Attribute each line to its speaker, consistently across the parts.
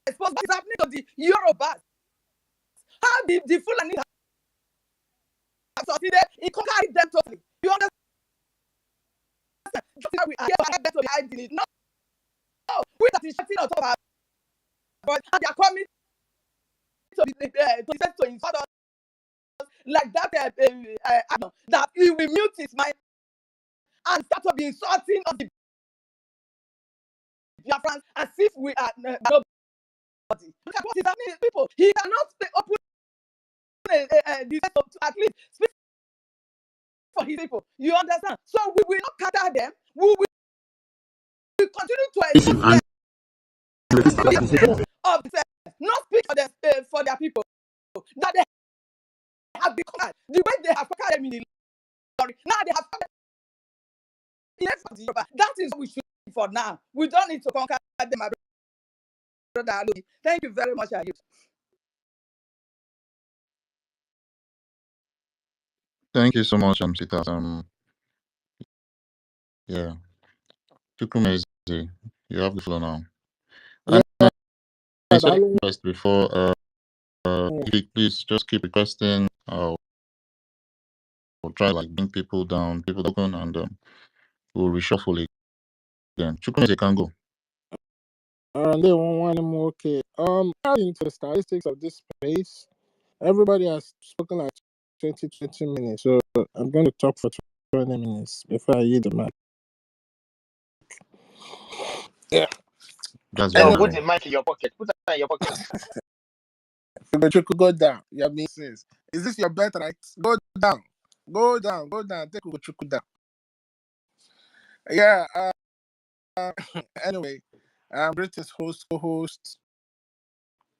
Speaker 1: expose what is happening to the Yorubas. How the Fulani have succeeded in conquering them totally. You understand? We are here to help them to hide it. No, we that is shutting on top of our voice, and they are coming to insult us like that. That he will mute his mind and start to be insulting of the Biafrans as if we are nobody. Look at what is happening, people. He cannot open this to at least speak for his people. You understand? So we will not cater them. We will continue to expose them of themselves, not speak for their people. That they have become the way they have conquered them in the glory. Now they have conquered Yoruba. That is what we should do for now. We don't need to conquer them, my brother. Thank you very much, Ayub.
Speaker 2: Thank you so much, Sita. Yeah. Mazi, you have the floor now.
Speaker 3: Yeah,
Speaker 2: and I said request before, please just keep requesting. We'll try like bring people down, people open, and we'll reshuffle it again. Mazi can go.
Speaker 3: They want more. Okay. Into the statistics of this space, everybody has spoken like 20 minutes, so I'm going to talk for 20 minutes before I hit the mic. Yeah.
Speaker 2: That's
Speaker 4: put the mic in your pocket. Put that in your pocket.
Speaker 3: You could go down. Your missus. Is this your birthright? Go down. Go down. Go down. Take a down. Yeah. Anyway, greetings, host, co-host.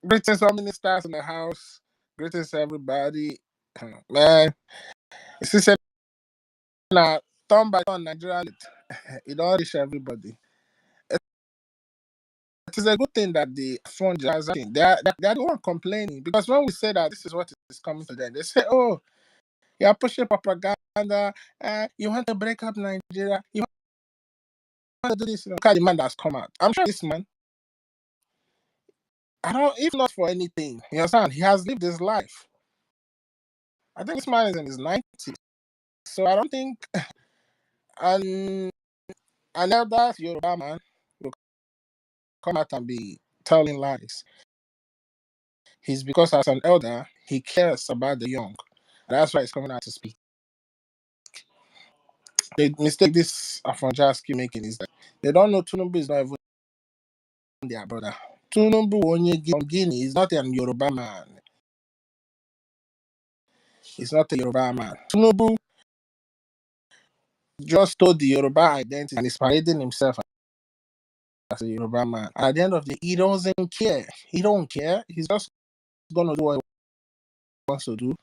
Speaker 3: Greetings, all ministers in the house. Greetings, everybody. Man, it's just now turn by turn Nigeria. It don't reach everybody. It is a good thing that the fund is asking. They are the one complaining, because when we say that this is what is coming to them, they say, "Oh, you are pushing propaganda. You want to break up Nigeria. You want to do this." Look at the man that's come out. I'm sure this man, if not for anything, you understand, he has lived his life. I think this man is in his 90s. So I don't think an elder Yoruba man will come out and be telling lies. He's because as an elder, he cares about the young. That's why he's coming out to speak. The mistake this Afrojas keep making is that they don't know Tinubu is not even their brother. Tinubu Onye from Guinea is not a Yoruba man. He's not a Yoruba man. Tinubu just told the Yoruba identity and is parading himself as a Yoruba man. At the end of the day, he doesn't care. He don't care. He's just gonna do what he wants to do,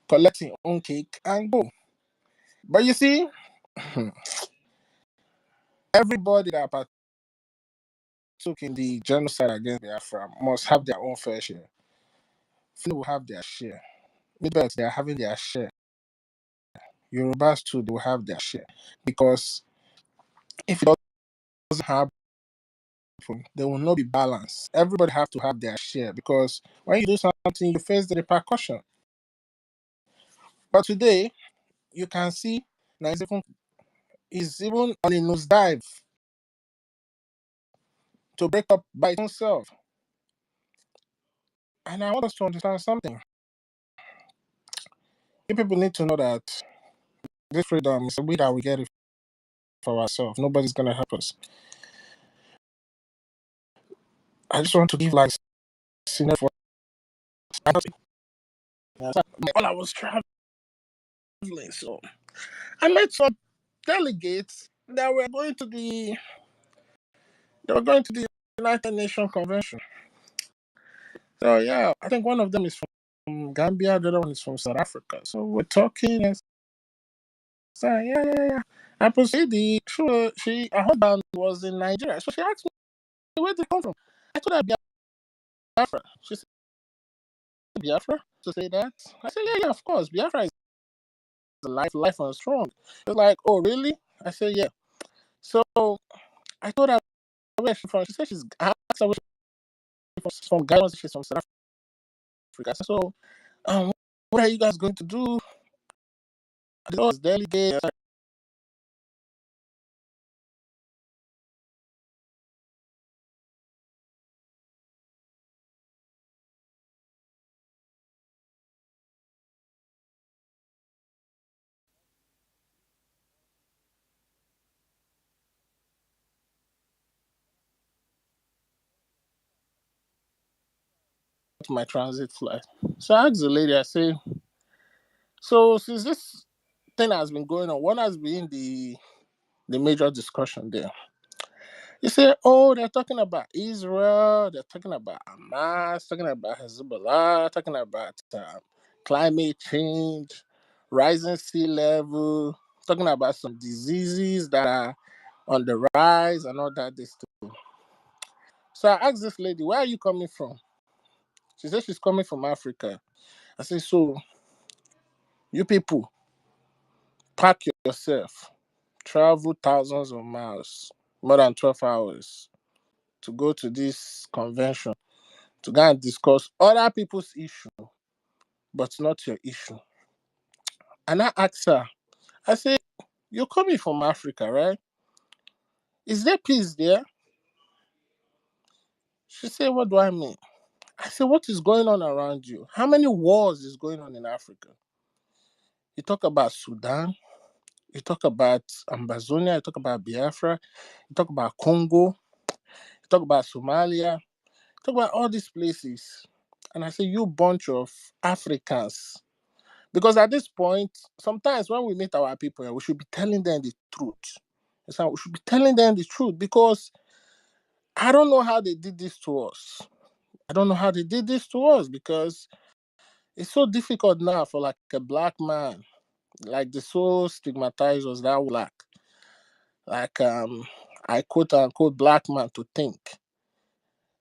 Speaker 3: collect his own cake and go. But you see, everybody that partook in the genocide against Biafra must have their own fair share. Fulani will have their share. Midbelt, they are having their share. Yorubas too, they will have their share. Because if it doesn't happen, there will not be balance. Everybody have to have their share, because when you do something, you face the repercussion. But today, you can see now is even on a nosedive to break up by itself. And I want us to understand something. You people need to know that this freedom is a way that we get it for ourselves. Nobody's gonna help us. I just want to give like scenario for when I was traveling, so I met some delegates that were going to the United Nations Convention. So yeah, I think one of them is from Gambia, the other one is from South Africa. So we're talking and so yeah. I proceeded. Her husband was in Nigeria, so she asked me, "Where did you come from?" I told her Biafra. She said, "Biafra?" To say that, I said, "Yeah, of course. Biafra is life and strong." It's like, "Oh, really?" I said, "Yeah." So I told her where she's from. She said I asked her where from Ghana, she's from South Africa. So, what are you guys going to do? Those delegates. My transit flight. So I asked the lady, I say, so since this thing has been going on, what has been the major discussion there? You say, oh, they're talking about Israel, they're talking about Hamas, talking about Hezbollah, talking about climate change, rising sea level, talking about some diseases that are on the rise and all that. This thing. So I asked this lady, where are you coming from? She said she's coming from Africa. I said, so you people, pack yourself, travel thousands of miles, more than 12 hours to go to this convention to go and discuss other people's issue, but not your issue. And I asked her, I said, you're coming from Africa, right? Is there peace there? She said, what do I mean? I said, what is going on around you? How many wars is going on in Africa? You talk about Sudan, you talk about Amazonia, you talk about Biafra, you talk about Congo, you talk about Somalia, you talk about all these places. And I say, you bunch of Africans. Because at this point, sometimes when we meet our people, we should be telling them the truth. So we should be telling them the truth because I don't know how they did this to us. I don't know how they did this to us because it's so difficult now for like a black man, like they so stigmatized us that black, like I quote unquote black man to think.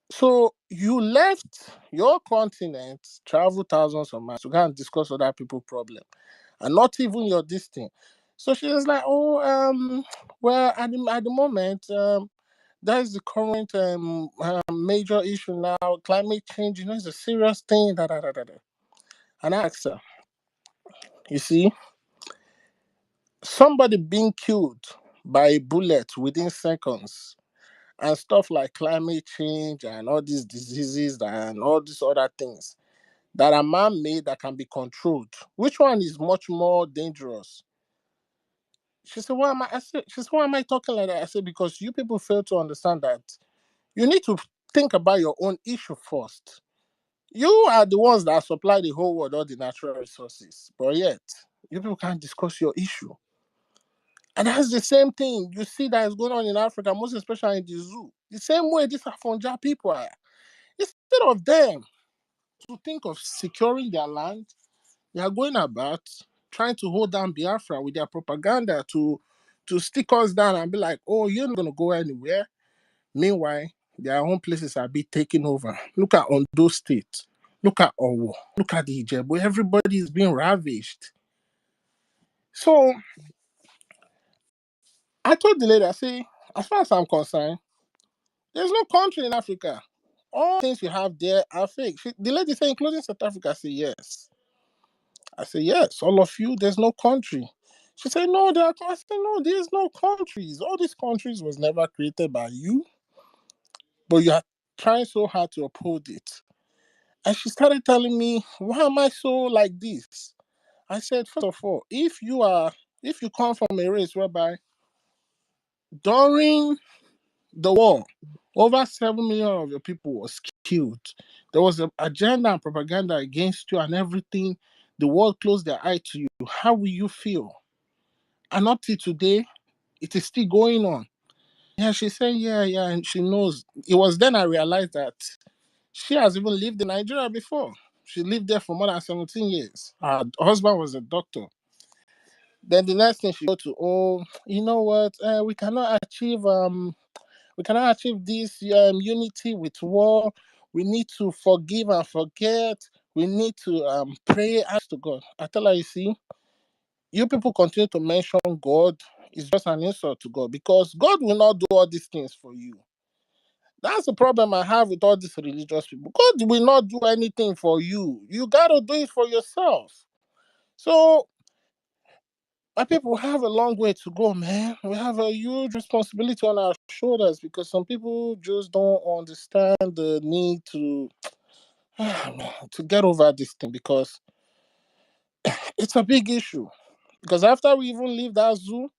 Speaker 3: So you left your continent, travel thousands of miles to go and discuss other people's problem, and not even your this thing. So she was like, "Oh, well, at the moment, that is the current major issue now. Climate change, it's a serious thing." Da, da, da, da, da. And I asked her, "You see, somebody being killed by a bullet within seconds." And stuff like climate change and all these diseases and all these other things that are man-made that can be controlled. Which one is much more dangerous? She said, why am why am I talking like that? I said, because you people fail to understand that you need to think about your own issue first. You are the ones that supply the whole world all the natural resources, but yet you people can't discuss your issue. And that's the same thing you see that is going on in Africa, most especially in the zoo. The same way these Afonja people are. Instead of them to think of securing their land, they are going about trying to hold down Biafra with their propaganda to stick us down and be like, oh, you're not going to go anywhere. Meanwhile, their own places are being taken over. Look at Ondo State. Look at Owo. Look at the Ijebu. Everybody is being ravished. So I told the lady, I say, as far as I'm concerned, there's no country in Africa. All things you have there are fake. The lady said, including South Africa. I say, yes. I say, yes, all of you, there's no country. She said, no, there are. I said, no, there's no countries. All these countries was never created by you, but you are trying so hard to uphold it. And she started telling me, why am I so like this? I said, first of all, if you come from a race whereby during the war, over 7 million of your people was killed. There was an agenda and propaganda against you and everything. The world closed their eye to you. How will you feel? And up to today, it is still going on. Yeah, she said, yeah, and she knows. It was then I realized that she has even lived in Nigeria before. She lived there for more than 17 years. Her husband was a doctor. Then the next thing she go to, oh, you know what? We cannot achieve this unity with war. We need to forgive and forget. We need to pray, ask to God. I tell her, you see, you people continue to mention God is just an insult to God because God will not do all these things for you. That's the problem I have with all these religious people. God will not do anything for you. You gotta do it for yourself. So our people have a long way to go, man. We have a huge responsibility on our shoulders because some people just don't understand the need to to get over this thing because it's a big issue. Because after we even leave that zoo,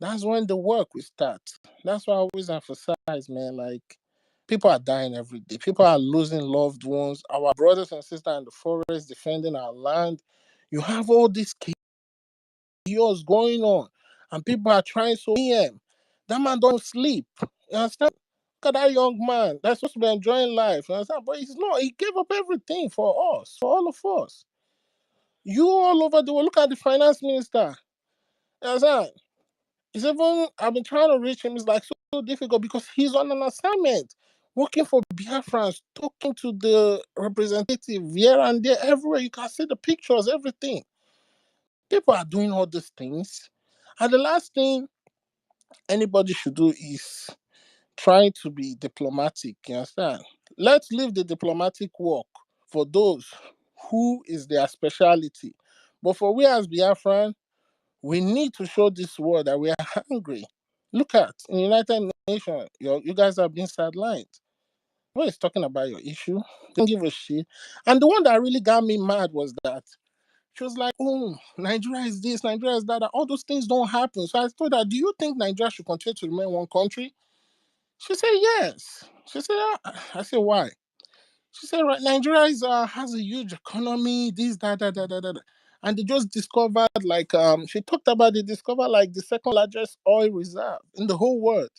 Speaker 3: that's when the work will start. That's why I always emphasize, man, like people are dying every day. People are losing loved ones. Our brothers and sisters in the forest defending our land. You have all this chaos going on, and people are trying so him. That man don't sleep. You understand? Look at that young man. That's supposed to be enjoying life. You understand? But he's not. He gave up everything for us, for all of us. You all over the world. Look at the finance minister. You understand? It's even I've been trying to reach him. It's like so difficult because he's on an assignment, working for Biafrans, talking to the representative here and there, everywhere. You can see the pictures, everything. People are doing all these things. And the last thing anybody should do is trying to be diplomatic. You understand? Let's leave the diplomatic work for those who is their speciality. But for we as Biafran, we need to show this world that we are hungry. Look at in the United Nations, you guys have been sidelined. Nobody's talking about your issue. Don't give a shit. And the one that really got me mad was that she was like, "Oh, Nigeria is this, Nigeria is that. All those things don't happen." So I told her, "Do you think Nigeria should continue to remain one country?" She said, "Yes." She said, I said, "Why?" She said, "Right, Nigeria has a huge economy, this, that, that, that, that, that." And they just discovered, like, she talked about they discovered like the second largest oil reserve in the whole world.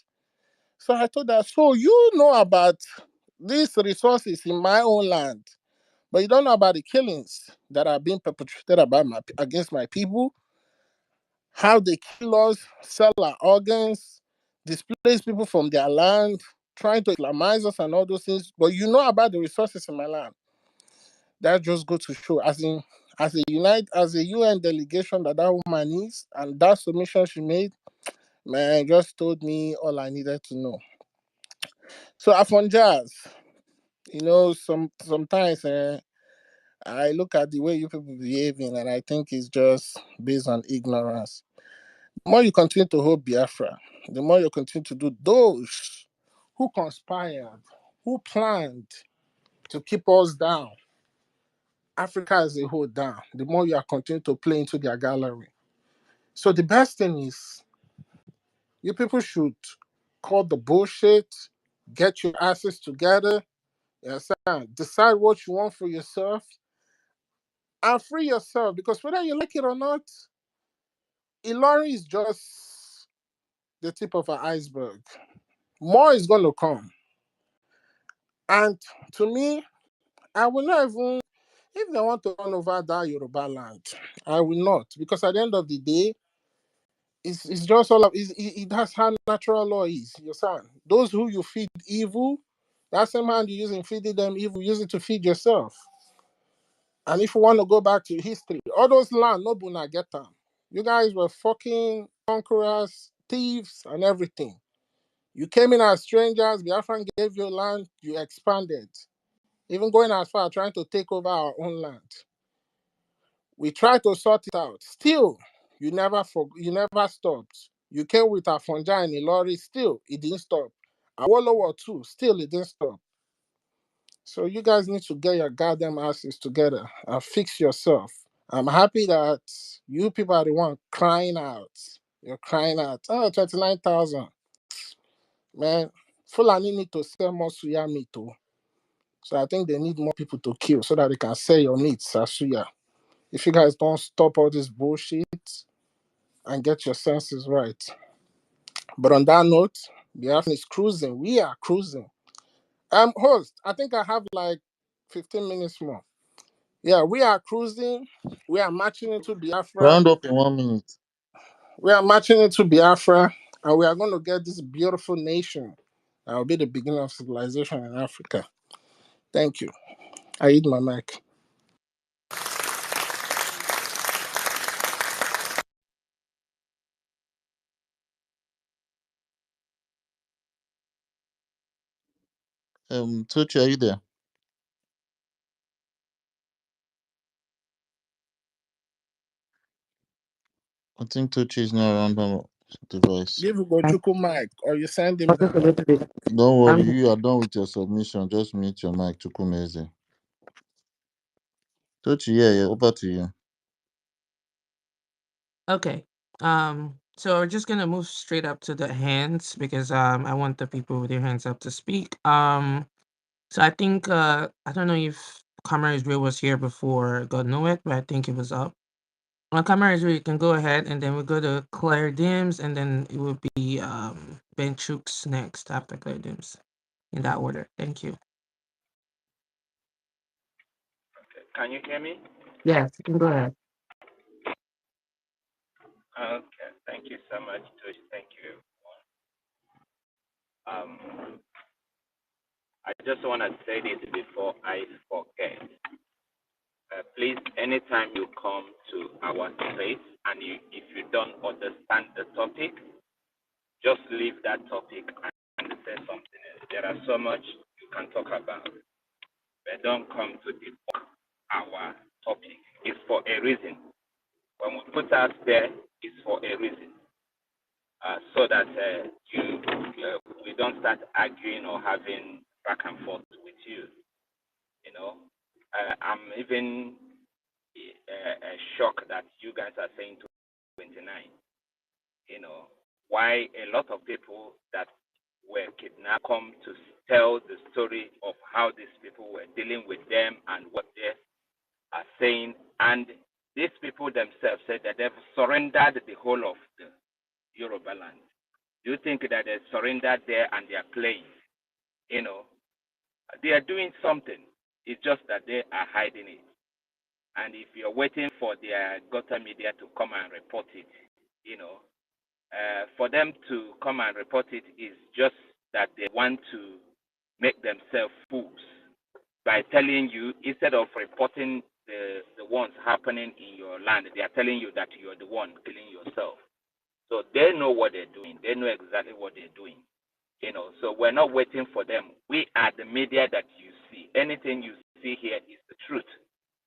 Speaker 3: So I told her, "So you know about these resources in my own land, but you don't know about the killings that are being perpetrated against my people, how they kill us, sell our organs, displace people from their land, trying to Islamize us and all those things. But you know about the resources in my land." That just goes to show, as a UN delegation that woman is, and that submission she made, man, just told me all I needed to know. So Afonjaz, sometimes I look at the way you people behaving, and I think it's just based on ignorance. The more you continue to hold Biafra, the more you continue to do those who conspired, who planned to keep us down, Africa as a whole down, the more you are continuing to play into their gallery. So the best thing is, you people should call the bullshit, get your asses together, you understand? Decide what you want for yourself, and free yourself. Because whether you like it or not, Ilori is just the tip of an iceberg. More is going to come. And to me, I will not even, if they want to run over that Yoruba land, I will not. Because at the end of the day, it's just all of that's how natural law is. Your son. Those who you feed evil, that same hand you use in feeding them evil, use it to feed yourself. And if you want to go back to history, all those land, no Buna get them. You guys were fucking conquerors, thieves, and everything. You came in as strangers, Biafran gave you land, you expanded. Even going as far trying to take over our own land. We tried to sort it out. Still, you never stopped. You came with Afonja and Ilori, still, it didn't stop. Awolowo too, still, it didn't stop. So you guys need to get your goddamn asses together and fix yourself. I'm happy that you people are the one crying out. You're crying out. Oh, 29,000. Man, Fulani need to sell more suya meat too. So I think they need more people to kill so that they can sell your meat as suya. If you guys don't stop all this bullshit and get your senses right. But on that note, Biafra is cruising. We are cruising. Host, I think I have like 15 minutes more. Yeah, we are cruising. We are marching into Biafra.
Speaker 2: Round up in 1 minute.
Speaker 3: We are marching into Biafra, and we are going to get this beautiful nation that will be the beginning of civilization in Africa. Thank you. I eat my mic.
Speaker 2: Tochi, are you there? I think Tochi is not around her device.
Speaker 3: Give Ugochukwu mic, or you send him
Speaker 5: Just
Speaker 3: down.
Speaker 5: a little bit.
Speaker 2: Don't worry,
Speaker 5: Um,
Speaker 2: you are done with your submission. Just mute your mic, Chukwumeze. Tochi, yeah, over to you.
Speaker 5: okay. So we're just gonna move straight up to the hands because I want the people with their hands up to speak. So I think I don't know if Camera Israel was here before God know it, but I think it was up. On Camera Israel, you can go ahead and then we'll go to Claire Dims and then it will be Ben Chooks next after Claire Dims. In that order. Thank you.
Speaker 6: Can you hear me?
Speaker 5: Yes, you can go ahead.
Speaker 6: Okay, thank you so much, Tosh. Thank you. I just want to say this before I forget. Please, anytime you come to our space and if you don't understand the topic, just leave that topic and say something else. There are so much you can talk about, but don't come to debunk our topic. It's for a reason. When we put us there, it's for a reason. So that we don't start arguing or having back and forth with you. You know, I'm even shocked that you guys are saying 29. You know, why a lot of people that were kidnapped come to tell the story of how these people were dealing with them and what they are saying, and these people themselves said that they've surrendered the whole of the Yoruba land. Do you think that they surrendered there and they are playing? You know, they are doing something. It's just that they are hiding it. And if you're waiting for their gutter media to come and report it, you know, for them to come and report it is just that they want to make themselves fools by telling you, instead of reporting the ones happening in your land, they are telling you that you're the one killing yourself. So they know what they're doing. They know exactly what they're doing. You know, so we're not waiting for them. We are the media that you see. Anything you see here is the truth.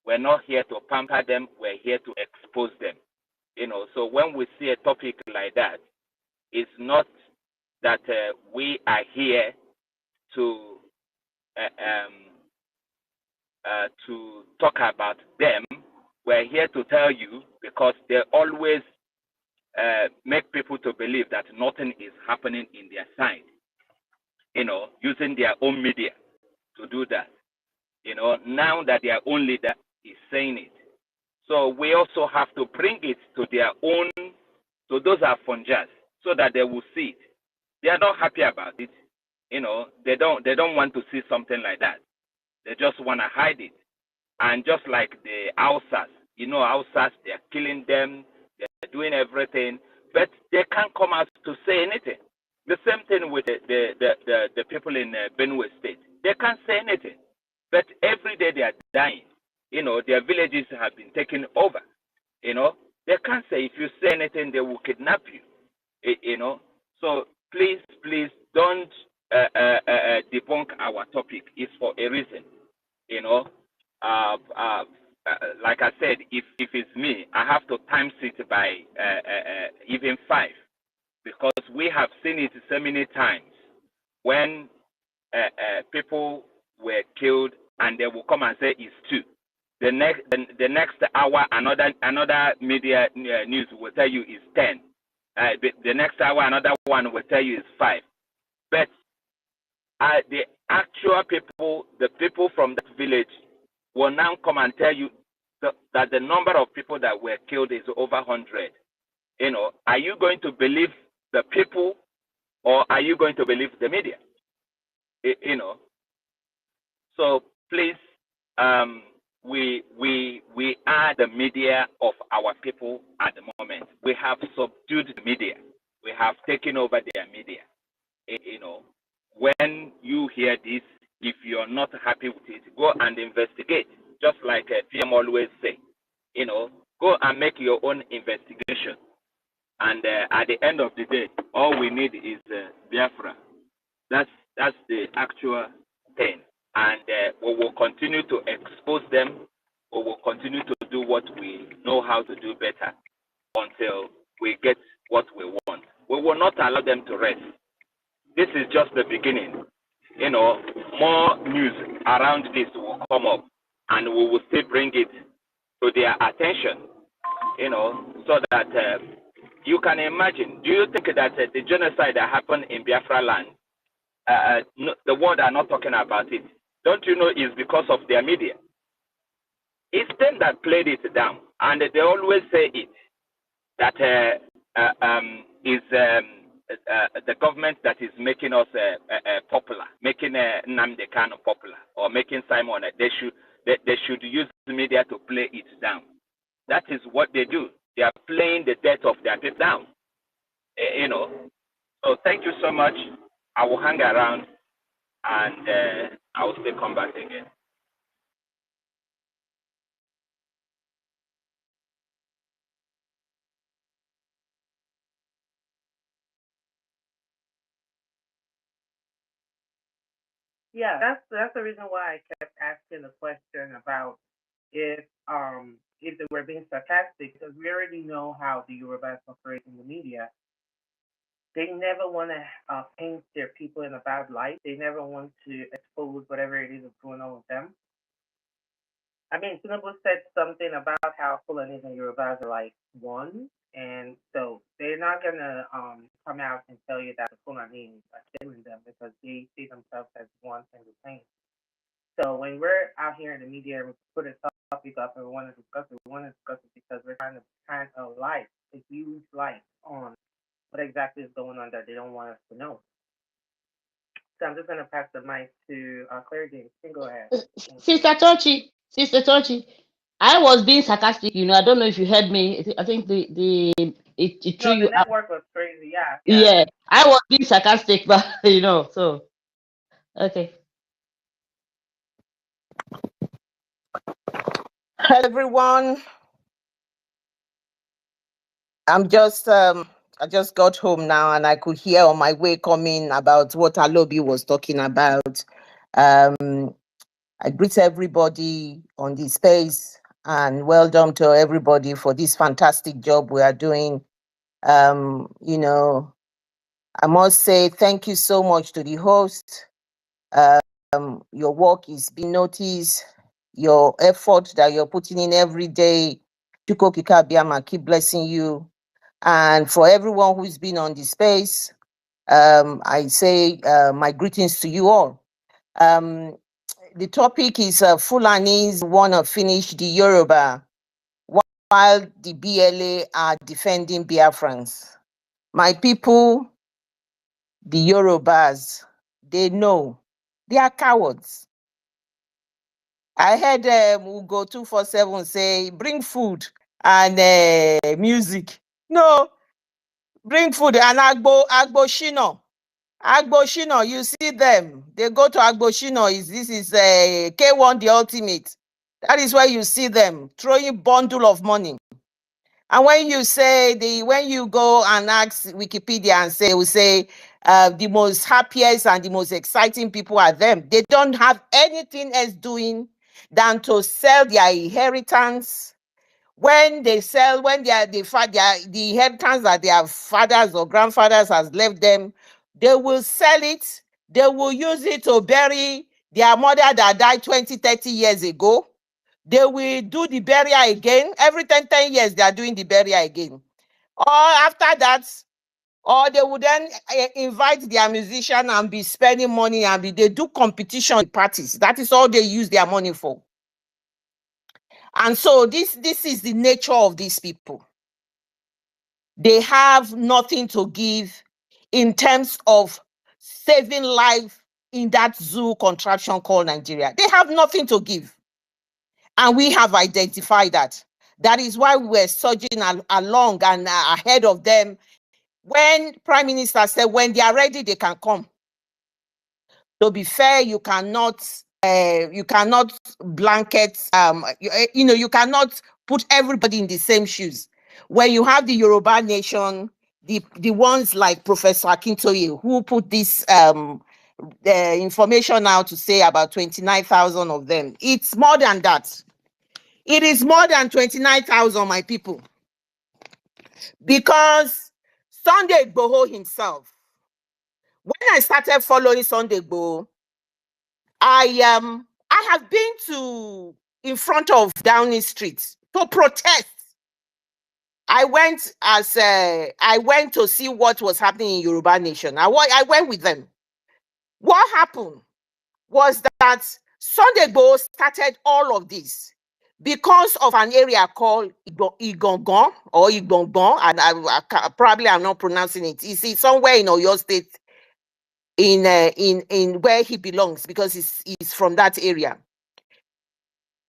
Speaker 6: We're not here to pamper them. We're here to expose them. You know, so when we see a topic like that, it's not that we are here to talk about them. We're here to tell you because they always make people to believe that nothing is happening in their side. You know, using their own media to do that. You know, now that their own leader is saying it. So we also have to bring it to their own, to those are funjas, so that they will see it. They are not happy about it. You know, they don't want to see something like that. They just want to hide it. And just like the Hausas, you know, Hausas, they're killing them, they're doing everything, but they can't come out to say anything. The same thing with the people in Benue State. They can't say anything. But every day they are dying. You know, their villages have been taken over. You know, they can't say, if you say anything, they will kidnap you. You know, so please don't debunk our topic. It's for a reason. You know, like I said, if it's me, I have to times it by even 5, because we have seen it so many times when people were killed and they will come and say it's 2. The next hour, another media news will tell you it's 10. The next hour, another one will tell you it's 5. But the actual people, the people from that village, will now come and tell you that the number of people that were killed is over 100. You know, are you going to believe the people, or are you going to believe the media? You know, so please, we are the media of our people at the moment. We have subdued the media. We have taken over their media. You know, when you hear this, if you're not happy with it, go and investigate. Just like PM always say, you know, go and make your own investigation. And at the end of the day, all we need is Biafra. That's the actual thing. and we will continue to expose them. We will continue to do what we know how to do better until we get what we want. We will not allow them to rest. This is just the beginning. You know, more news around this will come up, and we will still bring it to their attention, you know, so that you can imagine. Do you think that the genocide that happened in Biafra land, no, the world are not talking about it? Don't you know it's because of their media? It's them that played it down, and they always say it, that the government that is making us popular, making Nnamdi Kanu popular, or making Simon. They should use the media to play it down. That is what they do. They are playing the death of their people down. You know. So thank you so much. I will hang around, and I will still come back again.
Speaker 5: Yeah, that's the reason why I kept asking the question about if they were being sarcastic, because we already know how the Yorubas operate in the media. They never want to paint their people in a bad light. They never want to expose whatever it is that's going on with them. I mean, Tinubu said something about how Fulani and Yorubas are like one, and so they're not gonna come out and tell you that the Fulani are killing them because they see themselves as one and the same. So when we're out here in the media and we put a topic up and we want to discuss it, we want to discuss it because we're trying to shine a light, a huge light on what exactly is going on that they don't want us to know. So I'm just going to pass the mic to Claire James. You can go ahead.
Speaker 7: Sister Tochi, I was being sarcastic. You know, I don't know if you heard me. I think it threw you
Speaker 5: the network was crazy. Yeah.
Speaker 7: Yeah, I was being sarcastic, but you know, so okay.
Speaker 1: Hello, everyone. I'm just I just got home now and I could hear on my way coming about what Alobi was talking about. I greet everybody on this space and well done to everybody for this fantastic job we are doing. You know, I must say thank you so much to the host. Your work is being noticed, your effort that you're putting in every day. Chuko Kikabiama, keep blessing you. And for everyone who's been on the space, I say my greetings to you all. The topic is Fulanis want to finish the Yoruba while the BLA are defending Biafrans. My people, the Yorubas, they know they are cowards. I heard Ugo 247 say, bring food and music. No, bring food and Agbo Shino. Agbo Shino, you see them. They go to Agbo Shino. This is K1 the ultimate. That is where you see them throwing bundle of money. And when you say when you go and ask Wikipedia and say, we say the most happiest and the most exciting people are them. They don't have anything else doing than to sell their inheritance. When they sell, when the inheritance that their fathers or grandfathers has left them, they will sell it. They will use it to bury their mother that died 20, 30 years ago. They will do the burial again. Every 10 years, they are doing the burial again. Or after that, or they would then invite their musician and be spending money and they do competition parties. That is all they use their money for. And so this is the nature of these people. They have nothing to give in terms of saving life in that zoo contraption called Nigeria. They have nothing to give. And we have identified that. That is why we were surging along and ahead of them. When Prime Minister said, when they are ready, they can come. To be fair, you cannot blanket, you cannot put everybody in the same shoes. When you have the Yoruba nation, the ones like Professor Akintoye, who put this
Speaker 8: information now to say about 29,000 of them. It's more than that. It is more than 29,000, my people. Because Sunday Igboho himself, when I started following Sunday Igboho, I have been in front of Downing Street to protest. I went to see what was happening in Yoruba Nation. I went with them. What happened was that Sunday Igboho started all of this because of an area called Igongon or Igongon, and probably I'm not pronouncing it. It's somewhere in Oyo State, in where he belongs, because he's from that area.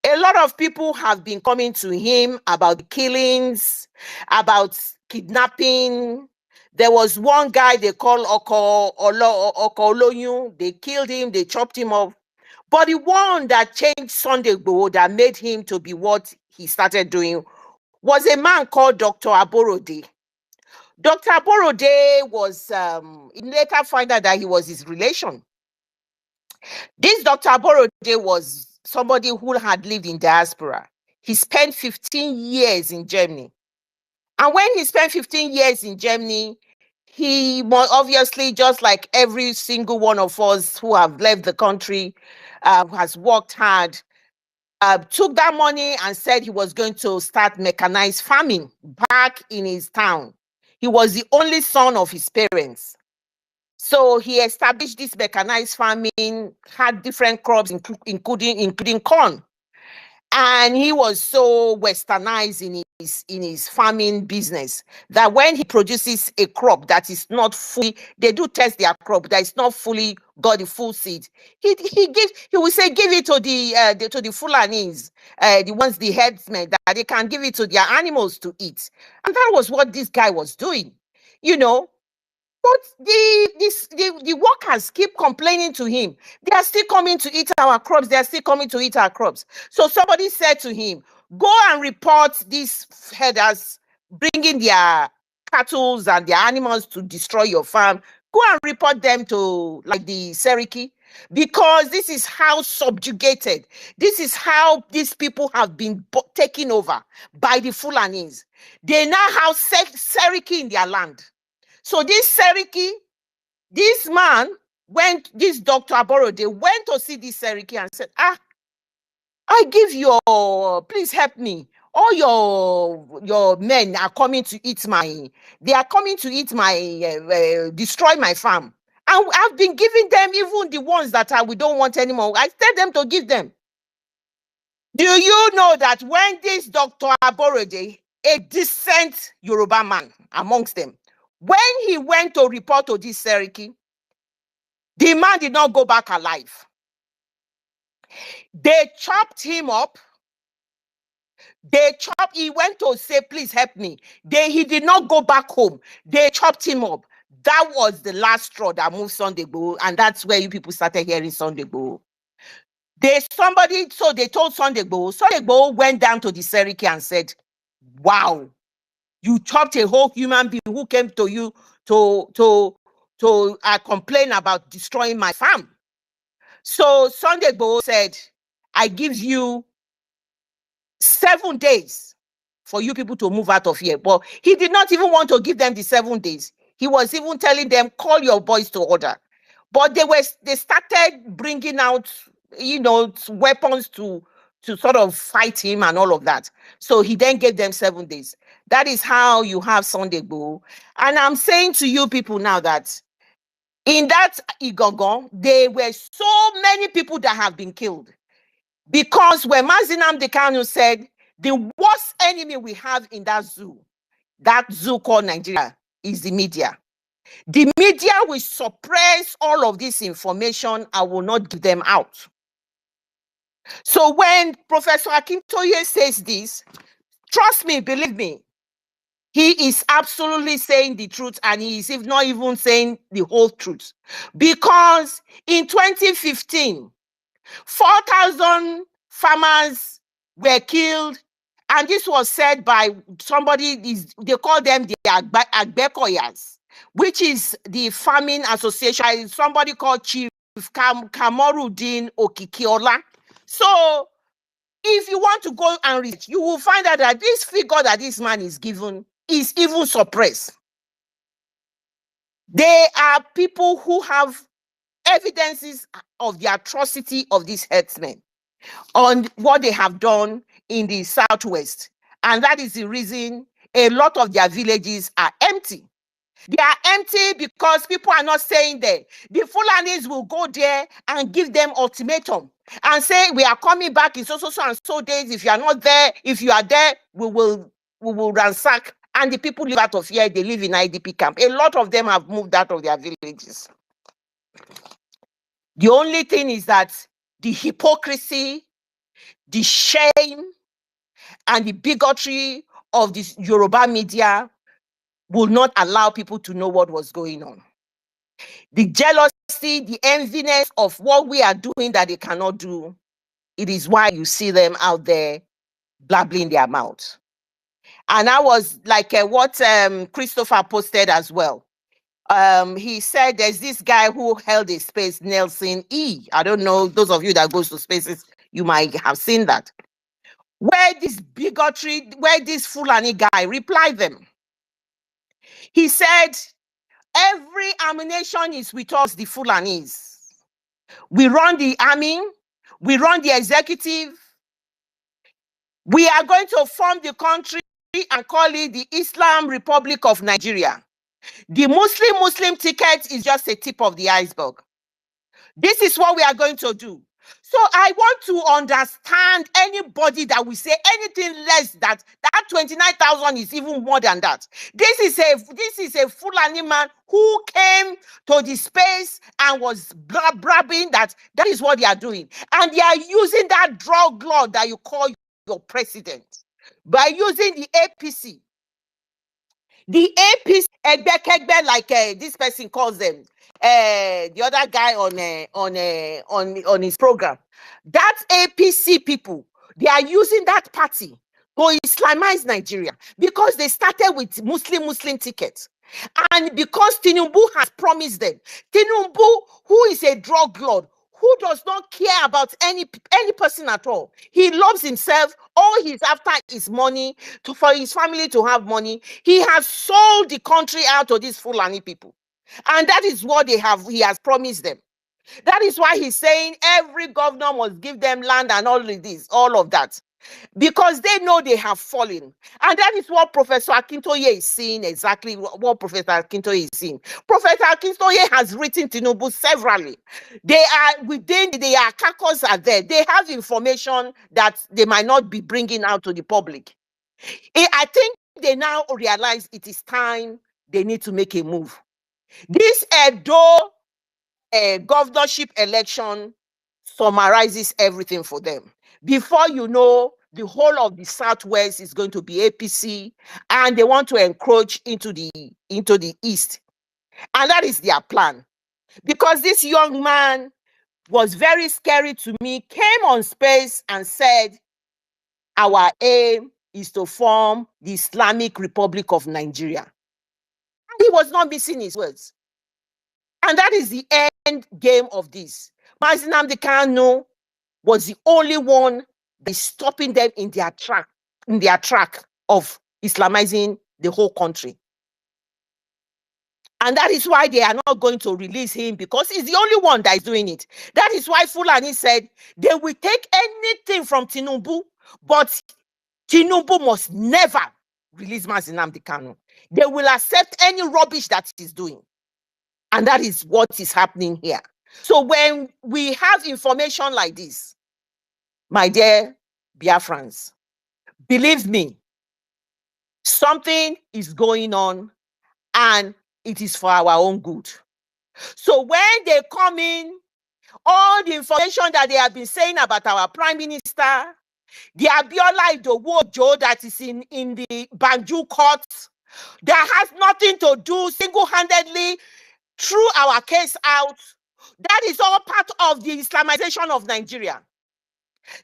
Speaker 8: A lot of people have been coming to him about the killings, about kidnapping. There was one guy they call Oko Oloyun. They killed him, they chopped him up. But the one that changed Sunday Igboho, that made him to be what he started doing, was a man called Dr. Aborode. Dr. Aborode was, later find out that he was his relation. This Dr. Aborode was somebody who had lived in diaspora. He spent 15 years in Germany. And when he spent 15 years in Germany, he obviously, just like every single one of us who have left the country, has worked hard, took that money and said he was going to start mechanized farming back in his town. He was the only son of his parents. So he established this mechanized farming, had different crops, including corn. And he was so westernized in his farming business that when he produces a crop that is not fully, they do test their crop that is not fully got the full seed, he will say, give it to the Fulanis, the herdsmen, that they can give it to their animals to eat. And that was what this guy was doing, you know. But the workers keep complaining to him. They are still coming to eat our crops. They are still coming to eat our crops. So somebody said to him, go and report these herders bringing their cattle and their animals to destroy your farm. Go and report them to like the Seriki, because this is how subjugated, this is how these people have been taken over by the Fulanis. They now have Seriki in their land. So this Seriki, this man this Dr. Aborode went to see this Seriki and said, I give please help me. All your men are coming to eat destroy my farm. And I've been giving them even the ones that we don't want anymore. I tell them to give them. Do you know that when this Dr. Aborode, a decent Yoruba man amongst them, when he went to report to this Seriki, the man did not go back alive. They chopped him up. He went to say, please help me. He did not go back home. They chopped him up. That was the last straw that moved Sunday Igboho, and that's where you people started hearing Sunday Igboho. So they told Sunday Igboho. Sunday Igboho went down to the Seriki and said, wow, you chopped a whole human being who came to you to complain about destroying my farm. So Sunday Igboho said, I give you 7 days for you people to move out of here. But he did not even want to give them the 7 days. He was even telling them, call your boys to order. But they started bringing out, weapons to sort of fight him and all of that. So he then gave them 7 days. That is how you have Sunday Igboho. And I'm saying to you people now that in that Igongon, there were so many people that have been killed. Because when Mazi Nnamdi Kanu said, the worst enemy we have in that zoo called Nigeria, is the media. The media will suppress all of this information. I will not give them out. So when Professor Akintoye says this, trust me, believe me, he is absolutely saying the truth, and he is not even saying the whole truth. Because in 2015, 4,000 farmers were killed, and this was said by somebody, they call them the Agbekoyas, which is the farming association, somebody called Chief Kamorudin Okikiola. So if you want to go and read, you will find out that this figure that this man is given is even suppressed. They are people who have evidences of the atrocity of these herdsmen on what they have done in the southwest. And that is the reason a lot of their villages are empty. They are empty because people are not staying there. The Fulanis will go there and give them ultimatum and say, we are coming back in so and so days. If you are not there, if you are there, we will ransack. And the people live out of here. They live in IDP camp. A lot of them have moved out of their villages. The only thing is that the hypocrisy, the shame, and the bigotry of this Yoruba media will not allow people to know what was going on. The jealousy, the enviness of what we are doing that they cannot do, it is why you see them out there blabbling their mouth. And I was like what Christopher posted as well. He said there's this guy who held a space, Nelson E. I don't know, those of you that goes to spaces, you might have seen that. Where this bigotry, where this Fulani guy replied them. He said, every ammunition is with us, the Fulanis. We run the army, we run the executive. We are going to form the country and call it the Islam Republic of Nigeria. The Muslim ticket is just a tip of the iceberg. This is what we are going to do. So I want to understand anybody that will say anything less that 29,000 is even more than that. This is a Fulani man who came to the space and was brabbing that is what they are doing. And they are using that drug law that you call your president by using the APC. The APC, like this person calls them, the other guy on his program. That APC people, they are using that party to Islamize Nigeria because they started with Muslim tickets. And because Tinubu has promised them, Tinubu, who is a drug lord, who does not care about any person at all. He loves himself. All he's after is money for his family to have money. He has sold the country out to these Fulani people. And that is what he has promised them. That is why he's saying every governor must give them land and all of that. Because they know they have fallen. And that is what Professor Akintoye is seeing, exactly what Professor Akintoye is seeing. Professor Akintoye has written Tinubu severally. They are within, their caucus are there. They have information that they might not be bringing out to the public. I think they now realize it is time they need to make a move. This Edo governorship election summarizes everything for them. Before you know, the whole of the Southwest is going to be APC, and they want to encroach into the East. And that is their plan. Because this young man was very scary to me, came on space and said, our aim is to form the Islamic Republic of Nigeria. And he was not missing his words. And that is the end game of this. Mazi Nnamdi Kanu was the only one that is stopping them in their track of Islamizing the whole country. And that is why they are not going to release him, because he's the only one that is doing it. That is why Fulani said they will take anything from Tinubu, but Tinubu must never release Mazi Nnamdi Kanu. They will accept any rubbish that he's doing. And that is what is happening here. So when we have information like this, my dear Biafrans, believe me, something is going on and it is for our own good. So when they come in, all the information that they have been saying about our Prime Minister, the Abiola Idowu that is in the Banju court, that has nothing to do single-handedly threw our case out. That is all part of the Islamization of Nigeria.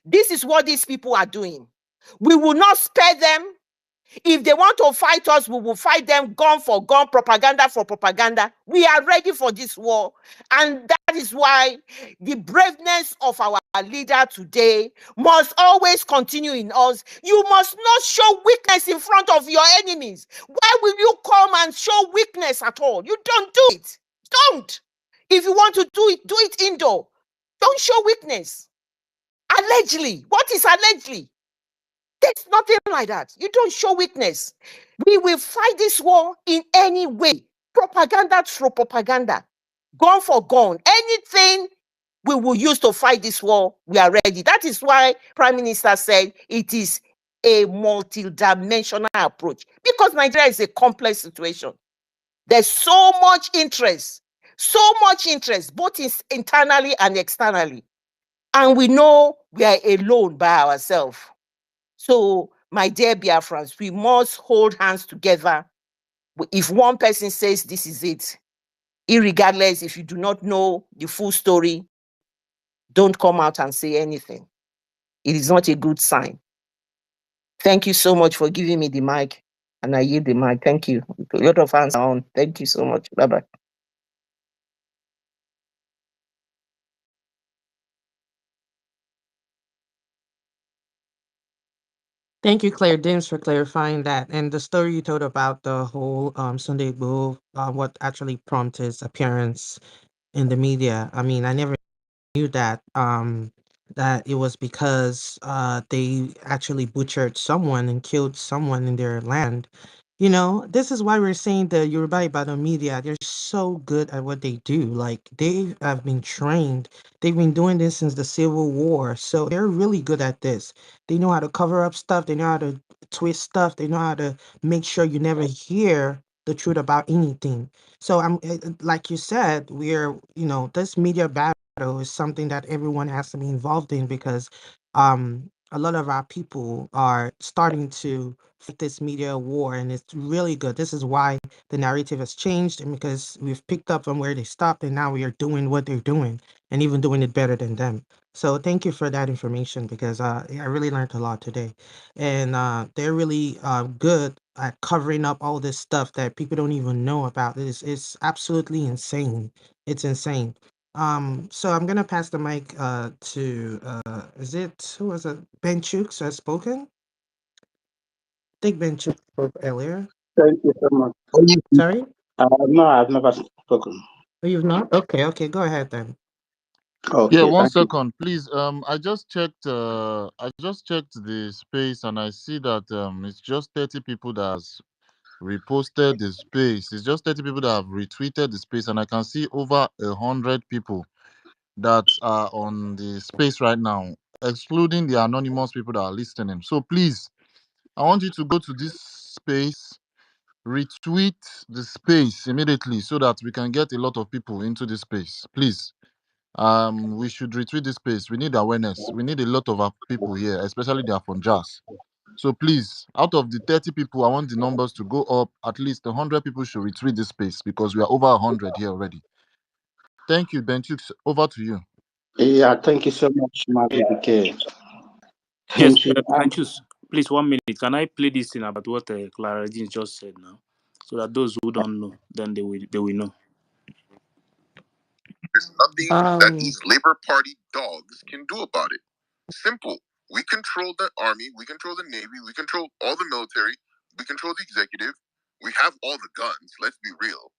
Speaker 8: This is what these people are doing. We will not spare them. If they want to fight us, we will fight them gun for gun, propaganda for propaganda. We are ready for this war. And that is why the braveness of our leader today must always continue in us. You must not show weakness in front of your enemies. Why will you come and show weakness at all? You don't do it. Don't. If you want to do it indoor. Don't show weakness. Allegedly. What is allegedly? There's nothing like that. You don't show weakness. We will fight this war in any way. Propaganda through propaganda. Gun for gun. Anything we will use to fight this war, we are ready. That is why Prime Minister said it is a multi-dimensional approach. Because Nigeria is a complex situation. There's so much interest, both internally and externally. And we know we are alone by ourselves. So, my dear Biafrans, we must hold hands together. If one person says this is it, irregardless, if you do not know the full story, don't come out and say anything. It is not a good sign. Thank you so much for giving me the mic. And I yield the mic. Thank you. A lot of hands are on. Thank you so much. Bye-bye.
Speaker 5: Thank you, Claire Danes, for clarifying that. And the story you told about the whole Sunday Bull, what actually prompted his appearance in the media. I mean, I never knew that it was because they actually butchered someone and killed someone in their land. You know, this is why we're saying the Yoruba Ibadan media, they're so good at what they do. Like, they have been trained. They've been doing this since the Civil War. So they're really good at this. They know how to cover up stuff. They know how to twist stuff. They know how to make sure you never hear the truth about anything. So like you said, this media battle is something that everyone has to be involved in because a lot of our people are starting to fight this media war, and it's really good. This is why the narrative has changed, and because we've picked up from where they stopped, and now we are doing what they're doing, and even doing it better than them. So thank you for that information because I really learned a lot today, and they're really good at covering up all this stuff that people don't even know about. It's absolutely insane. It's insane. So I'm gonna pass the mic to is it who was it? Ben Chooks has spoken. I think Ben Chooks spoke earlier.
Speaker 9: Thank you so much.
Speaker 5: Sorry,
Speaker 9: No, I've never spoken.
Speaker 5: oh, you've not. Okay, go ahead then.
Speaker 2: Yeah,
Speaker 9: Okay,
Speaker 2: one
Speaker 9: thank you.
Speaker 2: second, please. I just checked. I just checked the space, and I see that it's just 30 people that has reposted the space. It's just 30 people that have retweeted the space, and I can see over 100 people that are on the space right now, excluding the anonymous people that are listening. So please, I want you to go to this space, retweet the space immediately, so that we can get a lot of people into this space. Please. We should retweet this space. We need awareness. We need a lot of our people here, especially the Afonjas. So please, out of the 30 people, I want the numbers to go up. At least 100 people should retweet this space because we are over 100 here already. Thank you, Benchuk. Over to you.
Speaker 9: Yeah, thank you so much, Mazi.
Speaker 10: Yes,
Speaker 9: Thank you.
Speaker 10: Francis, please 1 minute. Can I play this thing about what Clara Jean just said now, so that those who don't know, then they will know.
Speaker 11: There's nothing that these Labour Party dogs can do about it. Simple. We control the army, we control the navy, we control all the military, we control the executive. We have all the guns. Let's be real.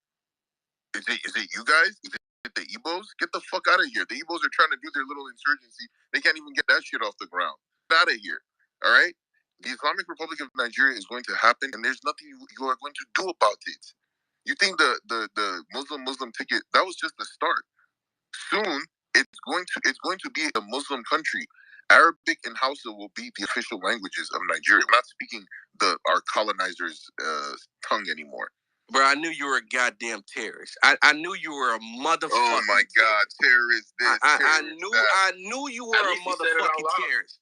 Speaker 11: Is it you guys? Is it the Igbos? Get the fuck out of here. The Igbos are trying to do their little insurgency. They can't even get that shit off the ground. Get out of here. All right? The Islamic Republic of Nigeria is going to happen, and there's nothing you are going to do about it. You think the Muslim ticket, that was just the start. Soon it's going to be a Muslim country. Arabic and Hausa will be the official languages of Nigeria. I'm not speaking our colonizers' tongue anymore. Bro, I knew you were a goddamn terrorist. I knew you were a motherfucking. Oh my god, terrorist! This. I knew you were a motherfucking terrorist.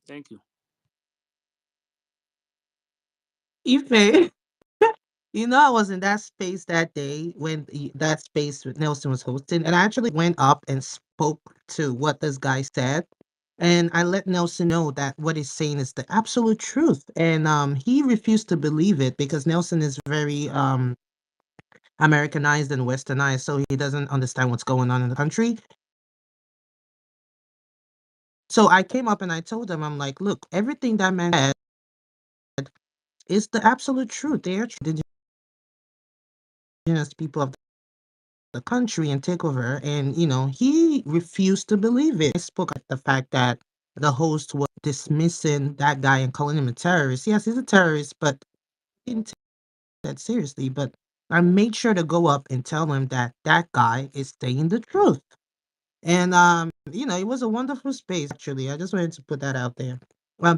Speaker 10: Thank you.
Speaker 5: Ife, I was in that space that day when that space with Nelson was hosting, and I actually went up and spoke to what this guy said. And I let Nelson know that what he's saying is the absolute truth. And he refused to believe it because Nelson is very Americanized and westernized, so he doesn't understand what's going on in the country. So I came up and I told him, I'm like, look, everything that man said is the absolute truth. They are indigenous people of the country and take over. And, he refused to believe it. I spoke at the fact that the host was dismissing that guy and calling him a terrorist. Yes, he's a terrorist, but he didn't take that seriously. But I made sure to go up and tell him that that guy is saying the truth. And, it was a wonderful space, actually. I just wanted to put that out there.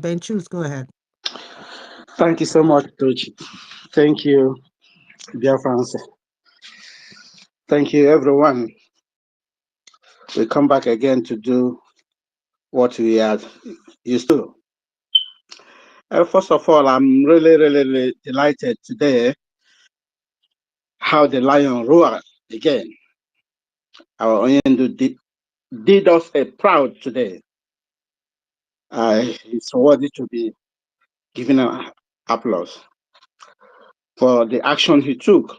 Speaker 5: Ben Choose, go ahead.
Speaker 9: Thank you so much, Coach. Thank you, Biafrans. Thank you, everyone. We come back again to do what we are used to. First of all, I'm really, really, really delighted today how the lion roared again. Our Onyendu did us a proud today. It's worthy to be given an applause for the action he took.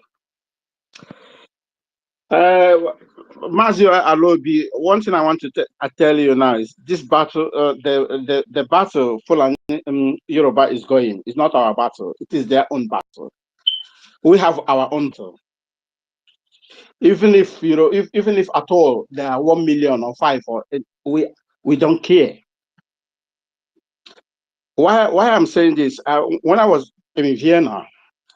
Speaker 9: Mazi Alobi, one thing I want to tell you now is this battle, the battle Fulani Yoruba is going. It's not our battle. It is their own battle. We have our own battle. Even if even if at all there are 1 million or 5 or 8, we don't care. Why I'm saying this? When I was in Vienna,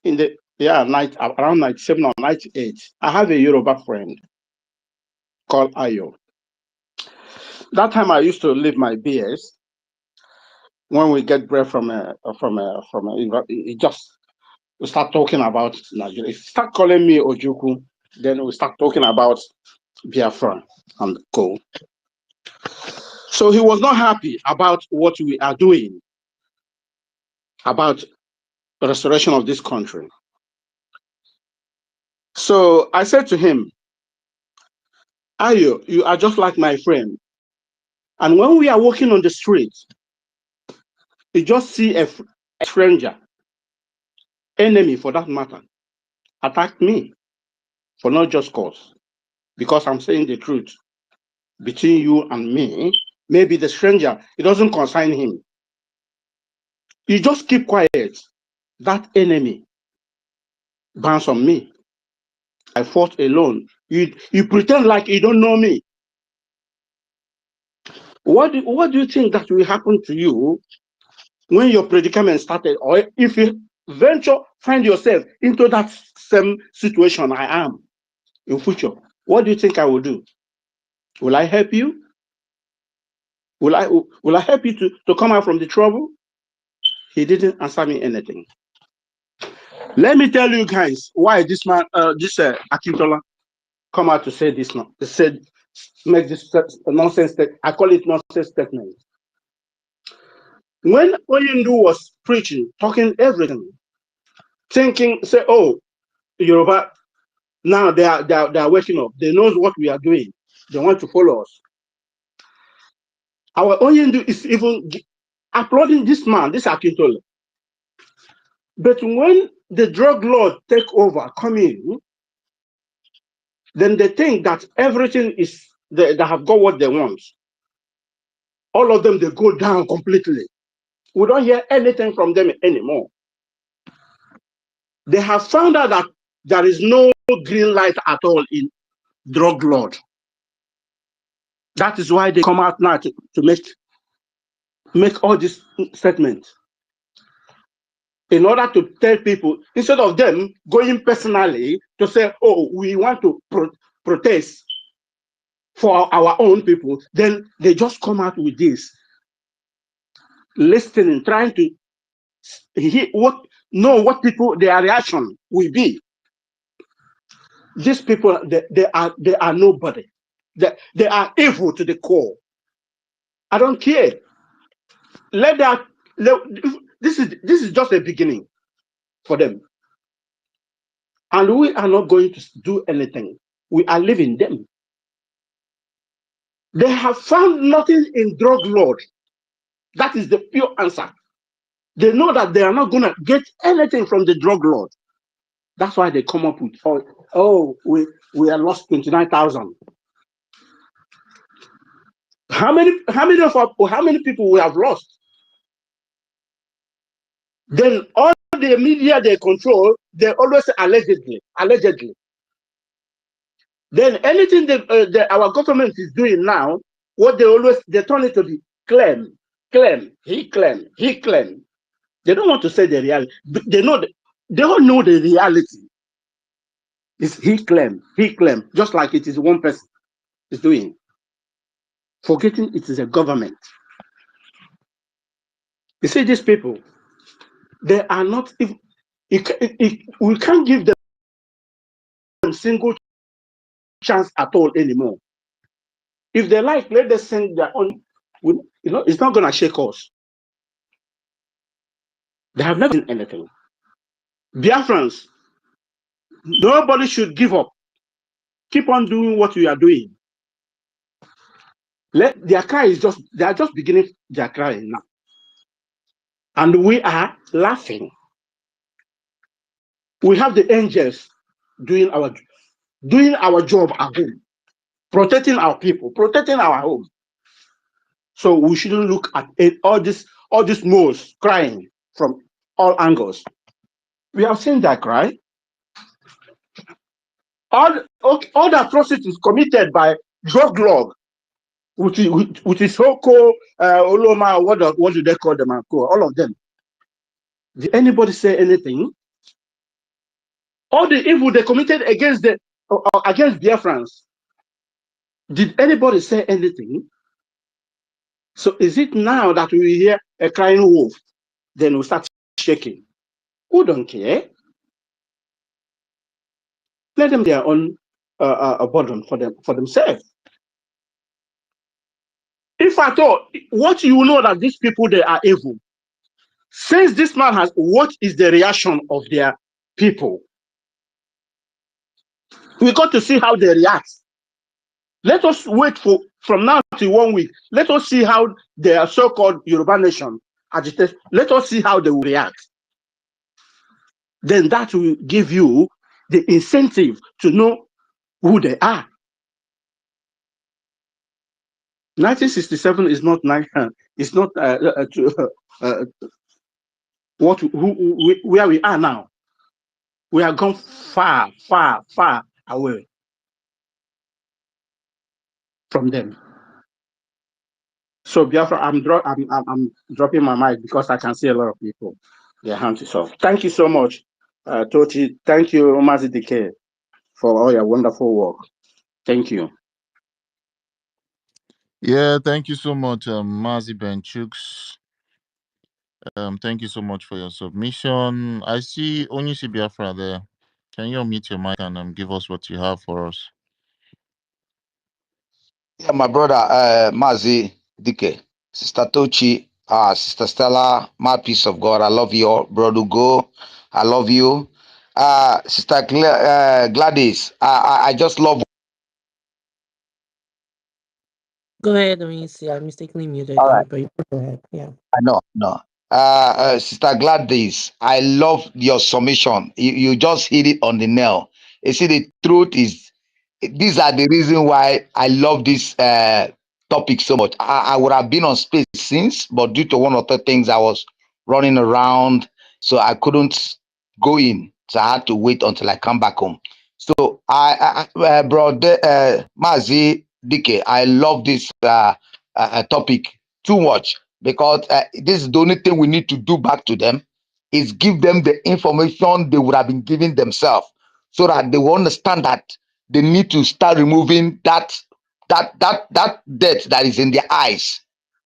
Speaker 9: in the night around 97 or 98, I have a Yoruba friend called Ayo. That time I used to leave my BS. When we get bread from we start talking about Nigeria. Start calling me Ojuku, then we start talking about Biafra and co. So he was not happy about what we are doing about the restoration of this country. So I said to him, Ayo, you are just like my friend. And when we are walking on the street, you just see a stranger, enemy for that matter, attack me for not just cause, because I'm saying the truth. Between you and me, maybe the stranger, it doesn't concern him. You just keep quiet. That enemy bounce on me. I fought alone. You pretend like you don't know me. What do you think that will happen to you when your predicament started, or if you find yourself into that same situation I am in future? What do you think I will do? Will I help you? Will I help you to come out from the trouble? He didn't answer me anything. Let me tell you guys why this man, Akintola, come out to say this now. They said, make this nonsense. I call it nonsense statement. When Oyindu was preaching, talking everything, thinking, say, oh, Yoruba, now they are waking up. They know what we are doing. They want to follow us. Our Oyindu is even applauding this man, this Akintola. But when the drug lord take over, come in, then they think that everything is, they have got what they want. All of them, they go down completely. We don't hear anything from them anymore. They have found out that there is no green light at all in drug lord. That is why they come out now to make all these statements. In order to tell people, instead of them going personally to say, oh, we want to protest for our own people, then they just come out with this, listening, trying to know what people, their reaction will be. These people, they are nobody. They are evil to the core. I don't care. This is just a beginning for them. And we are not going to do anything. We are leaving them. They have found nothing in drug lord. That is the pure answer. They know that they are not going to get anything from the drug lord. That's why they come up with, we are lost 29,000. How many people we have lost? Then all the media they control, they always say allegedly. Then anything that our government is doing now, what they turn it to be claim, he claim. They don't want to say the reality. They don't know the reality. It's he claim, just like it is one person is doing, forgetting it is a government. You see, these people, they are not. If we can't give them single chance at all anymore. If they like, let them send their own. It's not gonna shake us. They have never done anything. Biafrans, nobody should give up. Keep on doing what you are doing. Their cry they are just beginning their crying now. And we are laughing. We have the angels doing our job at home, protecting our people, protecting our home. So we shouldn't look at all these moles crying from all angles. We have seen that cry. All the atrocities committed by drug lord, which is Hoko, Oloma, what do they call them? All of them. Did anybody say anything? All the evil they committed against Biafrans. Did anybody say anything? So is it now that we hear a crying wolf, then we start shaking? Who don't care? Let them their own burden for themselves. If at all, what you know that these people, they are evil. Since this man what is the reaction of their people? We got to see how they react. Let us wait from now to 1 week. Let us see how their so-called Yoruba nation agitates. Let us see how they will react. Then that will give you the incentive to know who they are. 1967 is not it's not where we are now. We are gone far, far, far away from them. So Biafra, I'm dropping my mic because I can see a lot of people. Their hands is off. Thank you so much, Tochi. Thank you, Mazi DK, for all your wonderful work. Thank you.
Speaker 2: Yeah, thank you so much, Mazi Benchooks. Thank you so much for your submission. I see Onyisi Biafra there. Can you unmute your mic and give us what you have for us?
Speaker 12: Yeah, my brother, Mazi Dike, Sister Tochi, Sister Stella, my peace of God. I love you all. Brother Go, I love you. Sister Gladys, I just love.
Speaker 5: Go ahead, Onyisi. I mistakenly muted
Speaker 12: All
Speaker 5: you,
Speaker 12: right.
Speaker 5: but you go ahead. Yeah.
Speaker 12: I know, no. Sister Gladys, I love your submission. You just hit it on the nail. You see, the truth is, these are the reason why I love this topic so much. I would have been on space since, but due to one or two things, I was running around, so I couldn't go in. So I had to wait until I come back home. So brother Mazi Dike, I love this topic too much because this is the only thing we need to do back to them is give them the information they would have been giving themselves so that they will understand that they need to start removing that dirt that is in their eyes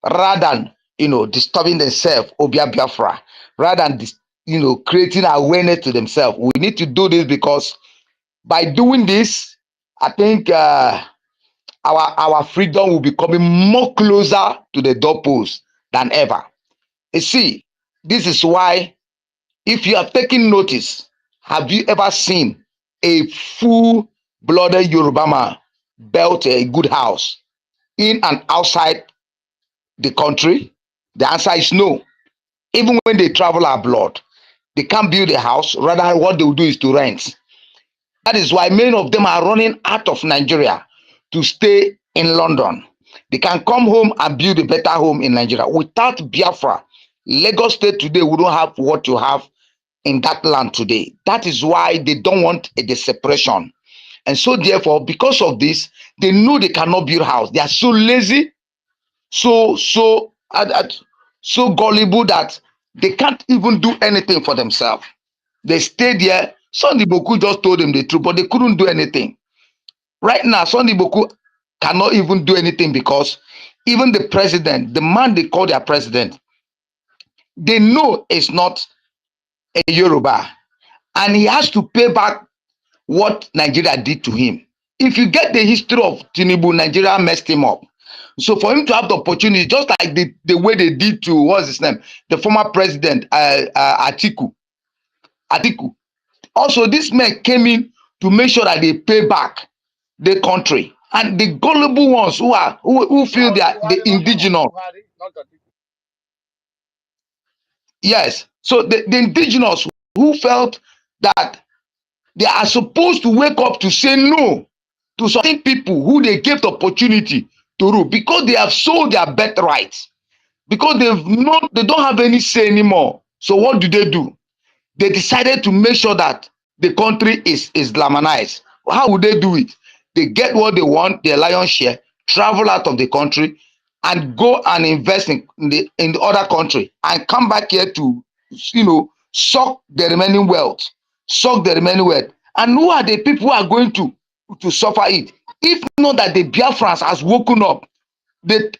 Speaker 12: rather than disturbing themselves, Obia Biafra, rather than creating awareness to themselves. We need to do this because by doing this, I think our freedom will be coming more closer to the doorpost than ever. You see, this is why, if you have taken notice, have you ever seen a full-blooded Yoruba man built a good house? in and outside the country? The answer is no. Even when they travel abroad, they can't build a house. Rather, what they will do is to rent. That is why many of them are running out of Nigeria to stay in London. They can come home and build a better home in Nigeria. Without Biafra, Lagos State today we don't have what you have in that land today. That is why they don't want the separation. And so therefore, because of this, they know they cannot build house. They are so lazy, so gullible that they can't even do anything for themselves. They stayed there. Sunday Boku just told them the truth, but they couldn't do anything. Right now, Sunday Boku cannot even do anything because even the president, the man they call their president, they know it's not a Yoruba. And he has to pay back what Nigeria did to him. If you get the history of Tinubu, Nigeria messed him up. So for him to have the opportunity, just like the way they did to, what's his name? The former president, Atiku. Also, this man came in to make sure that they pay back the country. And the gullible ones who feel they are the indigenous. Yes. So the indigenous who felt that they are supposed to wake up to say no to certain people who they gave the opportunity to rule because they have sold their birthright, because they don't have any say anymore. So what do? They decided to make sure that the country is Islamanized. How would they do it? They get what they want, their lion's share, travel out of the country, and go and invest in the other country, and come back here to, suck the remaining wealth, And who are the people who are going to suffer it? If not that the Biafrans has woken up,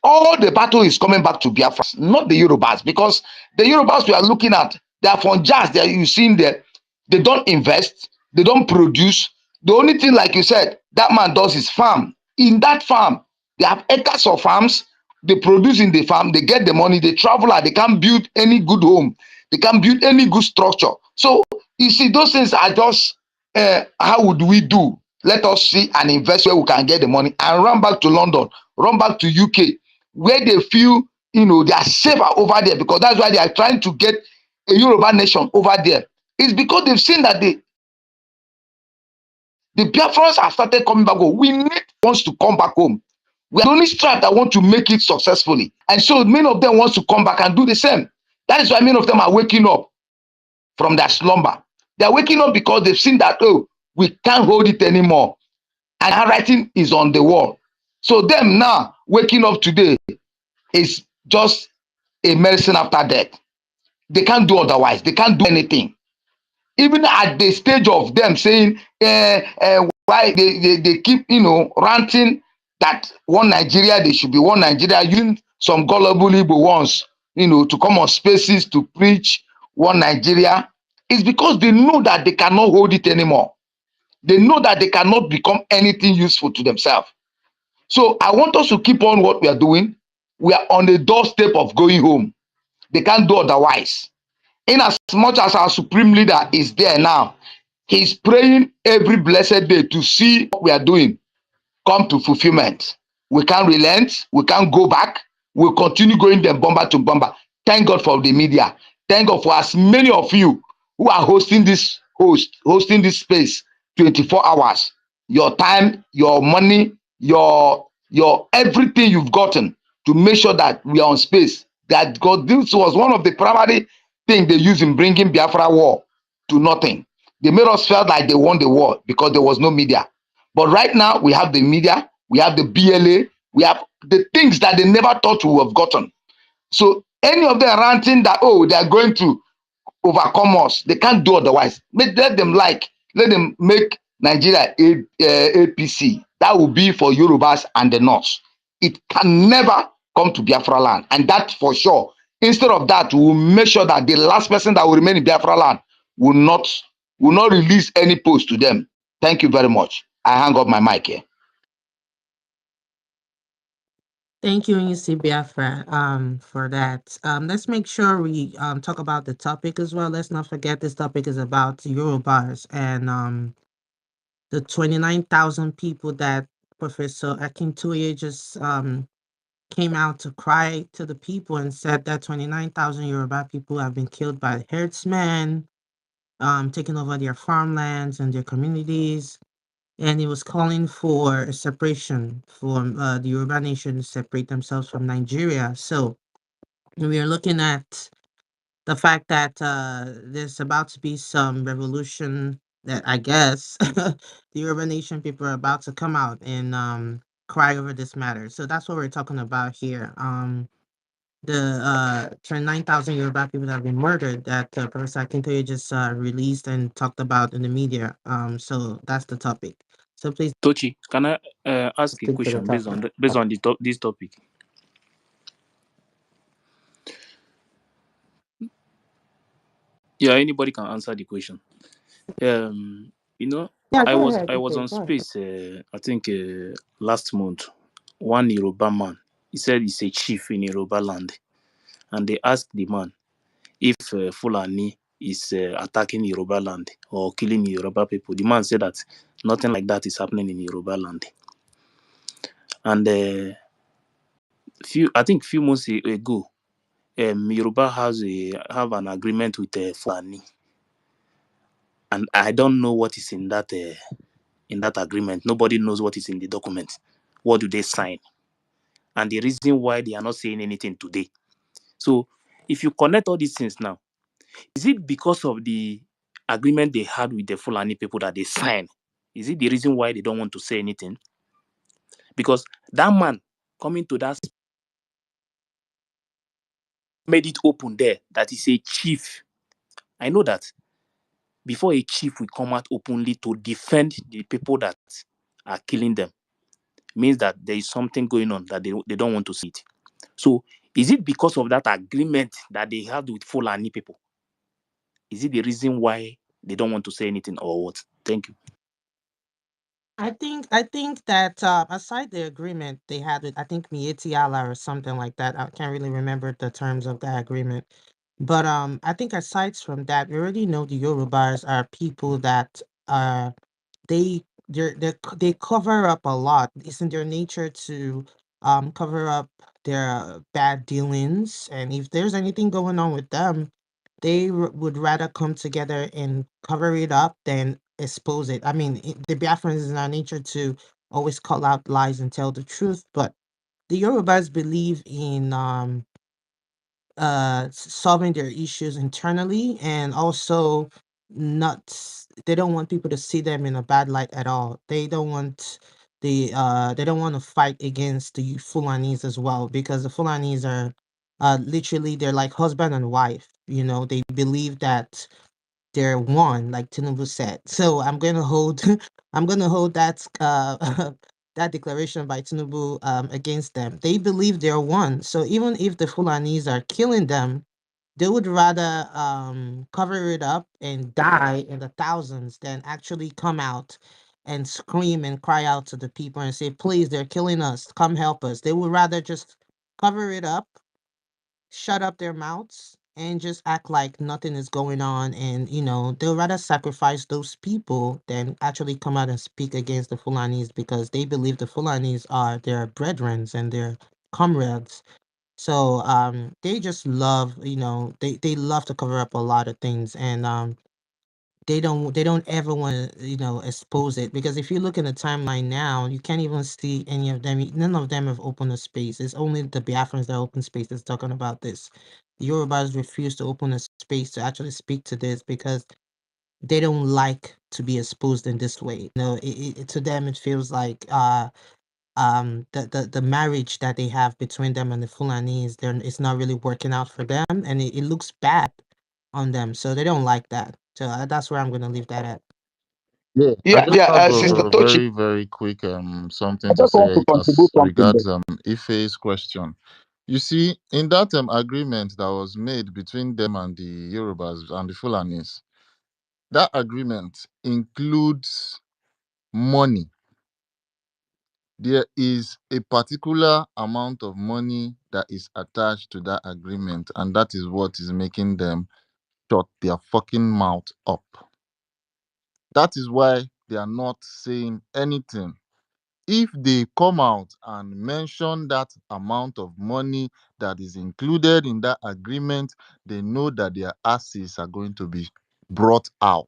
Speaker 12: all the battle is coming back to Biafra, not the Yorubas, because the Yorubas we are looking at, they are from jazz. You seen there, they don't invest, they don't produce. The only thing, like you said, that man does is farm. In that farm, they have acres of farms. They produce in the farm, they get the money, they travel out, they can't build any good home, they can't build any good structure. So you see, those things are just how would we do? Let us see and invest where we can get the money and run back to London, run back to UK, where they feel they are safer over there, because that's why they are trying to get a Yoruba nation over there. It's because they've seen that the Biafrans have started coming back home. We need wants to come back home. We are the only tribe that want to make it successfully. And so many of them wants to come back and do the same. That is why many of them are waking up from their slumber. They are waking up because they've seen that, we can't hold it anymore. And handwriting is on the wall. So them now waking up today is just a medicine after death. They can't do otherwise. They can't do anything. Even at the stage of them saying why they keep ranting that one Nigeria, they should be one Nigeria, using some gullible Igbo ones to come on spaces to preach one Nigeria. It's because they know that they cannot hold it anymore. They know that they cannot become anything useful to themselves. So I want us to keep on what we are doing. We are on the doorstep of going home. They can't do otherwise. In as much as our supreme leader is there now, he's praying every blessed day to see what we are doing come to fulfillment. We can't relent. We can't go back. We'll continue going them bomber to bomber. Thank God for the media. Thank God for as many of you who are hosting this space 24 hours. Your time, your money, your everything you've gotten to make sure that we are on space. That God, this was one of the primary things they used in bringing Biafra war to nothing. They made us feel like they won the war because there was no media. But right now, we have the media, we have the BLA, we have the things that they never thought we would have gotten. So any of them ranting that, they are going to overcome us, they can't do otherwise. Let them make Nigeria APC. That will be for Yorubas and the North. It can never come to Biafra land. And that for sure. Instead of that, we will make sure that the last person that will remain in Biafra land will not release any post to them. Thank you very much. I hang up my mic here.
Speaker 5: Thank you, UC Biafra, for that. Let's make sure we talk about the topic as well. Let's not forget this topic is about Yorubas and the 29,000 people that Professor Akintoye just came out to cry to the people and said that 29,000 Yoruba people have been killed by herdsmen, taking over their farmlands and their communities. And he was calling for a separation from the Yoruba nation to separate themselves from Nigeria. So we are looking at the fact that there's about to be some revolution that I guess the Yoruba nation people are about to come out and cry over this matter. So that's what we're talking about here. The 29,000 Yoruba people that have been murdered that Professor Akintoye just released and talked about in the media. So that's the topic. So please
Speaker 10: Tochi, can I ask a
Speaker 5: stick to the
Speaker 10: question based
Speaker 5: topic.
Speaker 10: on this topic? Yeah, anybody can answer the question. You know,
Speaker 5: Yeah,
Speaker 10: I
Speaker 5: go
Speaker 10: was
Speaker 5: ahead.
Speaker 10: I was
Speaker 5: Okay,
Speaker 10: on
Speaker 5: go ahead.
Speaker 10: space. I think last month. One Yoruba man, he said he's a chief in Yoruba land, and they asked the man if Fulani is attacking Yoruba land or killing Yoruba people. The man said that nothing like that is happening in Yoruba land. And I think few months ago, Yoruba have an agreement with Fulani, and I don't know what is in that agreement. Nobody knows what is in the document. What do they sign? And the reason why they are not saying anything today. So if you connect all these things now, is it because of the agreement they had with the Fulani people that they signed? Is it the reason why they don't want to say anything? Because that man coming to that made it open there that he's a chief. I know that before a chief will come out openly to defend the people that are killing them, means that there is something going on that they don't want to see it. So is it because of that agreement that they had with Fulani people? Is it the reason why they don't want to say anything or what? Thank you.
Speaker 5: I think that aside the agreement they had with I think Mieti Allah or something like that, I can't really remember the terms of that agreement. But I think aside from that, we already know the Yorubas are people that are they cover up a lot. It's in their nature to cover up their bad dealings, and if there's anything going on with them, they would rather come together and cover it up than expose it. I mean, the Biafrans is in our nature to always call out lies and tell the truth, but the Yorubas believe in solving their issues internally, and also not they don't want people to see them in a bad light at all. They don't want to fight against the Fulanis as well, because the Fulanis are literally they're like husband and wife. They believe that they're one, like Tinubu said. So I'm going to hold, I'm going to hold that that declaration by Tinubu against them. They believe they're one. So even if the Fulanis are killing them, they would rather cover it up and die in the thousands than actually come out and scream and cry out to the people and say, "Please, they're killing us. Come help us." They would rather just cover it up, shut up their mouths, and just act like nothing is going on, and they'll rather sacrifice those people than actually come out and speak against the Fulanis, because they believe the Fulanis are their brethren and their comrades. So they just love, they love to cover up a lot of things, and they don't ever want to expose it, because if you look in the timeline now, you can't even see any of them. None of them have opened a space. It's only the Biafrans that open space that's talking about this. The Yorubas refuse to open a space to actually speak to this, because they don't like to be exposed in this way. To them it feels like the marriage that they have between them and the Fulanis, it's not really working out for them, and it looks bad on them, so they don't like that. So that's where I'm going to leave that at.
Speaker 2: Yeah, I
Speaker 12: Yeah,
Speaker 2: just
Speaker 12: yeah,
Speaker 2: have
Speaker 12: Sister
Speaker 2: a
Speaker 12: Tochi,
Speaker 2: very, very quick
Speaker 12: I
Speaker 2: something to
Speaker 12: just want to
Speaker 2: say
Speaker 12: contribute
Speaker 2: as
Speaker 12: something there.
Speaker 2: regards Ife's question. You see, in that agreement that was made between them and the Yorubas and the Fulanis, that agreement includes money. There is a particular amount of money that is attached to that agreement, and that is what is making them shut their fucking mouth up. That is why they are not saying anything. if they come out and mention that amount of money that is included in that agreement, they know that their asses are going to be brought out.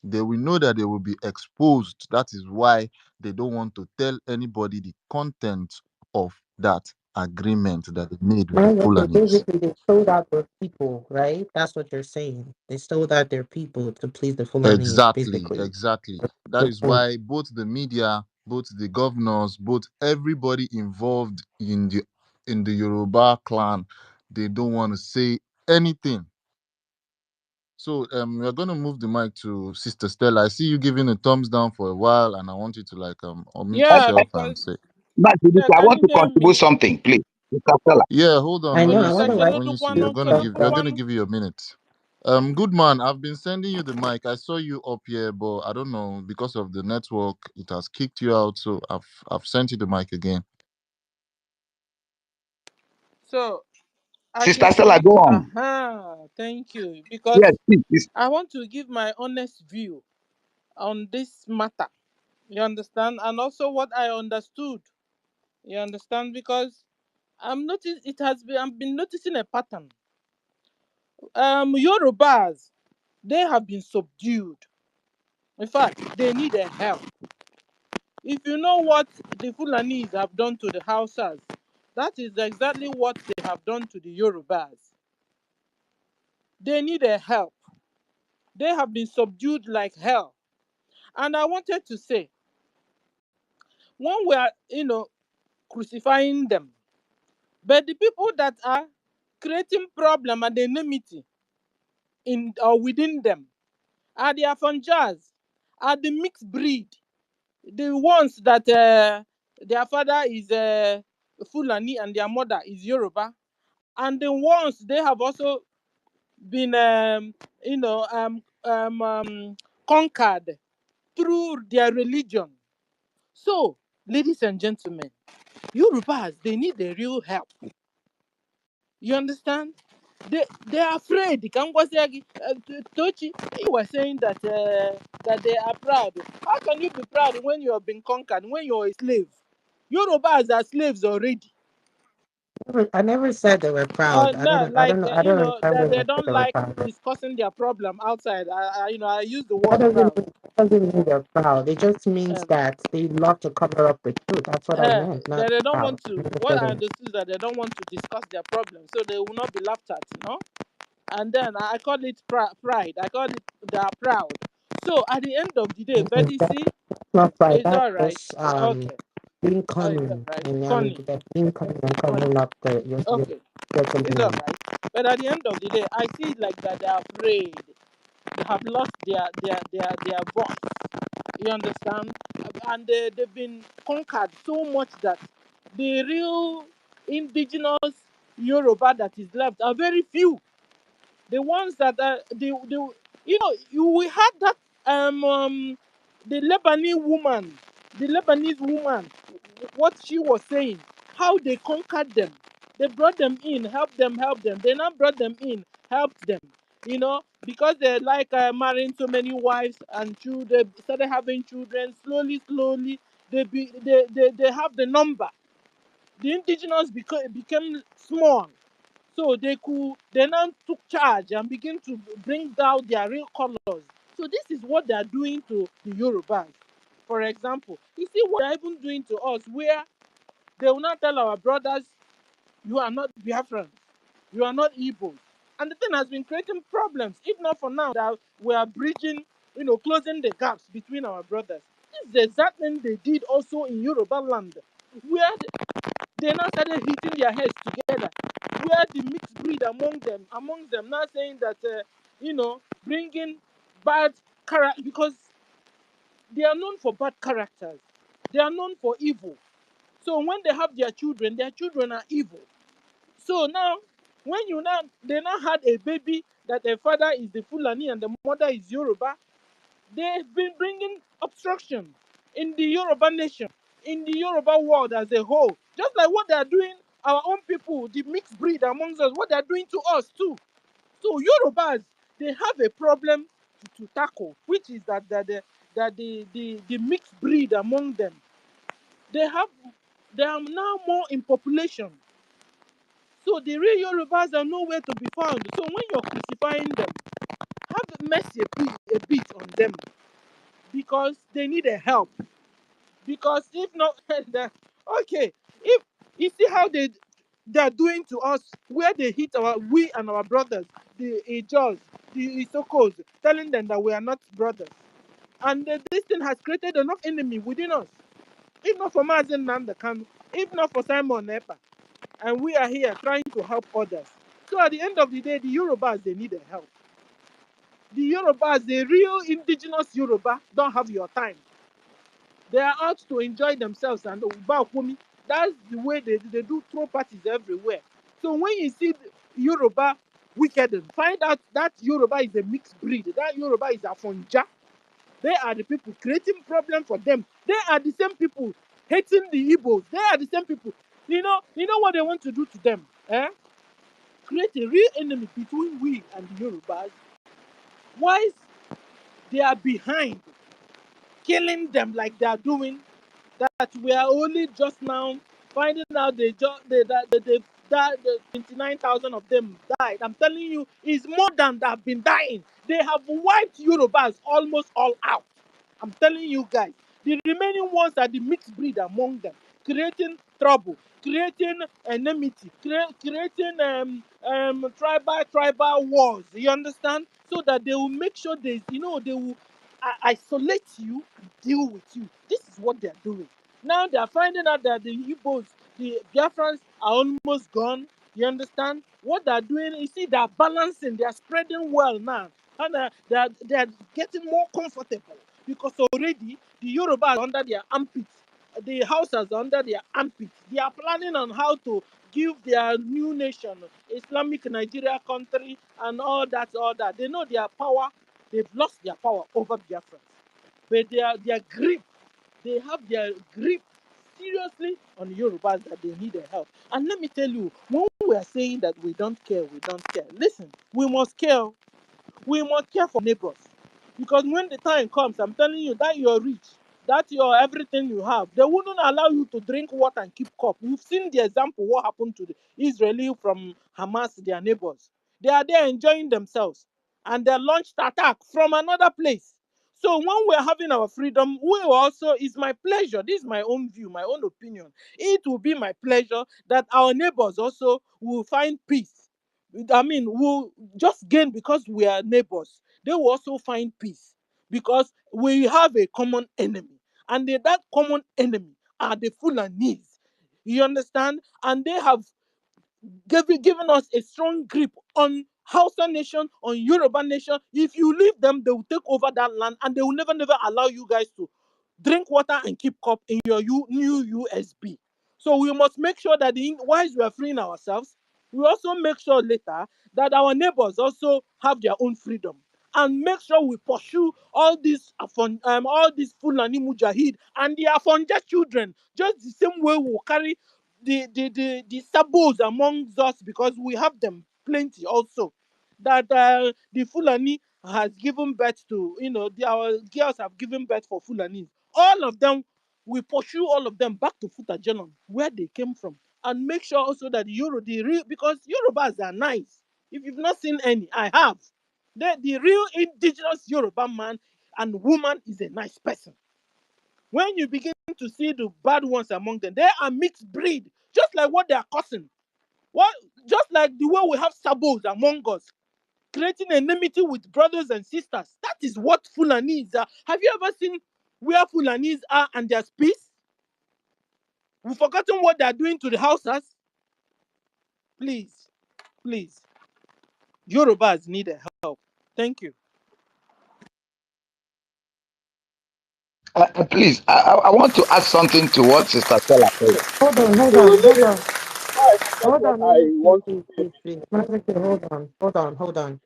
Speaker 2: They will know that they will be exposed. That is why they don't want to tell anybody the content of that agreement that they made with the
Speaker 5: Right, okay,
Speaker 2: Fulanis.
Speaker 5: basically they sold out their people, right? That's what you're saying. They sold out their people to please the Fulanis,
Speaker 2: Exactly,
Speaker 5: basically.
Speaker 2: exactly. That
Speaker 5: The
Speaker 2: is
Speaker 5: point.
Speaker 2: why both the media, both the governors, both everybody involved in the Yoruba clan, they don't want to say anything. So we're gonna move the mic to Sister Stella. I see you giving a thumbs down for a while, and I want you to like unmute
Speaker 1: Yeah,
Speaker 2: yourself
Speaker 1: because
Speaker 2: and say,
Speaker 12: But
Speaker 1: yeah,
Speaker 12: I
Speaker 1: can
Speaker 12: want
Speaker 1: you
Speaker 12: to
Speaker 1: hear
Speaker 12: contribute
Speaker 1: me?
Speaker 12: something, please. Mr. Stella.
Speaker 2: yeah, hold on.
Speaker 5: I
Speaker 2: When
Speaker 5: know,
Speaker 2: you
Speaker 5: I
Speaker 1: Olisa
Speaker 5: want to
Speaker 2: see,
Speaker 5: write
Speaker 2: when you see,
Speaker 1: Keludukwana
Speaker 5: stuff
Speaker 2: we're
Speaker 5: down.
Speaker 2: gonna give you a minute. Good man. I've been sending you the mic. I saw you up here, but I don't know because of the network, it has kicked you out. So I've sent you the mic again.
Speaker 1: So at
Speaker 12: Sister
Speaker 1: the
Speaker 12: Stella, go on.
Speaker 1: thank you. Because
Speaker 12: Yes, please.
Speaker 1: I want to give my honest view on this matter. You understand? And also what I understood. You understand? Because I've been noticing a pattern. Yorubas, they have been subdued. In fact, they need a help. If you know what the Fulanis have done to the Hausas, that is exactly what they have done to the Yorubas. They need a help. They have been subdued like hell. And I wanted to say, when we are, crucifying them, but the people that are creating problem and enmity in or within them are the Afanjas, are the mixed breed, the ones that their father is Fulani and their mother is Yoruba, and the ones they have also been conquered through their religion. So, ladies and gentlemen, Yorubas, they need a real help. You understand? They are afraid. Tochi, you were saying that they are proud. How can you be proud when you have been conquered, when you're a slave? Yorubas are slaves already.
Speaker 5: I never said they were proud.
Speaker 1: No,
Speaker 5: I
Speaker 1: like
Speaker 5: don't know. I don't understand
Speaker 1: that
Speaker 5: when
Speaker 1: they
Speaker 5: you said
Speaker 1: don't
Speaker 5: they were
Speaker 1: like
Speaker 5: proud.
Speaker 1: discussing their problem outside. I use the
Speaker 5: That
Speaker 1: word
Speaker 5: doesn't
Speaker 1: proud.
Speaker 5: mean, that doesn't mean they're proud. It just means
Speaker 1: Um,
Speaker 5: that they love to cover up the truth. That's what I meant,
Speaker 1: that
Speaker 5: not
Speaker 1: they don't
Speaker 5: proud.
Speaker 1: want to.
Speaker 5: I never
Speaker 1: What
Speaker 5: said
Speaker 1: I
Speaker 5: it.
Speaker 1: understood is that they don't want to discuss their problem, so they will not be laughed at. And then I call it pride. I call it they are proud. So at the end of the day, but you
Speaker 5: That's
Speaker 1: see,
Speaker 5: not pride.
Speaker 1: it's
Speaker 5: That's
Speaker 1: all right.
Speaker 5: just
Speaker 1: Okay.
Speaker 5: being
Speaker 1: Oh, it's all
Speaker 5: cunning
Speaker 1: right.
Speaker 5: and
Speaker 1: Funny.
Speaker 5: being cunning and
Speaker 1: Funny.
Speaker 5: covering up
Speaker 1: Okay.
Speaker 5: your
Speaker 1: It's all
Speaker 5: compliment.
Speaker 1: right. But at the end of the day, I see it like that they are afraid. They have lost their voice. You understand? And they've been conquered so much that the real indigenous Yoruba that is left are very few. The ones that we had that the Lebanese woman, what she was saying, how they conquered them. They brought them in, helped them. They now brought them in, helped them. Because they like marrying so many wives and children, started having children slowly. They have the number. The indigenous became small, so they now took charge and begin to bring down their real colors. So this is what they are doing to the Yorubas. For example, you see what they are even doing to us, where they will not tell our brothers, you are not Biafrans, you are not Igbos. And the thing has been creating problems, if not for now that we are bridging, closing the gaps between our brothers. This is the exact thing they did also in Yoruba land, where they now started hitting their heads together, where the mixed breed among them now saying that bringing bad character, because they are known for bad characters, they are known for evil. So when they have their children are evil. So now when they now had a baby that the father is the Fulani and the mother is Yoruba, they've been bringing obstruction in the Yoruba nation, in the Yoruba world as a whole. Just like what they are doing, our own people, the mixed breed amongst us, what they are doing to us too. So Yorubas, they have a problem to tackle, which is that the mixed breed among them.
Speaker 13: They have they are now more in population. So the real Yorubas are nowhere to be found. So when you're crucifying them, have mercy a bit on them because they need a help. Because if not, okay, if you see how they're doing to us, where they hit we and our brothers, the Ijos, the Isokos, telling them that we are not brothers, and this thing has created enough enemy within us. If not for Mazi Nnamdi Kanu, if not for Simon Epa, and we are here trying to help others. So at the end of the day, the Yorubas, they need help. The Yorubas, the real indigenous Yoruba, don't have your time. They are out to enjoy themselves and Ubakumi. That's the way they do throw parties everywhere. So when you see Yoruba wicked, find out that Yoruba is a mixed breed. That Yoruba is a Fonja. They are the people creating problems for them. They are the same people hating the Igbos. They are the same people. You know what they want to do to them? Create a real enemy between we and the Yorubas. Why they are behind killing them like they are doing, that we are only just now finding out that the 29,000 of them died. I'm telling you, it's more than that have been dying. They have wiped Yorubas almost all out. I'm telling you guys, the remaining ones are the mixed breed among them, creating trouble, creating enmity, creating tribal wars. You understand? So that they will make sure they will isolate you and deal with you. This is what they are doing. Now they are finding out that the Igbos, the Biafrans are almost gone. You understand? What they are doing, you see, they are balancing, they are spreading well now. And they are getting more comfortable because already the Yoruba are under their armpits. The Hausas are under their armpits. They are planning on how to give their new nation, Islamic Nigeria country, and all that, all that. They know their power. They've lost their power over Biafra. But their grip, they have their grip seriously on the Yorubas that they need their help. And let me tell you, when we are saying that we don't care, we don't care. Listen, we must care. We must care for neighbors. Because when the time comes, I'm telling you that you're rich, that you're everything you have, they wouldn't allow you to drink water and keep cup. We've seen the example what happened to the Israeli from Hamas, their neighbors. They are there enjoying themselves. And they launched attack from another place. So when we're having our freedom, we also, it's my pleasure, this is my own view, my own opinion. It will be my pleasure that our neighbors also will find peace. I mean, we'll just gain because we are neighbors. They will also find peace because we have a common enemy. And that common enemy are the Fulanese. You understand? And they have given us a strong grip on Hausa nation, on Yoruba nation. If you leave them, they will take over that land and they will never allow you guys to drink water and keep cup in your new USB. So we must make sure that whilst we are freeing ourselves, we also make sure later that our neighbors also have their own freedom. And make sure we pursue all these Fulani Mujahid and their Afonja children, just the same way we'll carry the sabos among us because we have them plenty also. That the Fulani has given birth to, our girls have given birth for Fulani. All of them, we pursue all of them back to Futajalon, where they came from, and make sure also that because Yorubas are nice. If you've not seen any, I have. The real indigenous Yoruba man and woman is a nice person. When you begin to see the bad ones among them, they are mixed breed, just like what they are causing. What, just like the way we have sabos among us, creating enmity with brothers and sisters. That is what Fulanis are. Have you ever seen where Fulanis are and there's peace? We've forgotten what they are doing to the houses. Please, please, Yorubas need help. Thank you.
Speaker 12: Please, I want to add something to what Sister Stella said.
Speaker 5: Hold on, hold
Speaker 9: So
Speaker 5: on, hold on.
Speaker 9: that's
Speaker 5: Hold
Speaker 9: what
Speaker 5: on, let
Speaker 9: I
Speaker 5: me speak,
Speaker 9: want to
Speaker 5: please,
Speaker 9: say.
Speaker 5: please, please. Okay, hold on.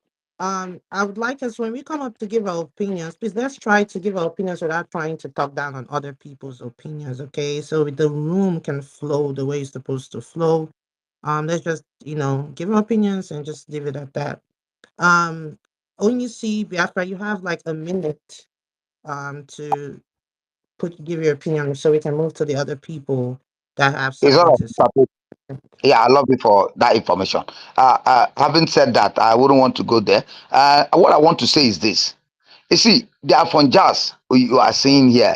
Speaker 5: I would like us when we come up to give our opinions, please let's try to give our opinions without trying to talk down on other people's opinions, okay? So the room can flow the way it's supposed to flow. Let's just, give our opinions and just leave it at that. Um, when you see Biafra, you have like a minute to give your opinion so we can move to the other people that have
Speaker 12: It's
Speaker 5: something
Speaker 12: all
Speaker 5: to say.
Speaker 12: right. Yeah, I love you for that information. Having said that, I wouldn't want to go there. What I want to say is this. You see, the Afonjas you are seeing here,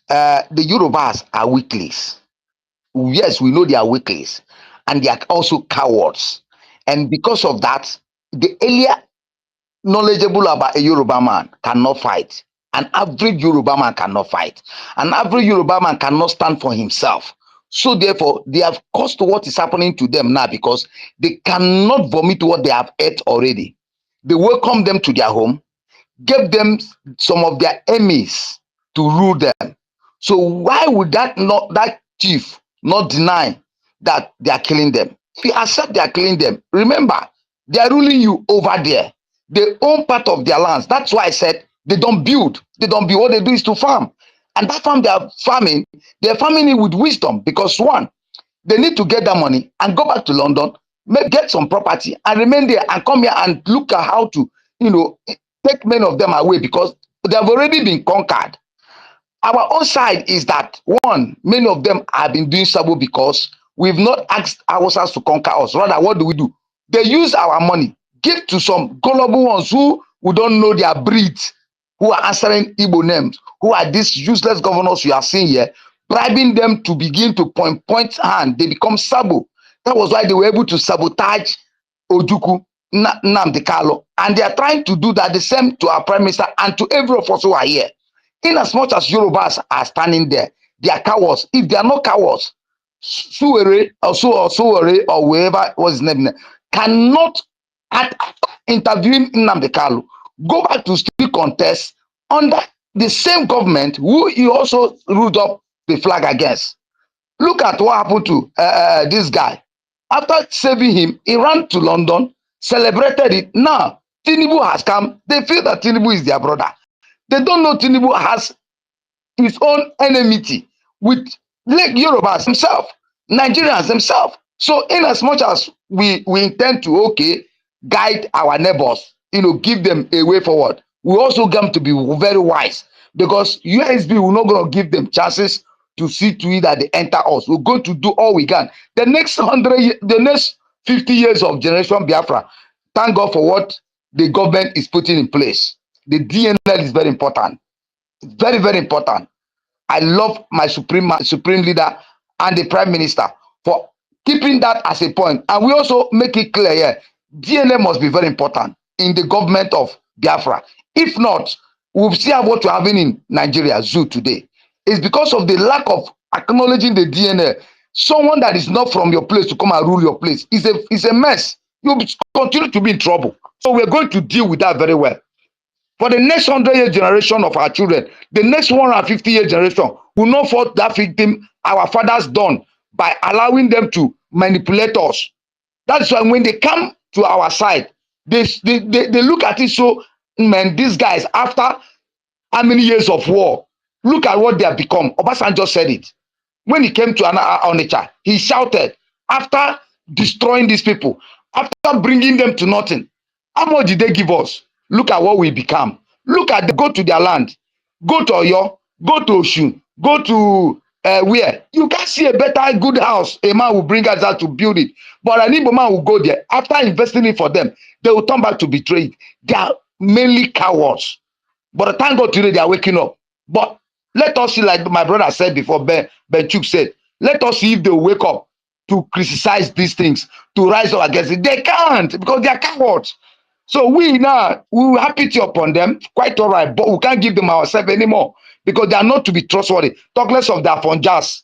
Speaker 12: the Yorubas are weaklings. Yes, we know they are weaklings, and they are also cowards. And because of that, the earlier knowledgeable about a Yoruba man cannot fight. An average Yoruba man cannot fight. An average Yoruba man cannot stand for himself. So therefore, they have caused what is happening to them now because they cannot vomit what they have ate already. They welcome them to their home, gave them some of their enemies to rule them. So why would that chief not deny that they are killing them? If you accept they are killing them, remember they are ruling you over there. They own part of their lands. That's why I said they don't build. They don't build. What they do is to farm. And that farm they're farming it with wisdom because one, they need to get that money and go back to London, get some property and remain there and come here and look at how to, take many of them away because they have already been conquered. Our own side is that one, many of them have been doing sabo because we've not asked ourselves to conquer us. Rather, what do? They use our money, give to some gullible ones who we don't know their breed, who are answering Igbo names, who are these useless governors you are seeing here, bribing them to begin to point hand. They become sabo. That was why they were able to sabotage Ojuku, Nnamdi Kanu, and they are trying to do that the same to our prime minister and to every of us who are here. In as much as Yorubas are standing there, they are cowards. If they are not cowards, Suwere or Suwere or whoever was his name cannot, at interviewing Nnamdi Kanu, go back to still contest under the same government who he also ruled up the flag against. Look at what happened to this guy. After saving him, he ran to London, celebrated it. Now, Tinubu has come. They feel that Tinubu is their brother. They don't know Tinubu has his own enmity with like Yorubas himself, Nigerians themselves. So, in as much as we intend to guide our neighbors, give them a way forward, we also got to be very wise because USB will not going to give them chances to see to it that they enter us. We're going to do all we can. The next 100, the next 50 years of Generation Biafra, thank God for what the government is putting in place. The DNL is very important. Very, very important. I love my supreme leader and the prime minister for keeping that as a point. And we also make it clear here, DNA must be very important in the government of Biafra. If not, we'll see what we're having in Nigeria, Zoo today. It's because of the lack of acknowledging the DNA. Someone that is not from your place to come and rule your place is a mess. You'll continue to be in trouble. So we're going to deal with that very well. For the next 100-year generation of our children, the next 150-year generation will not fall that victim our fathers done by allowing them to manipulate us. That's why when they come to our side, they look at it so, man, these guys, after how many years of war, look at what they have become. Obasanjo said it. When he came to Onitsha, he shouted, after destroying these people, after bringing them to nothing, how much did they give us? Look at what we become. Look at go to their land, go to Oyo, go to Oshun, go to where? You can't see a better, good house. A man will bring us out to build it. But an Igbo man will go there. After investing it for them, they will turn back to betray it. They are mainly cowards. But thank God today they are waking up. But let us see, like my brother said before, Ben Chuk said, let us see if they wake up to criticize these things, to rise up against it. They can't because they are cowards. So we will have pity upon them, quite all right, but we can't give them ourselves anymore because they are not to be trustworthy. Talk less of the Afonjas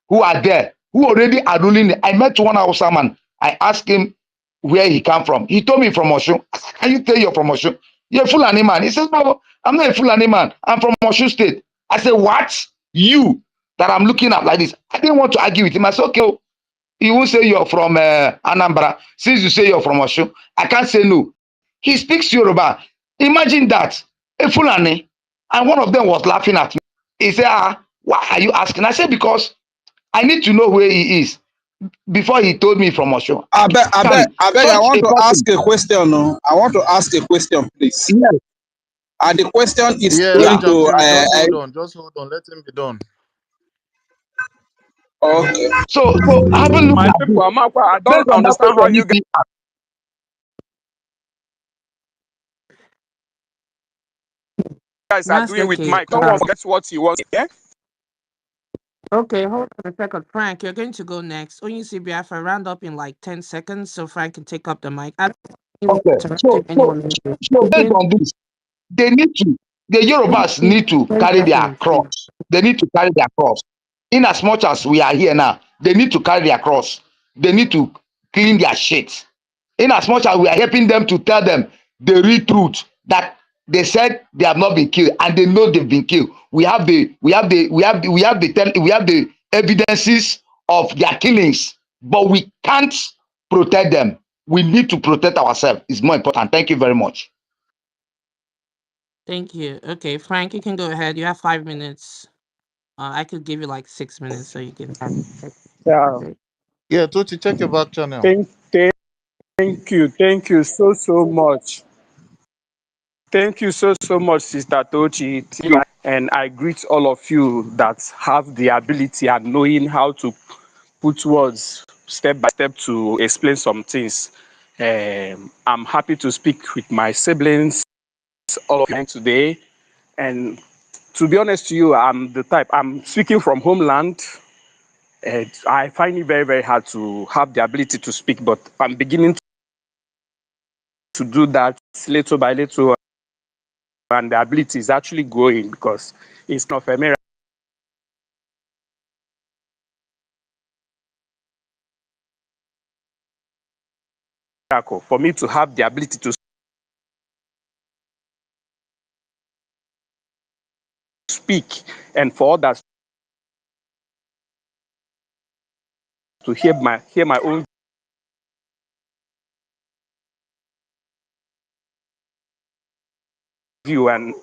Speaker 12: who are there, who already are ruling. I met one Hausa man. I asked him where he come from. He told me from Oshun. I said, can you tell you're from Oshun? You're a Fulani man. He says, no, I'm not a Fulani man. I'm from Oshun State. I said, what? You that I'm looking at like this. I didn't want to argue with him. I said, okay, you won't say you're from Anambra. Since you say you're from Oshun, I can't say no. He speaks Yoruba. Imagine that. A Fulani. And one of them was laughing at me. He said, why are you asking? I said, because I need to know where he is before he told me from Osho.
Speaker 14: I beg, I want to ask a question. No? I want to ask a question, please.
Speaker 12: Yes,
Speaker 14: The question is
Speaker 2: Yeah,
Speaker 14: going to
Speaker 2: Jim, just hold on. Just hold on. Let him be done.
Speaker 14: okay.
Speaker 12: So have a look
Speaker 14: My
Speaker 12: at
Speaker 14: people,
Speaker 12: this.
Speaker 14: I don't
Speaker 12: Based on that
Speaker 14: understand how
Speaker 12: question,
Speaker 14: you guys are doing
Speaker 5: Master
Speaker 14: with
Speaker 5: K.
Speaker 14: Mike. Someone forgets what he wants. Yeah?
Speaker 5: Okay, hold on a second. Frank, you're going to go next. When you see Biafra, round up in like 10 seconds so Frank can take up the mic. I don't want
Speaker 12: okay.
Speaker 5: to
Speaker 12: So
Speaker 5: anyone wants to
Speaker 12: based
Speaker 5: speak.
Speaker 12: on this, they need to, the Yorubas
Speaker 5: Please,
Speaker 12: need to
Speaker 5: 10
Speaker 12: carry their
Speaker 5: seconds, please.
Speaker 12: cross. They need to carry their cross. In as much as we are here now, they need to carry their cross. They need to clean their shit. In as much as we are helping them to tell them the real truth that they said they have not been killed and they know they've been killed. We have the evidences of their killings, but we can't protect them. We need to protect ourselves. It's more important. Thank you very much.
Speaker 5: Thank you. Okay, Frank, you can go ahead. You have 5 minutes. I could give you like 6 minutes so you can have it.
Speaker 14: Yeah.
Speaker 5: Okay.
Speaker 2: Yeah, Tochi, check your back channel.
Speaker 14: Thank you so much. Thank you so much, Sister Tochi. And I greet all of you that have the ability and knowing how to put words step by step to explain some things. I'm happy to speak with my siblings, all of you today. And to be honest to you, I'm speaking from homeland. I find it very, very hard to have the ability to speak, but I'm beginning to do that little by little, and the ability is actually growing because it's kind of a miracle for me to have the ability to speak and for others to hear my own view and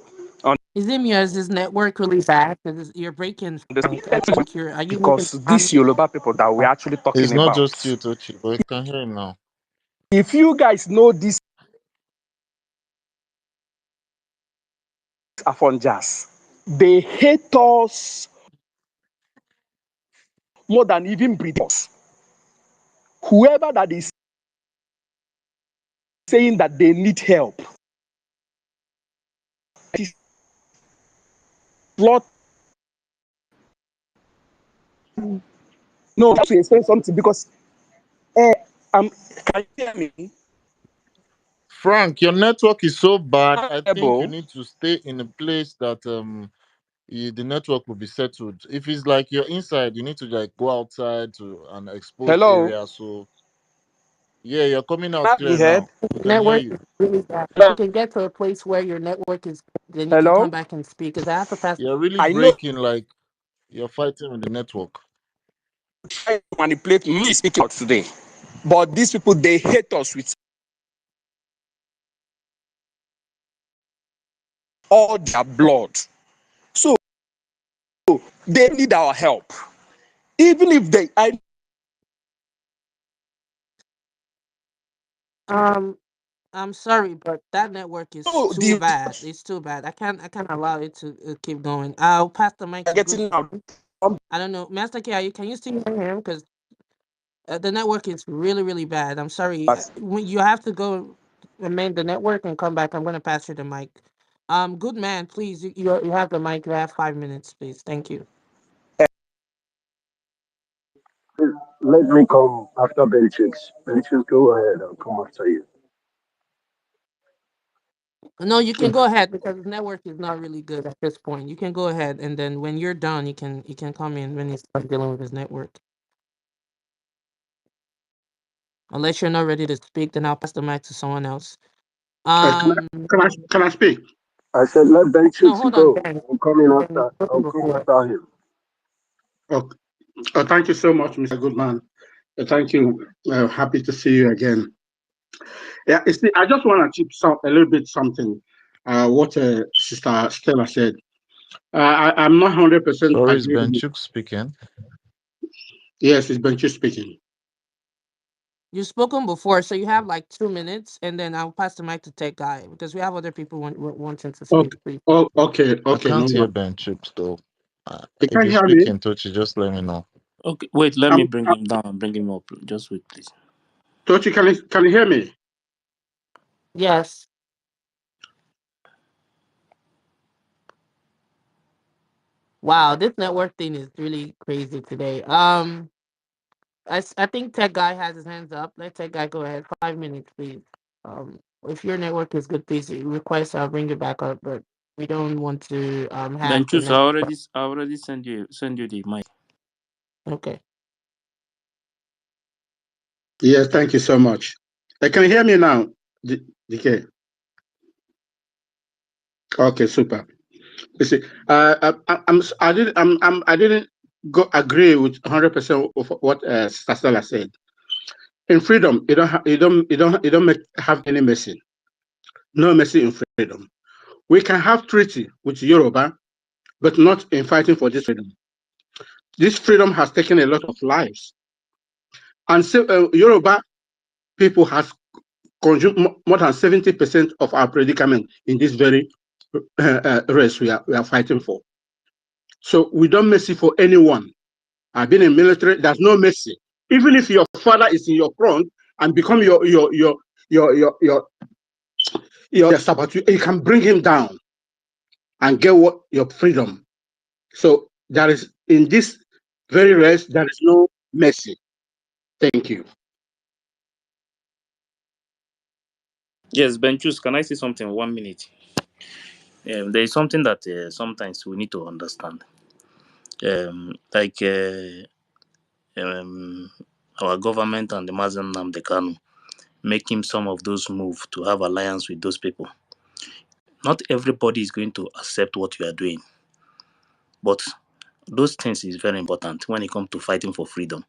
Speaker 5: Is it yours? Is network really bad? Because you're breaking, Frank. I think are you moving
Speaker 14: because these Yoruba people that we're actually
Speaker 2: It's
Speaker 14: talking
Speaker 2: not
Speaker 14: about,
Speaker 2: just you, Tochi, but you can hear him now.
Speaker 14: if you guys know these Afonjas, they hate us more than even breeders. Whoever that is saying that they need help, Lord, no, to explain something because can you hear me?
Speaker 2: Frank, your network is so bad. I think you
Speaker 14: Able.
Speaker 2: need to stay in a place that the network will be settled. If it's like you're inside, you need to like go outside to an exposed
Speaker 14: Hello,
Speaker 2: area. So yeah, you're coming out
Speaker 14: can you
Speaker 2: clear
Speaker 14: hear?
Speaker 2: now. We can hear
Speaker 5: network
Speaker 2: you.
Speaker 5: is really bad. If you can get to a place where your network is, then you can come
Speaker 14: Hello,
Speaker 5: back and speak. Because I have to pass.
Speaker 2: You're really
Speaker 14: I know
Speaker 2: breaking, like you're fighting with the network.
Speaker 14: trying to manipulate me speaking out today, but these people they hate us with all their blood. So they need our help. Even if I
Speaker 5: Um, I'm sorry, but that network is
Speaker 14: know
Speaker 5: too
Speaker 14: the
Speaker 5: bad. It's too bad. I can't allow it to keep going. I'll pass the mic
Speaker 14: are
Speaker 5: to good.
Speaker 14: getting out.
Speaker 5: I don't know, Master K. Can you still hear him? Because the network is really really bad. I'm sorry. When you have to go amend the network and come back, I'm gonna pass you the mic. Good man, please. You have the mic. You have 5 minutes, please. Thank you.
Speaker 15: Let me come after Benchix. Benchix, go ahead. I'll come after you.
Speaker 5: No, you can go ahead because the network is not really good at this point. You can go ahead, and then when you're done, you can come in when he's done dealing with his network. Unless you're not ready to speak, then I'll pass the mic to someone else. Um,
Speaker 9: Can I speak?
Speaker 15: I said, let
Speaker 5: no,
Speaker 15: Benchix
Speaker 5: hold on,
Speaker 15: go.
Speaker 5: Ben.
Speaker 15: I'm coming
Speaker 5: Ben, you've
Speaker 15: after.
Speaker 5: spoken
Speaker 15: I'll come
Speaker 5: before.
Speaker 15: after him.
Speaker 9: Oh, thank you so much, Mr. Goodman. Thank you. Happy to see you again. Yeah, you see, I just want to chip a little bit something. What Sister Stella said. I'm not 100%
Speaker 2: Sorry, is
Speaker 9: agree with.
Speaker 2: Benchuk speaking?
Speaker 9: Yes, it's Benchu speaking.
Speaker 5: You've spoken before, so you have like 2 minutes, and then I'll pass the mic to Tech Guy because we have other people wanting to speak.
Speaker 9: Okay,
Speaker 5: Please.
Speaker 9: okay,
Speaker 2: I
Speaker 9: okay, no
Speaker 2: can't hear
Speaker 9: worries.
Speaker 2: Ben Chips though.
Speaker 9: You
Speaker 2: If
Speaker 9: can
Speaker 2: you
Speaker 9: hear
Speaker 2: speak
Speaker 9: me?
Speaker 2: in Tochi, just let me know.
Speaker 10: Okay, wait, let me
Speaker 9: I'm,
Speaker 10: bring
Speaker 9: I'm
Speaker 10: him down and bring him up. Just wait, please.
Speaker 9: Tochi, can you hear me?
Speaker 5: Yes. Wow, this network thing is really crazy today. I think Tech Guy has his hands up. Let Tech Guy go ahead. 5 minutes, please. If your network is good, please request I'll bring you back up. But we don't want to
Speaker 10: Ben
Speaker 5: have the
Speaker 10: choose.
Speaker 5: next.
Speaker 10: I already send you the mic.
Speaker 5: Okay.
Speaker 9: Yes, thank you so much. Can you hear me now, DK? Okay, super. You see, I didn't go agree with 100% of what Sister Stella said. In freedom, you don't have any mercy. No mercy in freedom. We can have treaty with Yoruba, but not in fighting for this freedom. This freedom has taken a lot of lives, and so Yoruba people has consumed more than 70% of our predicament in this very race we are fighting for. So we don't mercy for anyone. I've been in military. There's no mercy. Even if your father is in your front and become your saboteur, you can bring him down and get what your freedom. So there is in this very race there is no mercy. Thank you.
Speaker 10: Yes, Ben choose. Can I say something? 1 minute. There is something that sometimes we need to understand. Like our government and the Mazi Nnamdi Kanu making some of those moves to have alliance with those people. Not everybody is going to accept what you are doing, but those things is very important when it comes to fighting for freedom.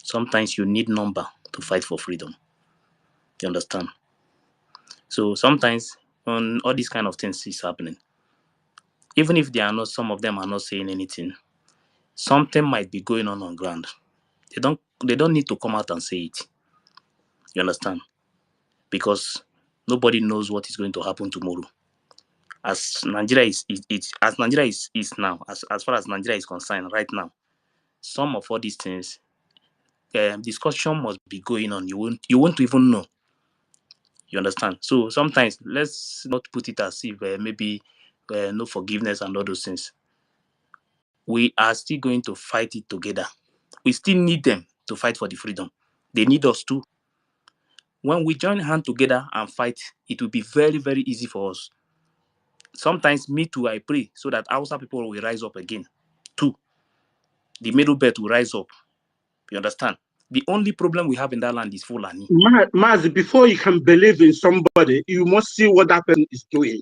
Speaker 10: Sometimes you need number to fight for freedom. You understand? So sometimes when all these kind of things is happening, even if they are not, some of them are not saying anything, something might be going on ground. They don't need to come out and say it. You understand? Because nobody knows what is going to happen tomorrow. As Nigeria is now, as far as Nigeria is concerned right now, some of all these things, discussion must be going on. You won't even know. You understand? So sometimes let's not put it as if maybe no forgiveness and all those things. We are still going to fight it together. We still need them to fight for the freedom. They need us too. When we join hand together and fight, it will be very, very easy for us. Sometimes me too, I pray so that Hausa people will rise up again. Too. The middle belt will rise up. You understand? The only problem we have in that land is Fulani.
Speaker 9: Mazi, before you can believe in somebody, you must see what that person is doing.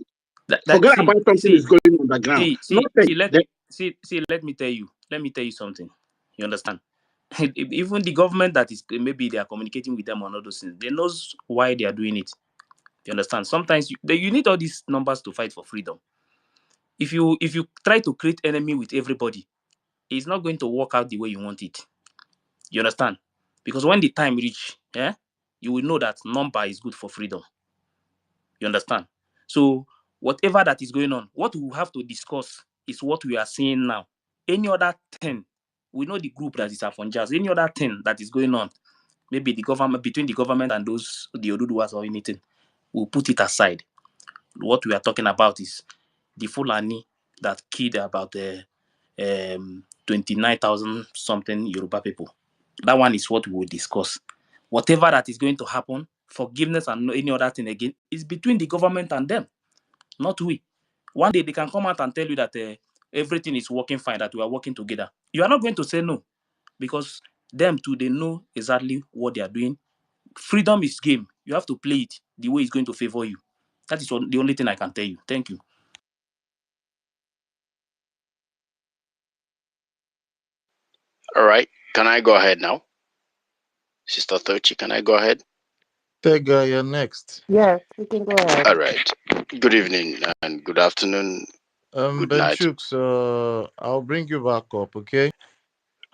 Speaker 9: Forget
Speaker 10: See,
Speaker 9: about something is going on the ground. Nothing.
Speaker 10: Let me tell you. Let me tell you something. You understand? Even the government that is maybe they are communicating with them on all those things, they knows why they are doing it. You understand? Sometimes you need all these numbers to fight for freedom. If you try to create enemy with everybody, it's not going to work out the way you want it. You understand? Because when the time reach, you will know that number is good for freedom. You understand? So whatever that is going on, what we have to discuss is what we are seeing now. Any other thing, we know the group that is Afonjas. Any other thing that is going on, maybe the government between the government and those the Oduduwas or anything, we'll put it aside. What we are talking about is the Fulani that killed about 29,000 something Yoruba people. That one is what we will discuss. Whatever that is going to happen, forgiveness and any other thing again, is between the government and them, not we. One day they can come out and tell you that everything is working fine, that we are working together. You are not going to say no, because them too, they know exactly what they are doing. Freedom is game. You have to play it the way it's going to favor you. That is the only thing I can tell you. Thank you.
Speaker 16: All right. Can I go ahead now? Sister Thochi, can I go ahead?
Speaker 2: Tech Guy, you're next.
Speaker 5: Yes, you can go ahead.
Speaker 16: All right. Good evening and good afternoon. Good
Speaker 2: Ben
Speaker 16: night.
Speaker 2: Chooks, I'll bring you back up, okay?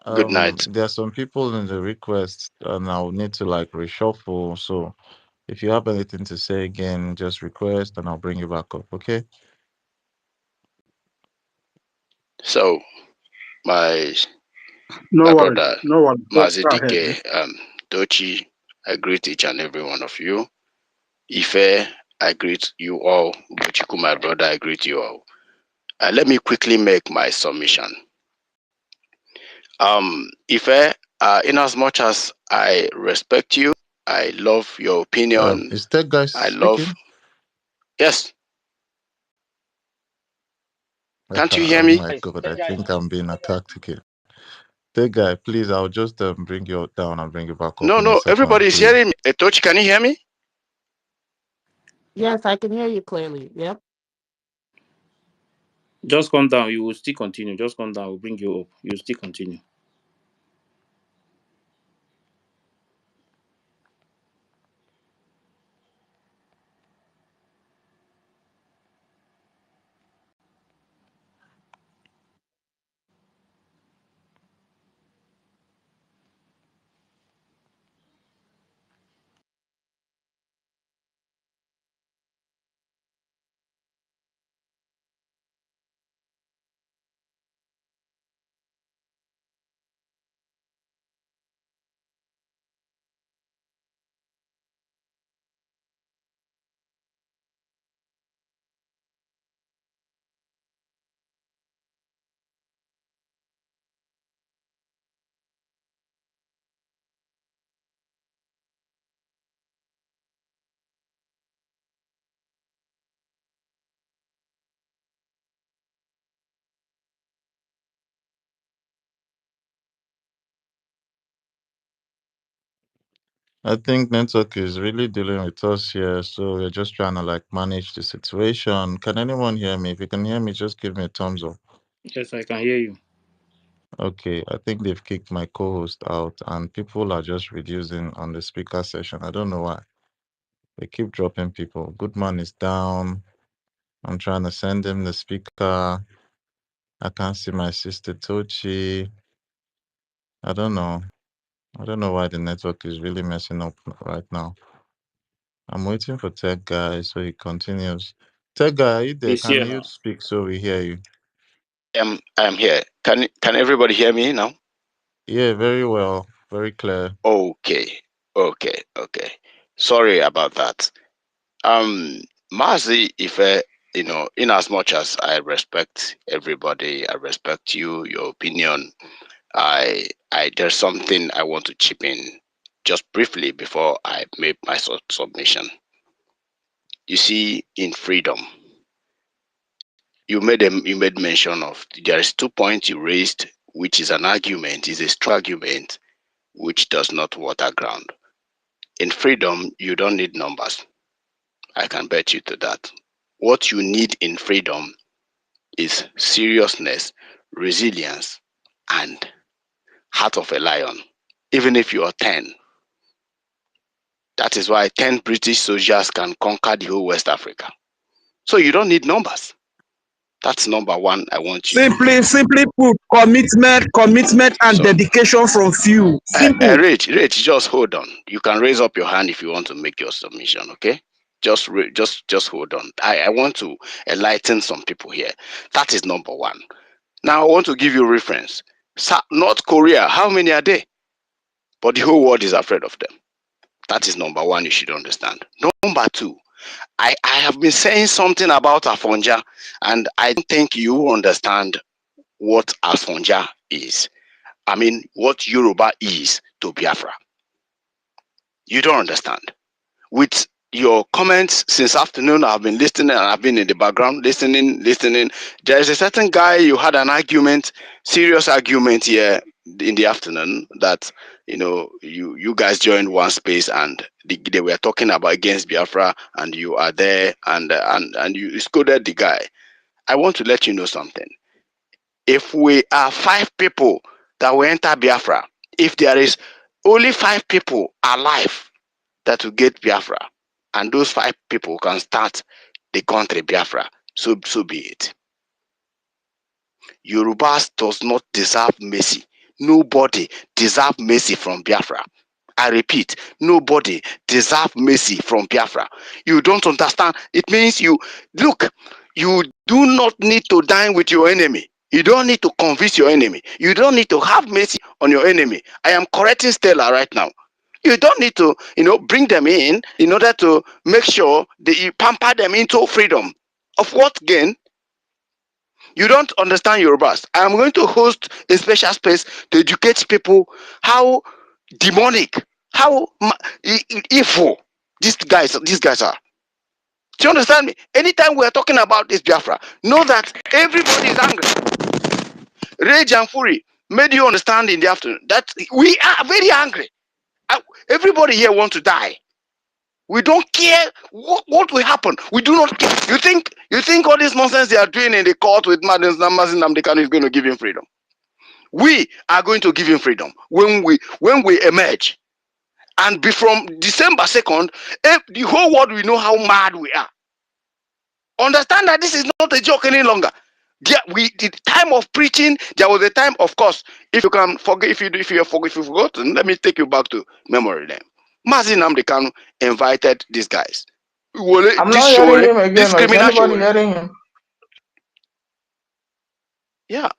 Speaker 16: Good night.
Speaker 2: There are some people in the request, and I'll need to like reshuffle. So if you have anything to say again, just request, and I'll bring you back up. Okay?
Speaker 16: So my
Speaker 9: No
Speaker 16: my
Speaker 9: worries.
Speaker 16: brother
Speaker 9: No worries. Go
Speaker 16: Mazi
Speaker 9: go ahead.
Speaker 16: Dike, Dochi, I greet each and every one of you. Ife, I greet you all. Buchiku, my brother, I greet you all. Let me quickly make my submission. Ife, in as much as I respect you, I love your opinion.
Speaker 2: Is that guy
Speaker 16: I love,
Speaker 2: speaking?
Speaker 16: yes. Can't you hear
Speaker 2: Oh
Speaker 16: me?
Speaker 2: my
Speaker 4: Guys,
Speaker 2: God, I
Speaker 4: that guy,
Speaker 2: think I'm being attacked again. That guy, please, I'll just bring you down and bring you back up
Speaker 16: No,
Speaker 2: in a
Speaker 16: no,
Speaker 2: second,
Speaker 16: everybody is
Speaker 2: please.
Speaker 16: hearing me. Tochi, can you hear me?
Speaker 5: Yes, I can hear you clearly. Yep.
Speaker 10: Just come down. You will still continue. Just come down. We'll bring you up. You will still continue.
Speaker 2: I think network is really dealing with us here, so we're just trying to like manage the situation. Can anyone hear me? If you can hear me, just give me a thumbs up.
Speaker 10: Yes, I can hear you.
Speaker 2: Okay, I think they've kicked my co-host out, and people are just reducing on the speaker session. I don't know why. They keep dropping people. Goodman is down. I'm trying to send him the speaker. I can't see my sister Tochi. I don't know. I don't know why the network is really messing up right now. I'm waiting for Tech Guy so he continues. Tech Guy, are you there?
Speaker 10: He's
Speaker 2: Can
Speaker 10: here
Speaker 2: you
Speaker 10: now.
Speaker 2: speak so we hear you?
Speaker 16: I am here. Can everybody hear me now?
Speaker 2: Yeah, very well. Very clear.
Speaker 16: Okay, okay. Sorry about that. Um, Mazi, if in as much as I respect everybody, I respect you, your opinion. I there's something I want to chip in just briefly before I make my submission. You see, in freedom, you made mention of there is 2 points you raised, which is an argument, is a strong argument, which does not water ground. In freedom, you don't need numbers. I can bet you to that. What you need in freedom is seriousness, resilience, and heart of a lion. Even if you are 10, that is why 10 British soldiers can conquer the whole West Africa. So you don't need numbers. That's number one. I want you to know.
Speaker 14: Simply put, commitment, and
Speaker 16: So,
Speaker 14: dedication from few. Simple.
Speaker 16: Rich, just hold on. You can raise up your hand if you want to make your submission. Okay? Just hold on. I want to enlighten some people here. That is number one. Now I want to give you a reference. North Korea, how many are they? But the whole world is afraid of them. That is number one. You should understand. Number two, I have been saying something about Afonja, and I don't think you understand what Afonja is. I mean, what Yoruba is to Biafra. You don't understand. With your comments since afternoon, I've been listening and I've been in the background listening. There is a certain guy you had an argument, serious argument here in the afternoon that you guys joined one space and they were talking about against Biafra and you are there and you scolded the guy. I want to let you know something. If we are 5 people that will enter Biafra, if there is only 5 people alive that will get Biafra, and those 5 people can start the country Biafra, so be it. Yorubas does not deserve mercy. Nobody deserve mercy from Biafra. I repeat, nobody deserve mercy from Biafra. You don't understand. It means you look. You do not need to dine with your enemy. You don't need to convince your enemy. You don't need to have mercy on your enemy. I am correcting Stella right now. You don't need to, bring them in order to make sure that you pamper them into freedom. Of what gain? You don't understand Yorubas. I am going to host a special space to educate people how demonic, how evil these guys are. Do you understand me? Anytime we are talking about this Biafra, know that everybody is angry. Rage and fury made you understand in the afternoon that we are very angry. Everybody here wants to die. We don't care what will happen. We do not care. You think all this nonsense they are doing in the court with Mazi Nnamdi Kanu is going to give him freedom? We are going to give him freedom when we emerge. And from December 2nd, the whole world will know how mad we are. Understand that this is not a joke any longer. The time of preaching, there was a time, of course. If you can forget, if you forgotten, let me take you back to memory lane. Mazi Nnamdi Kanu invited these guys.
Speaker 17: I'm not hearing him again. Is anybody hearing him?
Speaker 16: Yeah.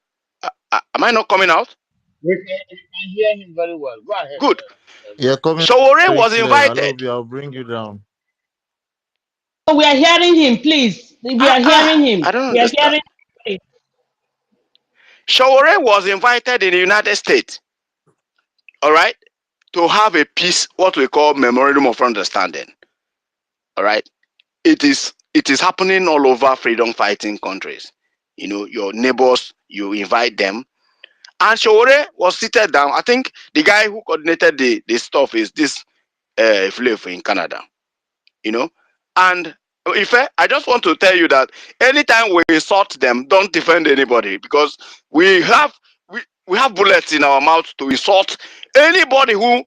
Speaker 16: Am I not coming out?
Speaker 4: We can hear him very well. Go ahead.
Speaker 16: Good.
Speaker 2: Yeah, coming.
Speaker 16: Showore was invited.
Speaker 2: I love you. I'll bring you down.
Speaker 7: Oh, we are hearing him, please. We are hearing him.
Speaker 16: I don't
Speaker 7: we
Speaker 16: understand.
Speaker 7: Are hearing him.
Speaker 16: Showore was invited in the United States. All right, to have a peace, what we call memorandum of understanding. All right, it is happening all over freedom fighting countries. Your neighbors, you invite them. And Showore was seated down. I think the guy who coordinated the stuff is this Flav in Canada. And I just want to tell you that anytime we insult them, don't defend anybody, because we have bullets in our mouth to insult anybody who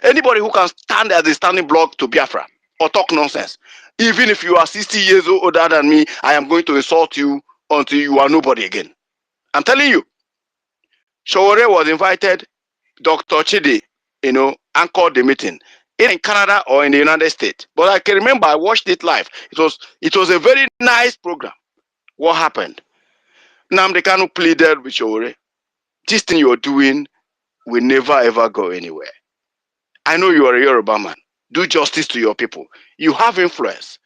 Speaker 16: anybody who can stand as a standing block to Biafra or talk nonsense. Even if you are 60 years older than me, I am going to insult you until you are nobody again. I'm telling you. Showore was invited. Dr. Chidi, anchored the meeting in Canada or in the United States. But I can remember I watched it live. It was a very nice program. What happened? Nnamdi Kanu pleaded with Showore. This thing you're doing will never ever go anywhere. I know you are a Yoruba man. Do justice to your people. You have influence.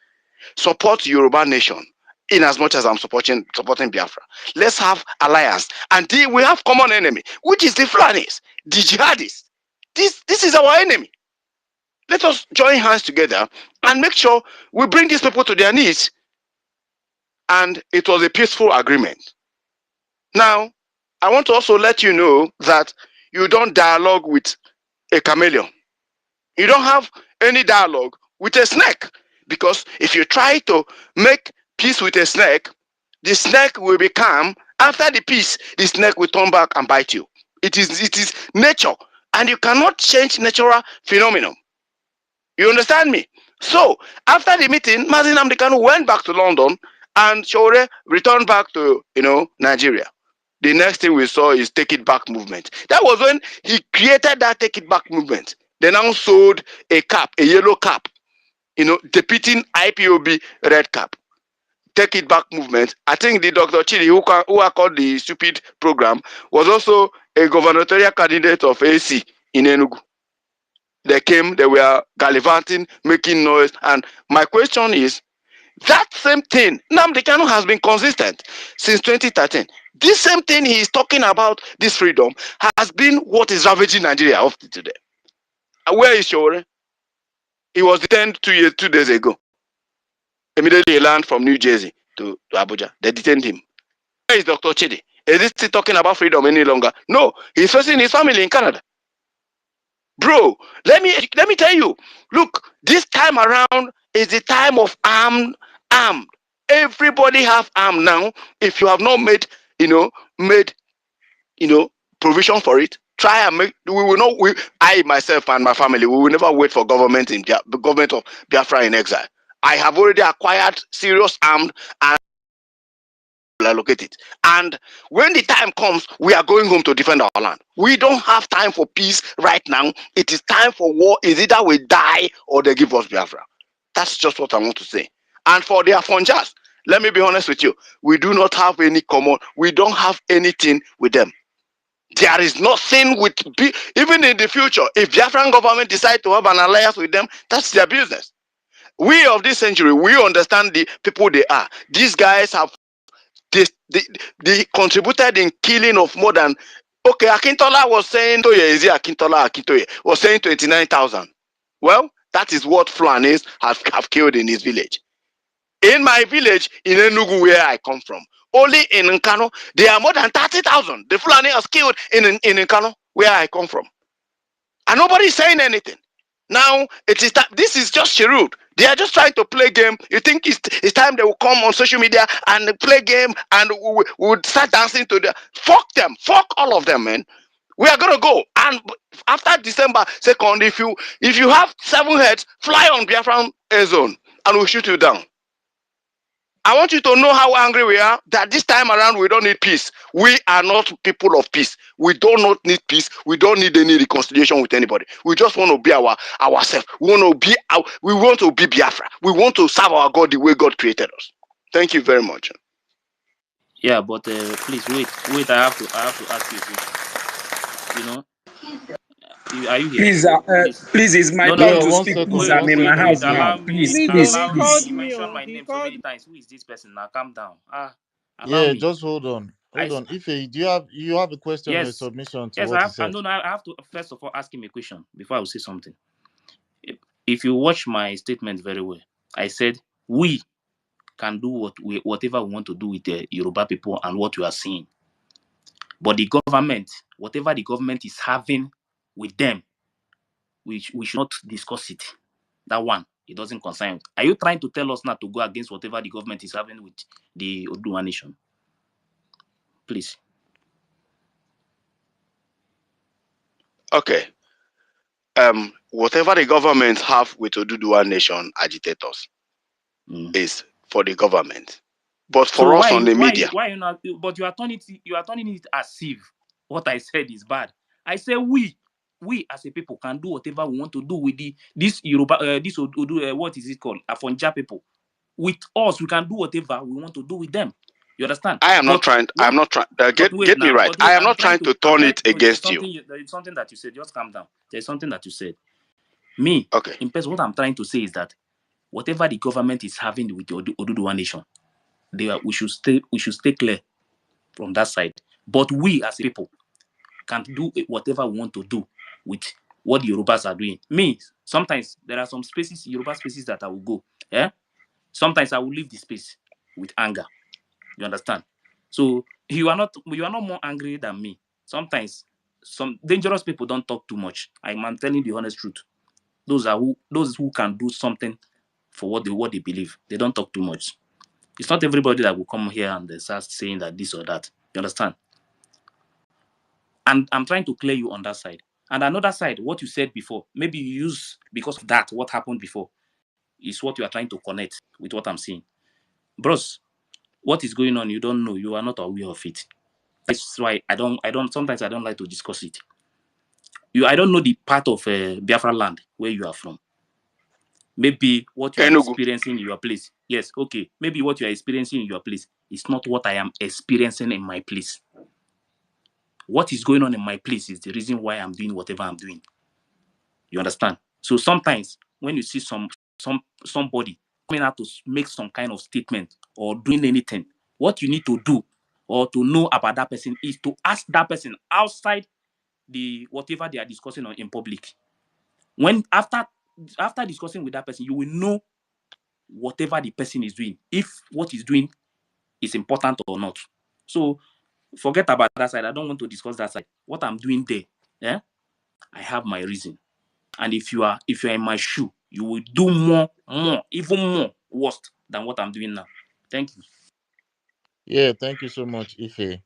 Speaker 16: Support Yoruba nation in as much as I'm supporting Biafra. Let's have alliance. And we have common enemy, which is the Fulanis, the jihadists. This is our enemy. Let us join hands together and make sure we bring these people to their knees. And it was a peaceful agreement. Now, I want to also let you know that you don't dialogue with a chameleon. You don't have any dialogue with a snake. Because if you try to make peace with a snake, the snake will become, after the peace, the snake will turn back and bite you. It is nature. And you cannot change natural phenomenon. You understand me? So, after the meeting, Mazi Nnamdi Kanu went back to London and Showore returned back to, Nigeria. The next thing we saw is Take It Back movement. That was when he created that Take It Back movement. They now sold a cap, a yellow cap, depicting IPOB red cap. Take It Back movement. I think the Dr. Chidi, who are called the stupid program, was also a gubernatorial candidate of AC in Enugu. They came, they were gallivanting, making noise. And my question is, that same thing, Nnamdi Kanu has been consistent since 2013. This same thing he is talking about, this freedom, has been what is ravaging Nigeria up to today. Where is Showore? He was detained 2 days ago. Immediately he landed from New Jersey to Abuja. They detained him. Where is Dr. Chidi? Is he still talking about freedom any longer? No, he's facing his family in Canada. Bro, let me tell you. Look, this time around is the time of armed. Everybody have arm now. If you have not made provision for it, try and make. We will not. I myself and my family, we will never wait for government the government of Biafra in exile. I have already acquired serious armed and allocate it. And when the time comes, we are going home to defend our land. We don't have time for peace right now. It is time for war. Is either we die or they give us Biafra. That's just what I want to say. And for the Afonjas, let me be honest with you. We do not have any common. We don't have anything with them. There is nothing with even in the future. If Biafran government decide to have an alliance with them, that's their business. We of this century, we understand the people they are. These guys have they contributed in killing of more than, okay, Akintola was saying, is it Akintoye was saying 29,000. Well, that is what Fulanis have killed in his village. In my village, in Enugu, where I come from, only in Nkano, there are more than 30,000. The Fulani has killed in Nkano, where I come from. And nobody is saying anything. Now, it is this is just Shirut. They are just trying to play game. You think it's time they will come on social media and play game and we would start dancing to them. Fuck them. Fuck all of them, man. We are gonna go. And after December 2nd, if you have 7 heads, fly on Biafran air zone and we'll shoot you down. I want you to know how angry we are, that this time around we don't need peace. We are not people of peace. We do not need peace. We don't need any reconciliation with anybody. We just want to be ourselves. We want to be Biafra. We want to serve our God the way God created us. Thank you very much.
Speaker 10: Yeah, but please wait. I have to ask you a question. You know, are you here? Please.
Speaker 14: Please, it's my
Speaker 10: No, no,
Speaker 14: turn
Speaker 2: Yeah,
Speaker 10: no.
Speaker 14: to
Speaker 2: one
Speaker 14: speak. Please,
Speaker 2: second,
Speaker 10: Wait,
Speaker 14: I'm
Speaker 2: one
Speaker 14: in my
Speaker 10: wait,
Speaker 2: second,
Speaker 14: house
Speaker 10: wait.
Speaker 2: bro.
Speaker 14: now.
Speaker 10: Allow me.
Speaker 14: Please,
Speaker 13: Please,
Speaker 14: please,
Speaker 13: he
Speaker 10: Allow me.
Speaker 13: called
Speaker 14: please.
Speaker 10: He
Speaker 13: me.
Speaker 10: mentioned
Speaker 13: Oh,
Speaker 10: my
Speaker 13: he
Speaker 10: name so
Speaker 13: called
Speaker 10: many
Speaker 13: me.
Speaker 10: times. Who is this person? Now, calm down. Allow
Speaker 2: Yeah,
Speaker 10: me.
Speaker 2: just hold on,
Speaker 10: I
Speaker 2: hold
Speaker 10: s-
Speaker 2: on. If do you have a question or a
Speaker 10: yes,
Speaker 2: submission to
Speaker 10: yes.
Speaker 2: what he
Speaker 10: I
Speaker 2: said?
Speaker 10: know. I have to first of all ask him a question before I will say something. If you watch my statement very well, I said we can do whatever we want to do with the Yoruba people and what we are seeing. But the government, whatever the government is having with them, we should not discuss it. That one, it doesn't concern. Are you trying to tell us not to go against whatever the government is having with the Oduduwa nation? Please.
Speaker 16: Okay. Whatever the government have with Oduduwa nation agitators
Speaker 10: Mm.
Speaker 16: is for the government. But
Speaker 10: So
Speaker 16: for us on the media,
Speaker 10: why you not? But you are turning it as if what I said is bad. I say we as a people can do whatever we want to do with this Yoruba this Odu what is it called Afonja people. With us, we can do whatever we want to do with them. You understand?
Speaker 16: I am not
Speaker 10: But
Speaker 16: trying. I'm
Speaker 10: what?
Speaker 16: not trying.
Speaker 10: But wait
Speaker 16: Get me
Speaker 10: now.
Speaker 16: right.
Speaker 10: But
Speaker 16: I
Speaker 10: wait,
Speaker 16: am not trying to turn it
Speaker 10: No,
Speaker 16: against you.
Speaker 10: there is something that you said. Just calm down. There's something that you said. Me,
Speaker 16: Okay.
Speaker 10: in person, what I'm trying to say is that whatever the government is having with the Oduduwa nation, we should stay clear from that side. But we as a people can do whatever we want to do with what the Yorubas are doing. Me, sometimes there are some spaces, Yoruba spaces that I will go. Yeah. Sometimes I will leave the space with anger. You understand? So you are not more angry than me. Sometimes some dangerous people don't talk too much. I'm telling the honest truth. Those who can do something for what they believe. They don't talk too much. It's not everybody that will come here and they start saying that this or that. You understand? And I'm trying to clear you on that side. And another side, what you said before, maybe you use because of that, what happened before, is what you are trying to connect with what I'm saying. Bros, what is going on, you don't know, you are not aware of it. That's why sometimes I don't like to discuss it. I don't know the part of Biafra land where you are from. Maybe what you are
Speaker 16: Enugu.
Speaker 10: experiencing in your place. Yes, okay. Maybe what you are experiencing in your place is not what I am experiencing in my place. What is going on in my place is the reason why I'm doing whatever I'm doing. You understand? So sometimes when you see somebody coming out to make some kind of statement or doing anything, what you need to do or to know about that person is to ask that person outside the whatever they are discussing in public. When after discussing with that person, you will know whatever the person is doing, if what he's doing is important or not. So forget about that side. I don't want to discuss that side. What I'm doing there, yeah, I have my reason. And if you're in my shoe, you will do even more worst than what I'm doing now. Thank you.
Speaker 2: Yeah, thank you so much, Ife.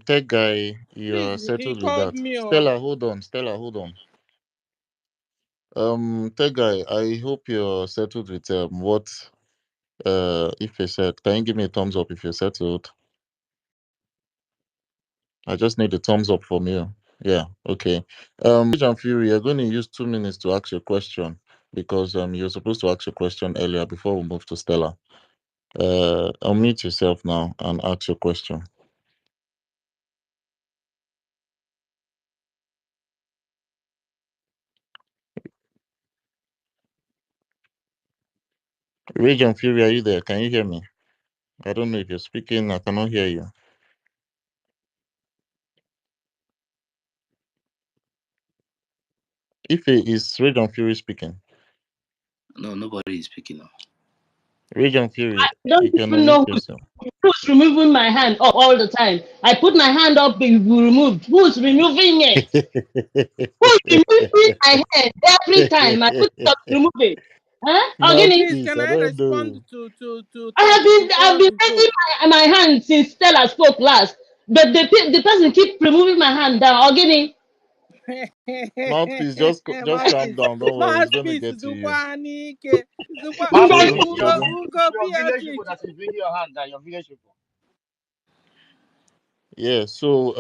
Speaker 2: Tech guy, you're
Speaker 13: Please, he
Speaker 2: settled with
Speaker 13: called
Speaker 2: that.
Speaker 13: me. Oh,
Speaker 2: Stella, hold on. Stella, hold on. Tech guy, I hope you're settled with what If you said, can you give me a thumbs up if you're settled? I just need a thumbs up from you. Yeah, okay. Rage and Fury, you're going to use 2 minutes to ask your question because you're supposed to ask your question earlier before we move to Stella. Unmute yourself now and ask your question. Rage and Fury, are you there? Can you hear me? I don't know if you're speaking. I cannot hear you. If it is Rage and Fury speaking.
Speaker 10: No, nobody is speaking now.
Speaker 2: Rage and Fury,
Speaker 7: I don't
Speaker 2: you can
Speaker 7: even know
Speaker 2: unmute yourself.
Speaker 7: who's removing my hand up all the time. I put my hand up, it will be removed. Who's removing it? Who's removing my hand every time? I put it up, remove it. Huh?
Speaker 2: Now,
Speaker 7: Ogini,
Speaker 1: Please,
Speaker 2: please,
Speaker 1: can
Speaker 2: I
Speaker 1: I
Speaker 2: don't
Speaker 1: respond
Speaker 2: know.
Speaker 1: to
Speaker 7: I have
Speaker 1: talk
Speaker 7: I've
Speaker 1: before
Speaker 7: been
Speaker 1: he
Speaker 7: raising
Speaker 1: goes?
Speaker 7: my hand since Stella spoke last. But the person keep removing my hand down. Ogini,
Speaker 2: Mouthpiece, just calm
Speaker 1: Mouthpiece,
Speaker 2: down. Don't worry, it's gonna
Speaker 1: mouthpiece,
Speaker 2: get to you.
Speaker 1: Zukwanike, Zukwa,
Speaker 4: Mouthpiece,
Speaker 7: Ngozi,
Speaker 2: Don't,
Speaker 4: it's
Speaker 1: Ugo,
Speaker 4: your
Speaker 2: don't.
Speaker 1: Ugo,
Speaker 4: it's your village people
Speaker 1: BLT.
Speaker 4: that is bringing your hand down, your village people.
Speaker 2: Yeah. So,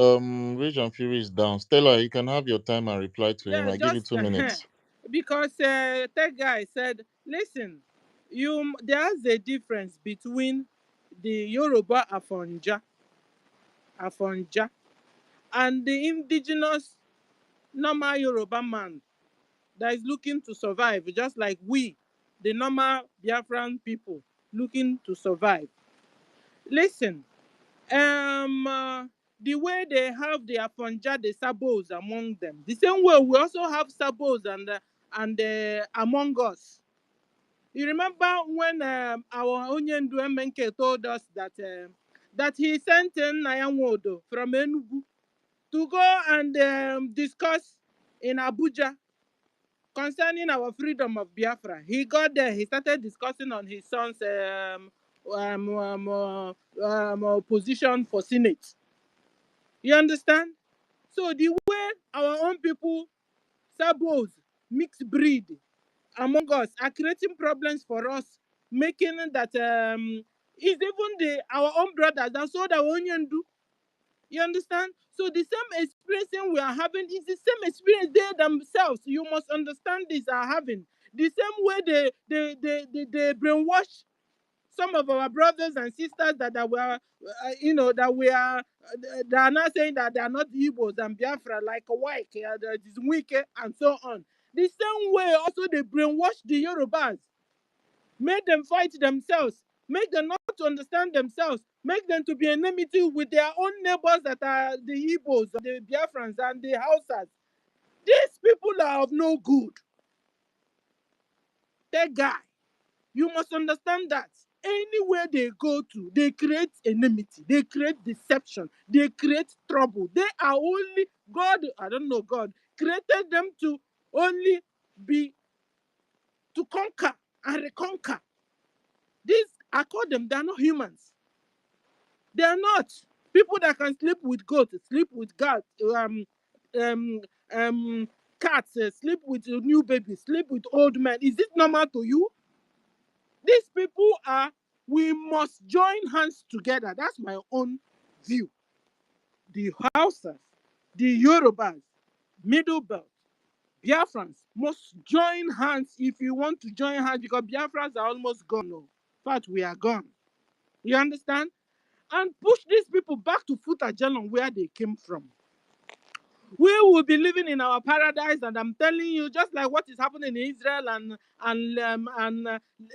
Speaker 2: Rage and Fury is down. Stella, you can have your time and reply to him.
Speaker 1: Yeah,
Speaker 2: I give you
Speaker 1: just
Speaker 2: 2 minutes.
Speaker 1: because that guy said, listen, there's a difference between the Yoruba Afonja, and the indigenous normal Yoruba man that is looking to survive, just like we, the normal Biafran people, looking to survive. Listen, the way they have the Afonja, the Sabos among them, the same way we also have Sabos and among us. You remember when our Onyendu Menke told us that he sent in Nayanwodo from Enugu to go and discuss in Abuja concerning our freedom of Biafra. He got there, he started discussing on his son's position for Senate. You understand? So the way our own people, Sabos, mixed breed among us, are creating problems for us, making that is even our own brothers. That's all the onion do. You understand? So the same experience we are having is the same experience they themselves. You must understand this are having. The same way they brainwash some of our brothers and sisters that were, that we are, they are not saying that they are not Igbos and Biafra like white, that is weak and so on. The same way also they brainwash the Yorubas, make them fight themselves, make them not to understand themselves, make them to be enmity with their own neighbors that are the Igbos, the Biafrans, and the Hausas. These people are of no good. That guy, you must understand that anywhere they go to, they create enmity, they create deception, they create trouble. They are only God, I don't know, God created them to only be to conquer and reconquer. These, I call them, they are not humans. They are not people that can sleep with goats, sleep with um, cats, sleep with new babies, sleep with old men. Is it normal to you? These people are. We must join hands together. That's my own view. The Hausas, the Yorubas, Middle Belt, Biafrans must join hands if you want to join hands because Biafrans are almost gone. No. In fact, we are gone. You understand? And push these people back to Futajalon where they came from. We will be living in our paradise, and I'm telling you, just like what is happening in Israel and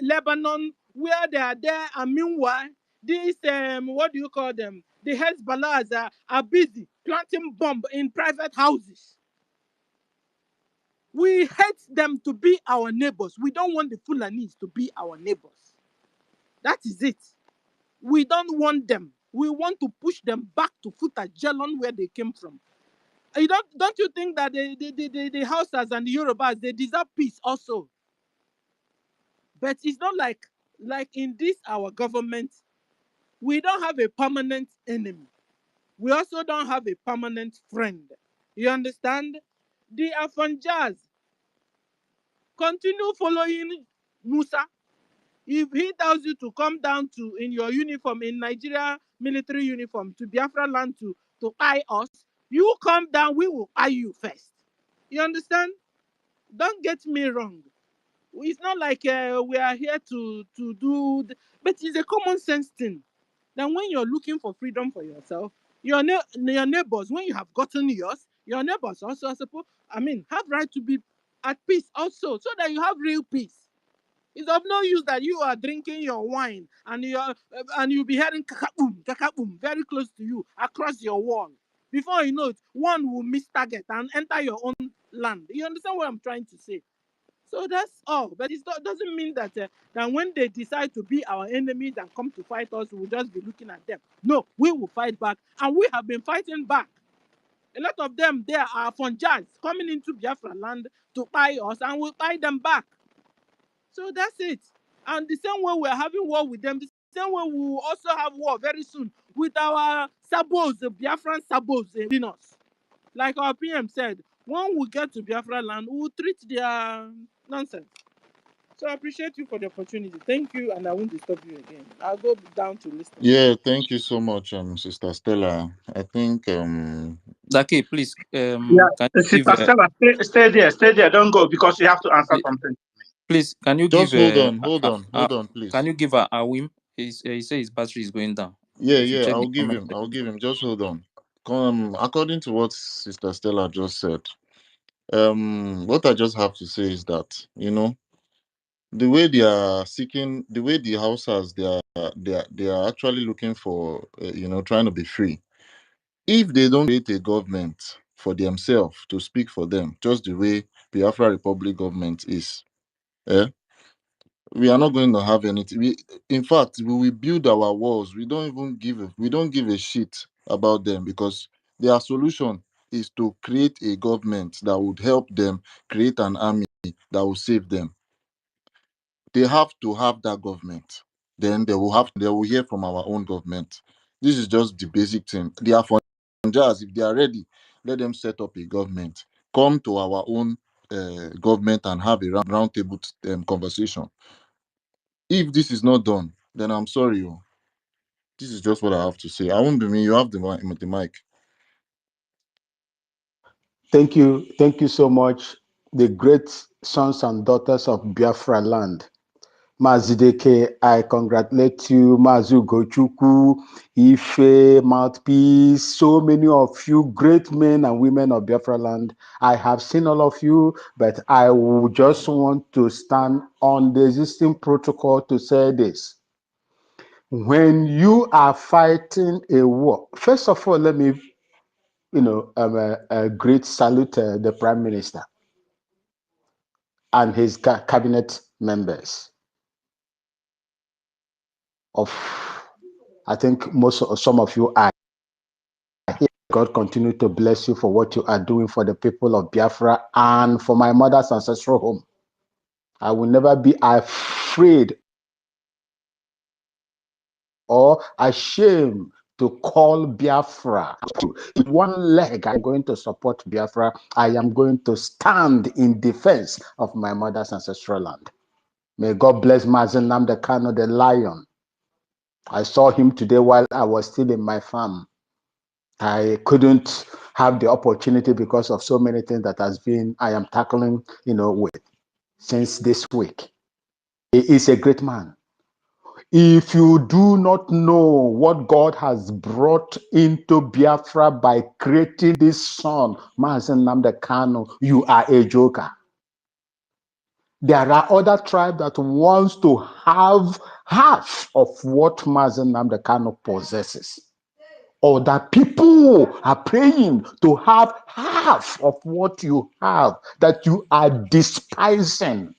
Speaker 1: Lebanon, where they are there, and meanwhile, these what do you call them? The Hezbollahs are busy planting bomb in private houses. We hate them to be our neighbors. We don't want the Fulanis to be our neighbors. That is it. We don't want them. We want to push them back to Futajalon where they came from. You don't you think that the Hausas and the Yorubas, they deserve peace also? But it's not like in this our government, we don't have a permanent enemy. We also don't have a permanent friend. You understand? The Afanjas continue following Musa.
Speaker 13: If he tells you to come down to in your uniform, in Nigeria military uniform, to Biafra land to eye us, you come down, we will eye you first. You understand? Don't get me wrong. It's not like we are here to do, but it's a common sense thing. Then when you're looking for freedom for yourself, your neighbors, when you have gotten yours, your neighbors also are supposed, have right to be at peace also, so that you have real peace. It's of no use that you are drinking your wine and you'll be hearing kakaboom, kakaboom very close to you across your wall. Before you know it, one will miss target and enter your own land. You understand what I'm trying to say? So that's all. But it doesn't mean that when they decide to be our enemies and come to fight us, we'll just be looking at them. No, we will fight back. And we have been fighting back. A lot of them there are Funjans coming into Biafra land to buy us, and we'll buy them back. So that's it. And the same way we're having war with them, the same way we will also have war very soon with our sabos, the Biafran sabos in us. Like our PM said, when we get to Biafra land, we will treat their nonsense. So I appreciate you for the opportunity. Thank you, and I won't disturb you again. I'll go down to listen.
Speaker 2: Yeah, thank you so much, Sister Stella. I think
Speaker 10: Zaki, please,
Speaker 9: Yeah,
Speaker 10: can you give
Speaker 9: Sister Stella, stay there, don't go because you have to answer something.
Speaker 10: please, can you give
Speaker 2: just hold on,
Speaker 10: can
Speaker 2: please.
Speaker 10: you give a Awim? He said his battery is going down.
Speaker 2: Yeah,
Speaker 10: If you
Speaker 2: yeah,
Speaker 10: check the comment
Speaker 2: I'll
Speaker 10: section.
Speaker 2: give him. Just hold on. According to what Sister Stella just said, what I just have to say is that the way they are seeking, the way the houses they are actually looking for, trying to be free. If they don't create a government for themselves to speak for them, just the way Biafra Republic government is, eh, we are not going to have anything. In fact, we will build our walls. We don't give a shit about them because their solution is to create a government that would help them create an army that will save them. They have to have that government. Then they will hear from our own government. This is just the basic thing. They are for jazz. If they are ready, let them set up a government. Come to our own government and have a round table conversation. If this is not done, then I'm sorry. This is just what I have to say. I won't be me. You have the mic.
Speaker 18: Thank you so much. The great sons and daughters of Biafra land. Mazideke, I congratulate you, Mazu Gochuku, Ife, Mouthpiece, so many of you great men and women of Biafra land. I have seen all of you, but I would just want to stand on the existing protocol to say this. When you are fighting a war, first of all, let me, a great salute the Prime Minister and his cabinet members of, I think some of you are here. God continue to bless you for what you are doing for the people of Biafra and for my mother's ancestral home. I will never be afraid or ashamed to call Biafra. If one leg I'm going to support Biafra, I am going to stand in defense of my mother's ancestral land. May God bless Mazi Nnamdi Kanu, the lion. I saw him today while I was still in my farm. I couldn't have the opportunity because of so many things that I am tackling, with since this week. He is a great man. If you do not know what God has brought into Biafra by creating this son, Mazi Nnamdi Kanu, you are a joker. There are other tribes that wants to have half of what Mazi Nnamdi Kanu possesses. Or that people are praying to have half of what you have, that you are despising.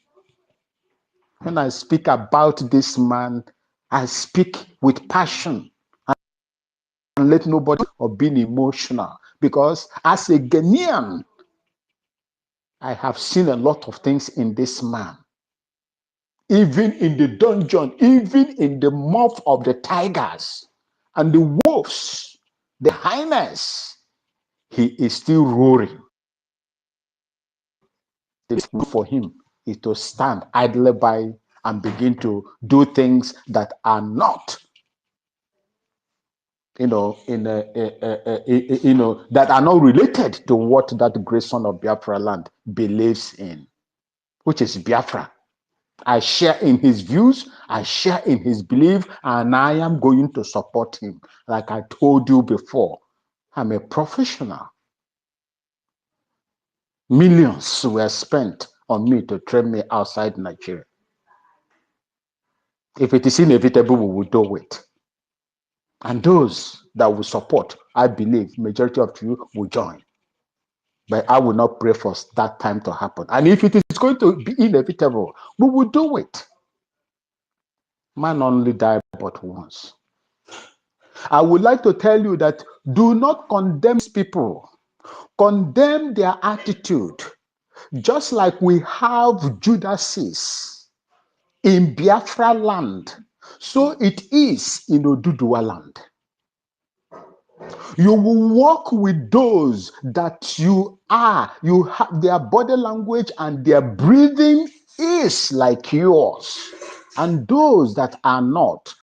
Speaker 18: When I speak about this man, I speak with passion and let nobody or being emotional, because as a Ghanaian, I have seen a lot of things in this man. Even in the dungeon, even in the mouth of the tigers and the wolves, the highness, he is still roaring. The for him is to stand idly by and begin to do things that are not, that are not related to what that great son of Biafra land believes in, which is Biafra. I share in his views, I share in his belief, and I am going to support him. Like I told you before, I'm a professional. Millions were spent on me to train me outside Nigeria. If it is inevitable, we will do it. And those that will support, I believe, majority of you will join. But I will not pray for that time to happen. And if it is going to be inevitable, we will do it. Man only died but once. I would like to tell you that do not condemn people. Condemn their attitude. Just like we have Judases in Biafra land, so it is in Oduduwa land. You will walk with those that you have their body language and their breathing is like yours. And those that are not,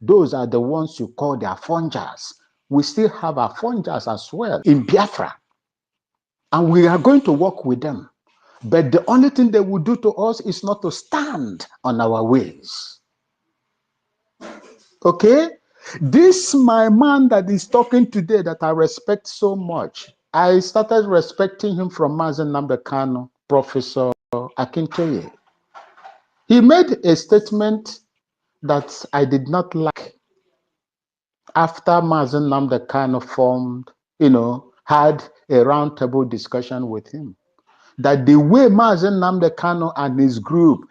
Speaker 18: those are the ones you call their funjas. We still have our funjas as well in Biafra. And we are going to work with them. But the only thing they will do to us is not to stand on our ways. Okay? This my man that is talking today that I respect so much. I started respecting him from Mazi Nnamdi Kanu, Professor Akintoye. He made a statement that I did not like after Mazi Nnamdi Kanu formed, had a roundtable discussion with him. That the way Mazi Nnamdi Kanu and his group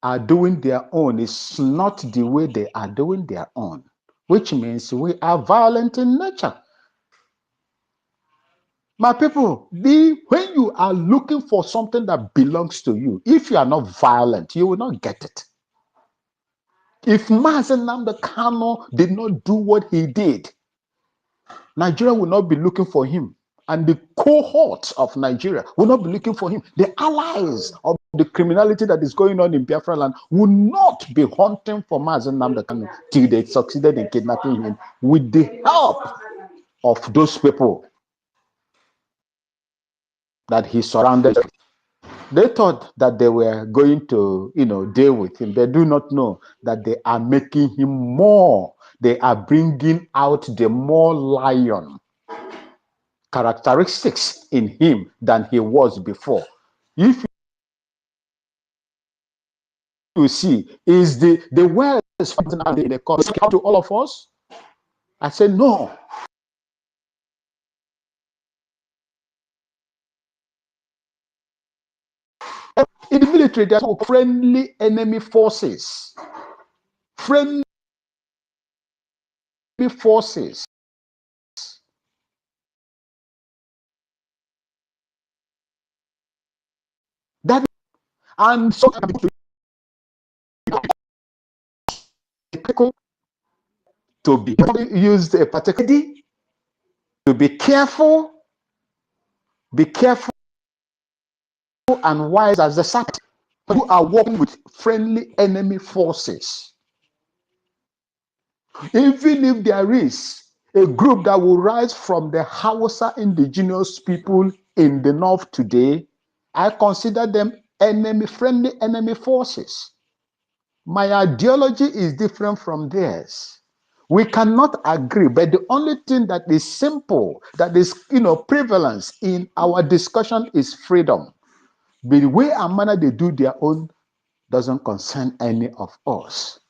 Speaker 18: are doing their own is not the way they are doing their own, which means we are violent in nature. My people, when you are looking for something that belongs to you, if you are not violent, you will not get it. If Mazi Nnamdi Kanu did not do what he did, Nigeria will not be looking for him. And the cohorts of Nigeria will not be looking for him. The allies of the criminality that is going on in Biafra land will not be hunting for Mazi Nnamdi Kanu till they succeeded in kidnapping him with the help of those people that he surrounded. They thought that they were going to, deal with him. They do not know that they are making him more. They are bringing out the more lion characteristics in him than he was before. If you see, is the words in the court to all of us? I said no. In the military, there are friendly enemy forces. Friendly forces. That and so to be used a particular to be careful and wise as the serpent who are working with friendly enemy forces. Even if there is a group that will rise from the Hausa indigenous people in the north today, I consider them friendly enemy forces. My ideology is different from theirs. We cannot agree, but the only thing that is simple, that is, prevalence in our discussion is freedom. The way and manner they do their own doesn't concern any of us.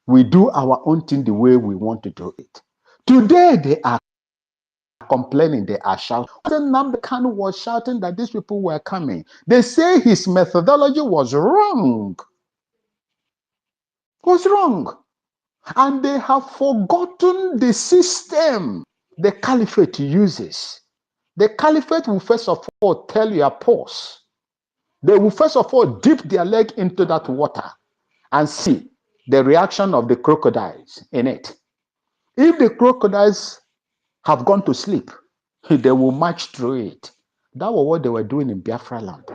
Speaker 18: We do our own thing the way we want to do it. Today they are complaining, they are shouting. Nnamdi Kanu was shouting that these people were coming. They say his methodology was wrong. Was wrong. And they have forgotten the system the caliphate uses. The caliphate will first of all tell you a pause. They will first of all dip their leg into that water and see the reaction of the crocodiles in it. If the crocodiles have gone to sleep, they will march through it. That was what they were doing in Biafra land.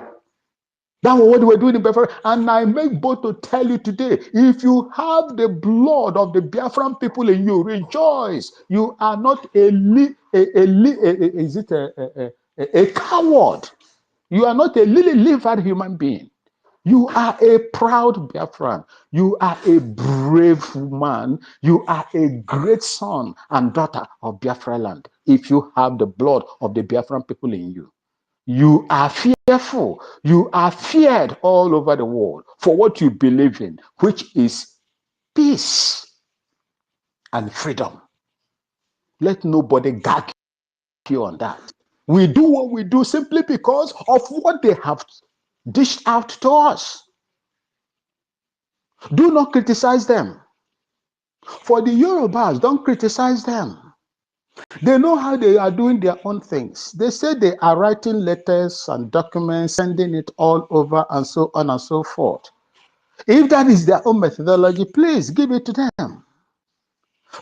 Speaker 18: That was what they were doing in Biafra. And I make bold to tell you today, if you have the blood of the Biafran people in you, rejoice. You are not a coward. You are not a lily-livered human being. You are a proud Biafran. You are a brave man. You are a great son and daughter of Biafra land. If you have the blood of the Biafran people in you, you are fearful. You are feared all over the world for what you believe in, which is peace and freedom. Let nobody gag you on that. We do what we do simply because of what they have dished out to us. Do not criticize them. For the Yorubas, don't criticize them. They know how they are doing their own things. They say they are writing letters and documents, sending it all over and so on and so forth. If that is their own methodology, please give it to them.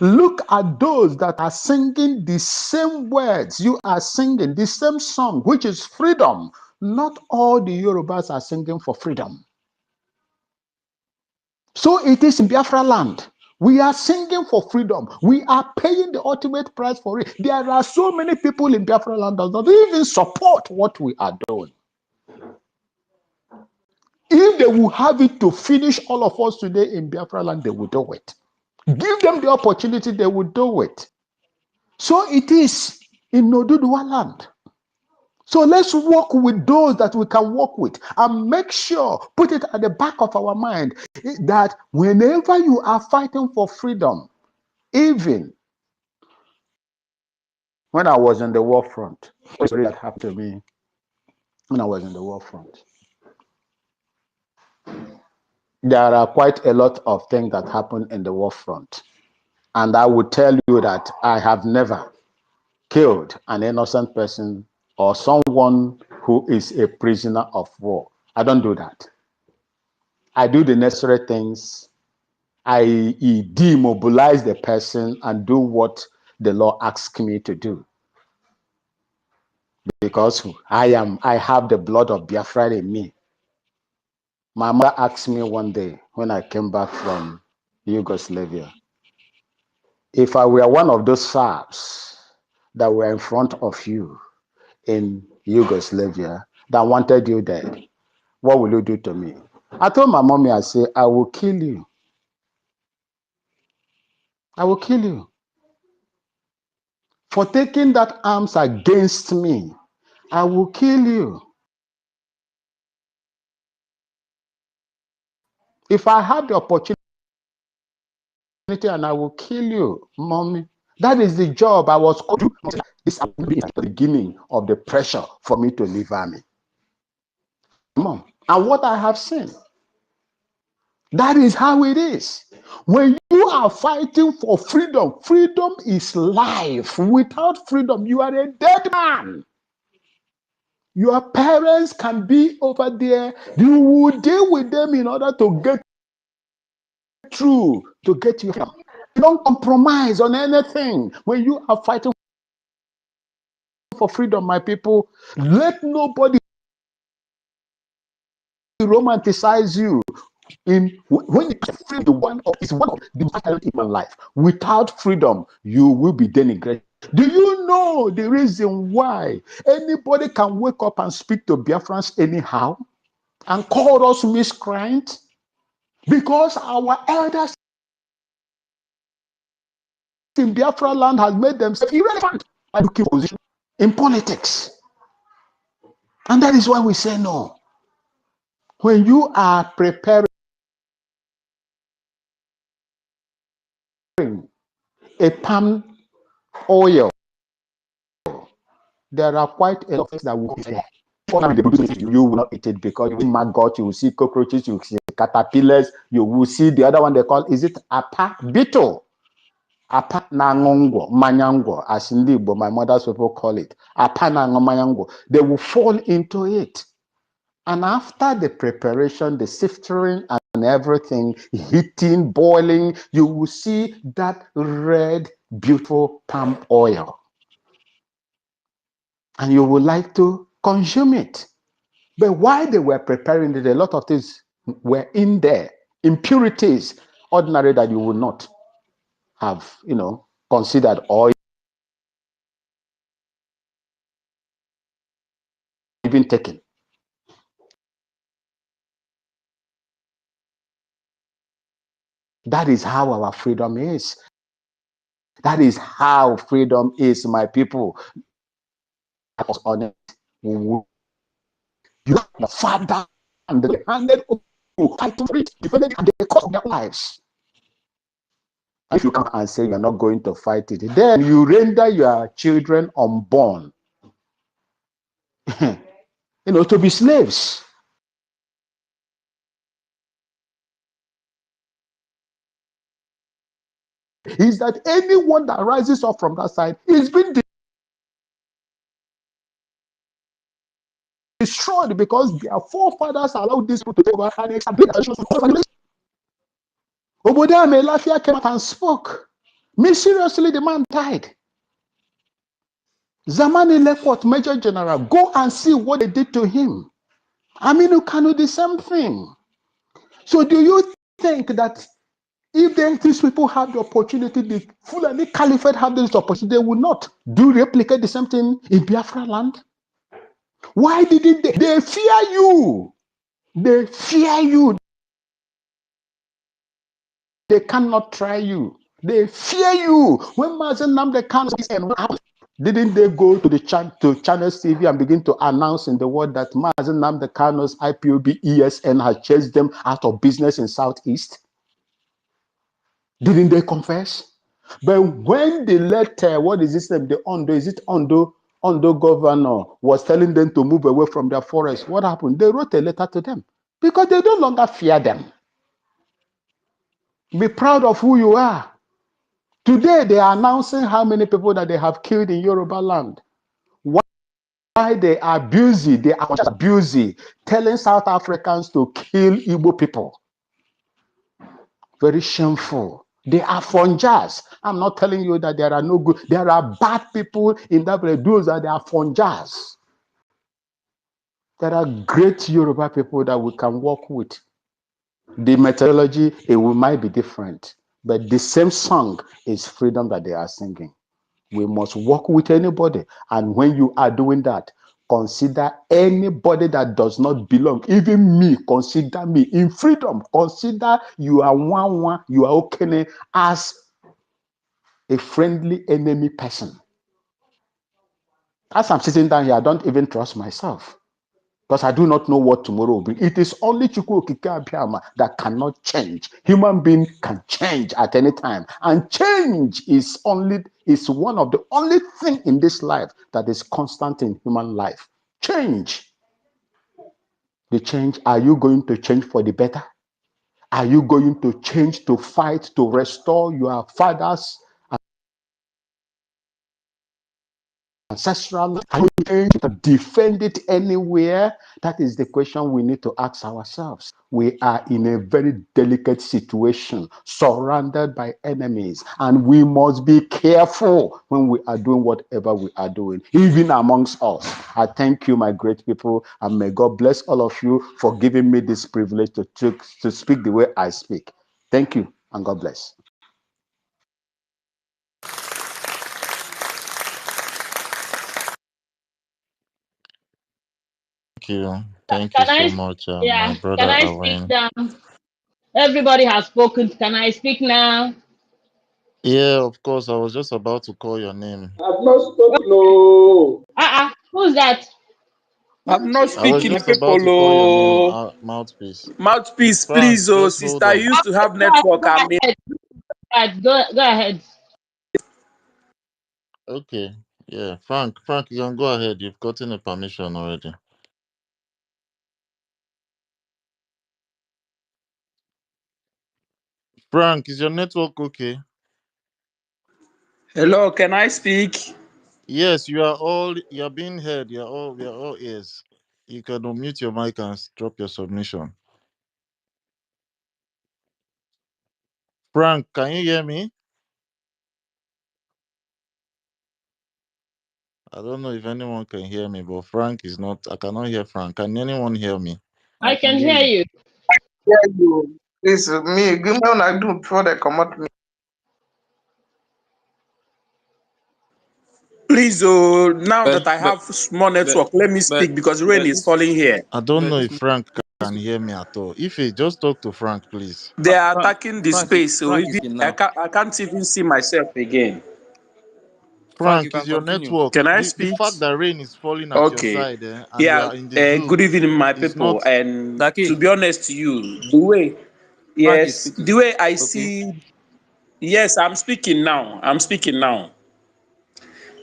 Speaker 18: Look at those that are singing the same words you are singing, the same song, which is freedom. Not all the Yorubas are singing for freedom. So it is in Biafra land. We are singing for freedom. We are paying the ultimate price for it. There are so many people in Biafra land that don't even support what we are doing. If they will have it to finish all of us today in Biafra land, they will do it. Give them the opportunity, they will do it. So it is in Oduduwa land. So let's work with those that we can work with and make sure, put it at the back of our mind, that whenever you are fighting for freedom, even when I was in the war front, that happened to me when I was in the war front. There are quite a lot of things that happen in the war front. And I would tell you that I have never killed an innocent person or someone who is a prisoner of war. I don't do that. I do the necessary things. I demobilize the person and do what the law asks me to do. Because I have the blood of Biafra in me. My mother asked me one day when I came back from Yugoslavia, if I were one of those Serbs that were in front of you in Yugoslavia that wanted you dead, what will you do to me? I told my mommy, I said, I will kill you. I will kill you. For taking that arms against me, I will kill you. If I have the opportunity, and I will kill you, mommy. That is the job I was called to do. This is the beginning of the pressure for me to leave army. Mom, and what I have seen, that is how it is. When you are fighting for freedom, freedom is life. Without freedom, you are a dead man. Your parents can be over there. You will deal with them in order to get through, to get you help. You don't compromise on anything. When you are fighting for freedom, my people, let nobody romanticize you. When you free the one of is one of the most in my life. Without freedom, you will be denigrated. Do you know the reason why anybody can wake up and speak to Biafrans anyhow and call us miscreant? Because our elders in Biafra land has made themselves irrelevant by looking for position in politics. And that is why we say no. When you are preparing a palm oil, there are quite a lot of things that will be there. You will not eat it because you will see maggot, you will see cockroaches, you will see caterpillars, you will see the other one they call, is it apa beetle? Apa nangongo, manyango, as in Igbo, my mother's people call it. Apa nango manyango. They will fall into it. And after the preparation, the sifting and everything, heating, boiling, you will see that red, beautiful palm oil. And you would like to consume it. But while they were preparing it, a lot of things were in there, impurities, ordinary that you would not have, considered or even taken. That is how our freedom is. That is how freedom is, my people. On it, you have your father and they handed over, fighting for it, defending it at the cost of their lives. If you come and say you're not going to fight it, then you render your children unborn, to be slaves. Is that anyone that rises up from that side is being destroyed because their forefathers allowed these people to take over and establish Obadiah Melafia came out and spoke. Mysteriously, the man died. Zamani Lekot, Major General, go and see what they did to him. Aminu Kanu, the same thing. So do you think that if these people have the opportunity, the Fulani Caliphate have this opportunity, they will not replicate the same thing in Biafra land? Why didn't they? They fear you. They fear you. They cannot try you. They fear you. When Mazi Nnamdi Kanu didn't they go to the to Channels TV and begin to announce in the world that Mazi Nnamdi Kanu's IPOB ESN has chased them out of business in Southeast? Didn't they confess? But when the letter, what is this name? The Ondo governor was telling them to move away from their forest, what happened? They wrote a letter to them because they no longer fear them. Be proud of who you are. Today, they are announcing how many people that they have killed in Yoruba land. Why they are busy, telling South Africans to kill Igbo people. Very shameful. They are funjas. I'm not telling you that there are no good. There are bad people in that place. Those are their funjas. There are great Yoruba people that we can work with. The methodology, might be different, but the same song is freedom that they are singing. We must work with anybody. And when you are doing that, consider anybody that does not belong. Even me, consider me in freedom. Consider you are you are okay as a friendly enemy person. As I'm sitting down here, I don't even trust myself because I do not know what tomorrow will bring. It is only Chukwu Okike Abiyama that cannot change. Human being can change at any time, and change is one of the only thing in this life that is constant in human life. Change. The change. Are you going to change for the better? Are you going to change to fight to restore your fathers' ancestral life? Are you going to defend it anywhere? That is the question we need to ask ourselves. We are in a very delicate situation, surrounded by enemies, and we must be careful when we are doing whatever we are doing, even amongst us. I thank you, my great people, and may God bless all of you for giving me this privilege to speak the way I speak. Thank you, and God bless.
Speaker 2: Thank you
Speaker 7: Can
Speaker 2: so
Speaker 7: I?
Speaker 2: much, my
Speaker 7: Yeah. Can
Speaker 2: brother
Speaker 7: I speak
Speaker 2: Owen.
Speaker 7: now? Everybody has spoken. Can I speak now?
Speaker 2: Yeah, of course. I was just about to call your name.
Speaker 14: I've not spoken. No,
Speaker 7: Who's that?
Speaker 14: I'm not
Speaker 2: I was
Speaker 14: speaking,
Speaker 2: just
Speaker 14: people.
Speaker 2: about to call your name,
Speaker 14: Oh,
Speaker 2: mouthpiece.
Speaker 14: mouthpiece,
Speaker 2: Frank,
Speaker 14: please. Oh,
Speaker 2: just hold
Speaker 14: sister, you
Speaker 2: on.
Speaker 14: used to have
Speaker 7: Go ahead.
Speaker 14: network.
Speaker 7: Go
Speaker 14: I mean,
Speaker 7: ahead. Right, go ahead.
Speaker 2: Okay. Yeah, Frank, you can go ahead. You've gotten a permission already. Frank, is your network okay?
Speaker 14: hello, can I speak?
Speaker 2: Yes, you are being heard. We are all ears. You can unmute your mic and drop your submission. Frank, can you hear me? I don't know if anyone can hear me, but Frank is not. I cannot hear Frank. Can anyone hear me?
Speaker 7: I can hear you.
Speaker 17: Yeah, you. This is me. Give me one I do before they come at me.
Speaker 14: Please, oh, now
Speaker 19: But
Speaker 14: that I
Speaker 19: but
Speaker 14: have small
Speaker 19: but
Speaker 14: network, let me
Speaker 19: but
Speaker 14: speak because rain
Speaker 19: but
Speaker 14: is
Speaker 19: this
Speaker 14: falling here.
Speaker 2: I don't
Speaker 19: but
Speaker 2: know
Speaker 19: this
Speaker 2: if Frank can hear me at all. If he just talk to Frank, please.
Speaker 14: They are
Speaker 19: Frank
Speaker 14: attacking the
Speaker 19: Frank
Speaker 14: space, so
Speaker 19: Frank is in now.
Speaker 14: I can't even see myself again.
Speaker 19: Frank, you
Speaker 2: Frank, is
Speaker 19: can
Speaker 2: your
Speaker 19: continue.
Speaker 2: network.
Speaker 14: Can I
Speaker 2: The
Speaker 14: speak?
Speaker 2: fact that rain is falling at your
Speaker 14: Okay.
Speaker 2: side and you
Speaker 14: Yeah.
Speaker 2: are in the zoo
Speaker 14: Good evening, my
Speaker 2: is
Speaker 14: people.
Speaker 2: not.
Speaker 14: And to
Speaker 19: Daki,
Speaker 14: be honest to you, the way,
Speaker 19: Frank is
Speaker 14: yes,
Speaker 19: speaking.
Speaker 14: the way I
Speaker 19: Okay.
Speaker 14: see, yes, I'm speaking now. I'm speaking now.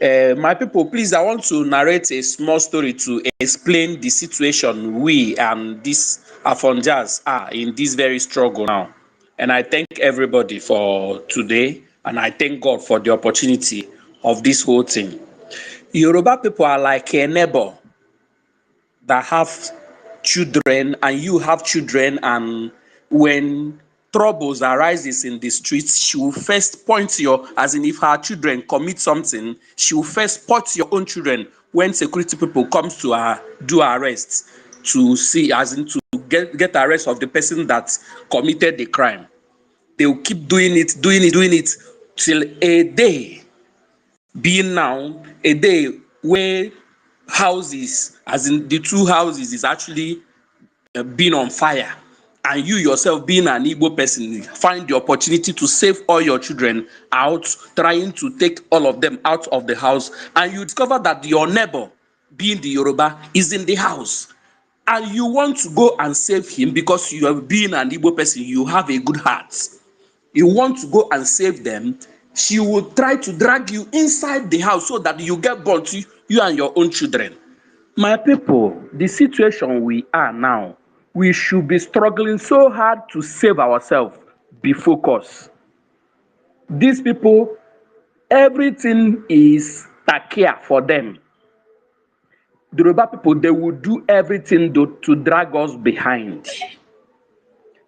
Speaker 14: My people, please, I want to narrate a small story to explain the situation we and these Afonjas are in this very struggle now. And I thank everybody for today, and I thank God for the opportunity of this whole thing. Yoruba people are like a neighbor that have children and you have children, and when troubles arises in the streets, she will first point your, as in if her children commit something, she will first point your own children when security people comes to do arrests, to see, as in to get arrest of the person that committed the crime. They will keep doing it till a day being now, a day where houses, as in the two houses, is actually being on fire, and you yourself being an Igbo person find the opportunity to save all your children out, trying to take all of them out of the house, and you discover that your neighbor, being the Yoruba, is in the house, and you want to go and save him because you are being an Igbo person, you have a good heart, you want to go and save them. She will try to drag you inside the house so that you get burnt, you and your own children. My people, the situation we are now, we should be struggling so hard to save ourselves. Be focused. These people, everything is takia for them. The Yoruba people, they will do everything to drag us behind.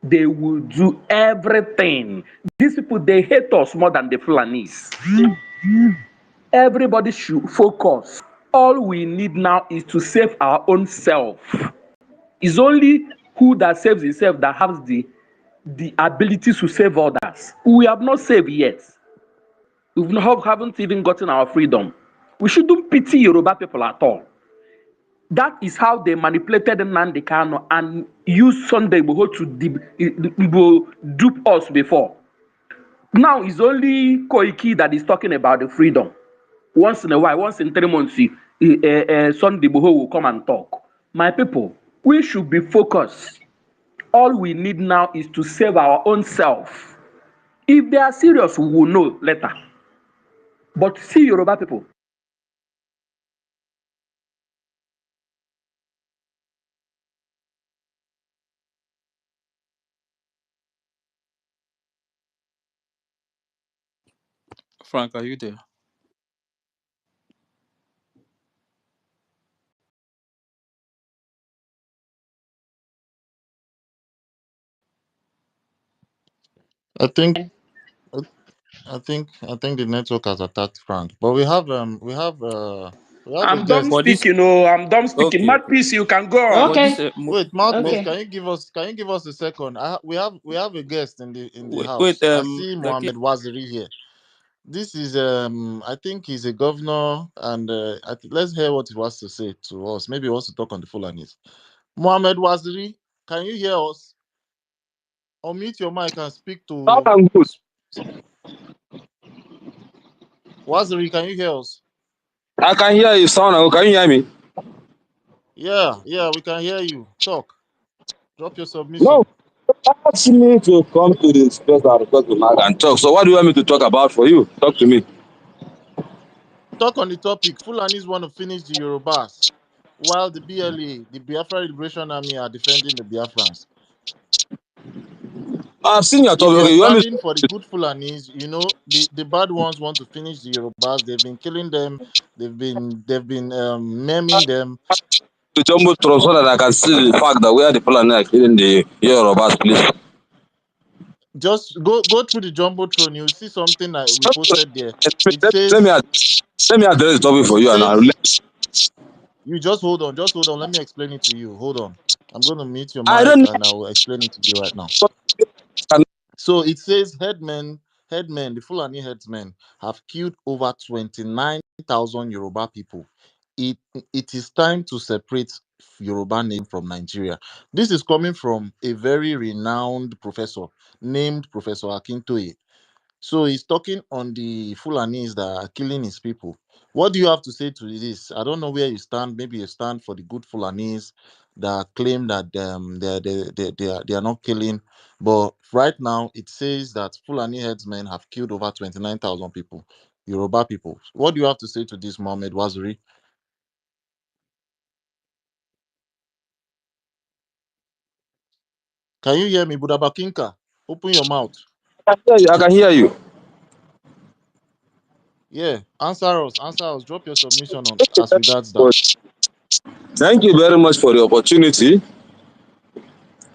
Speaker 14: They will do everything. These people, they hate us more than the Fulanis. Everybody should focus. All we need now is to save our own self. It's only who that saves himself that has the ability to save others. We have not saved yet. Haven't even gotten our freedom. We shouldn't pity Yoruba people at all. That is how they manipulated Nnamdi Kanu and used Sunday Igboho to dupe us before. Now it's only Koiki that is talking about the freedom. Once in a while, once in 3 months, Sunday Igboho will come and talk. My people, we should be focused. All we need now is to save our own self. If they are serious, we will know later. But see, Yoruba people,
Speaker 19: Frank, are you there?
Speaker 2: I think. I think the network has attacked Frank, but we have a
Speaker 14: I'm done
Speaker 2: guest.
Speaker 19: For this
Speaker 14: speaking. Oh, I'm done speaking.
Speaker 19: okay.
Speaker 14: Mad peace, you can go
Speaker 19: For
Speaker 14: on.
Speaker 19: this
Speaker 7: Okay.
Speaker 2: Wait, mouthpiece,
Speaker 7: Okay.
Speaker 2: can you give us a second? We have a guest in the
Speaker 19: wait,
Speaker 2: house. I see
Speaker 19: Daki,
Speaker 2: Mohammed Waziri here. This is I think he's a governor, and let's hear what he wants to say to us. Maybe he wants to talk on the Fulanis. Mohammed Waziri, can you hear us? Unmute your mic and speak
Speaker 15: Sound
Speaker 2: to
Speaker 15: and good.
Speaker 2: Waziri. Can you hear us?
Speaker 15: I can hear you, sound and good. Can you hear me?
Speaker 2: Yeah, we can hear you. Talk. Drop your
Speaker 15: No,
Speaker 2: submission.
Speaker 15: ask me to come to the space and record the mic and talk. So what do you want me to talk about for you? Talk to me.
Speaker 2: Talk on the topic. Fulanis want to finish the Yorubas, while the BLA, the Biafra Liberation Army, are defending the Biafrans.
Speaker 15: I've seen your
Speaker 2: If
Speaker 15: topic.
Speaker 2: you're
Speaker 15: Okay, you want me to
Speaker 2: standing for the good Fulanis, the bad ones want to finish the Yorubas. They've been killing them. They've been maiming them.
Speaker 15: the jumbo throw so that I can see the fact that we are the people are killing the Yorubas, please?
Speaker 2: Just go through the jumbotron. You'll see something that we posted there. It
Speaker 15: Let me
Speaker 2: says
Speaker 15: ask.
Speaker 20: Let me address the topic for
Speaker 2: It
Speaker 20: you, and I'll
Speaker 2: says,
Speaker 20: let
Speaker 2: you just hold on, just hold on. Let me explain it to you. Hold on. I'm going to mute your
Speaker 20: I
Speaker 2: mic
Speaker 20: don't
Speaker 2: and I will explain it to you right now.
Speaker 20: know.
Speaker 2: So it says headmen, the Fulani headsmen have killed over 29,000 Yoruba people. It it is time to separate Yoruba name from Nigeria. This is coming from a very renowned professor named Professor Akintoye. So he's talking on the Fulanis that are killing his people. What do you have to say to this? I don't know where you stand. Maybe you stand for the good Fulanis that claim that they are not killing. But right now, it says that Fulani headsmen have killed over 29,000 people, Yoruba people. What do you have to say to this, Mohammed Waziri? Can you hear me, Budabakinka? Open your mouth.
Speaker 20: I can hear you. I can hear you.
Speaker 2: Yeah, answer us. Answer us. Drop your submission on as regards that.
Speaker 20: Thank you very much for the opportunity.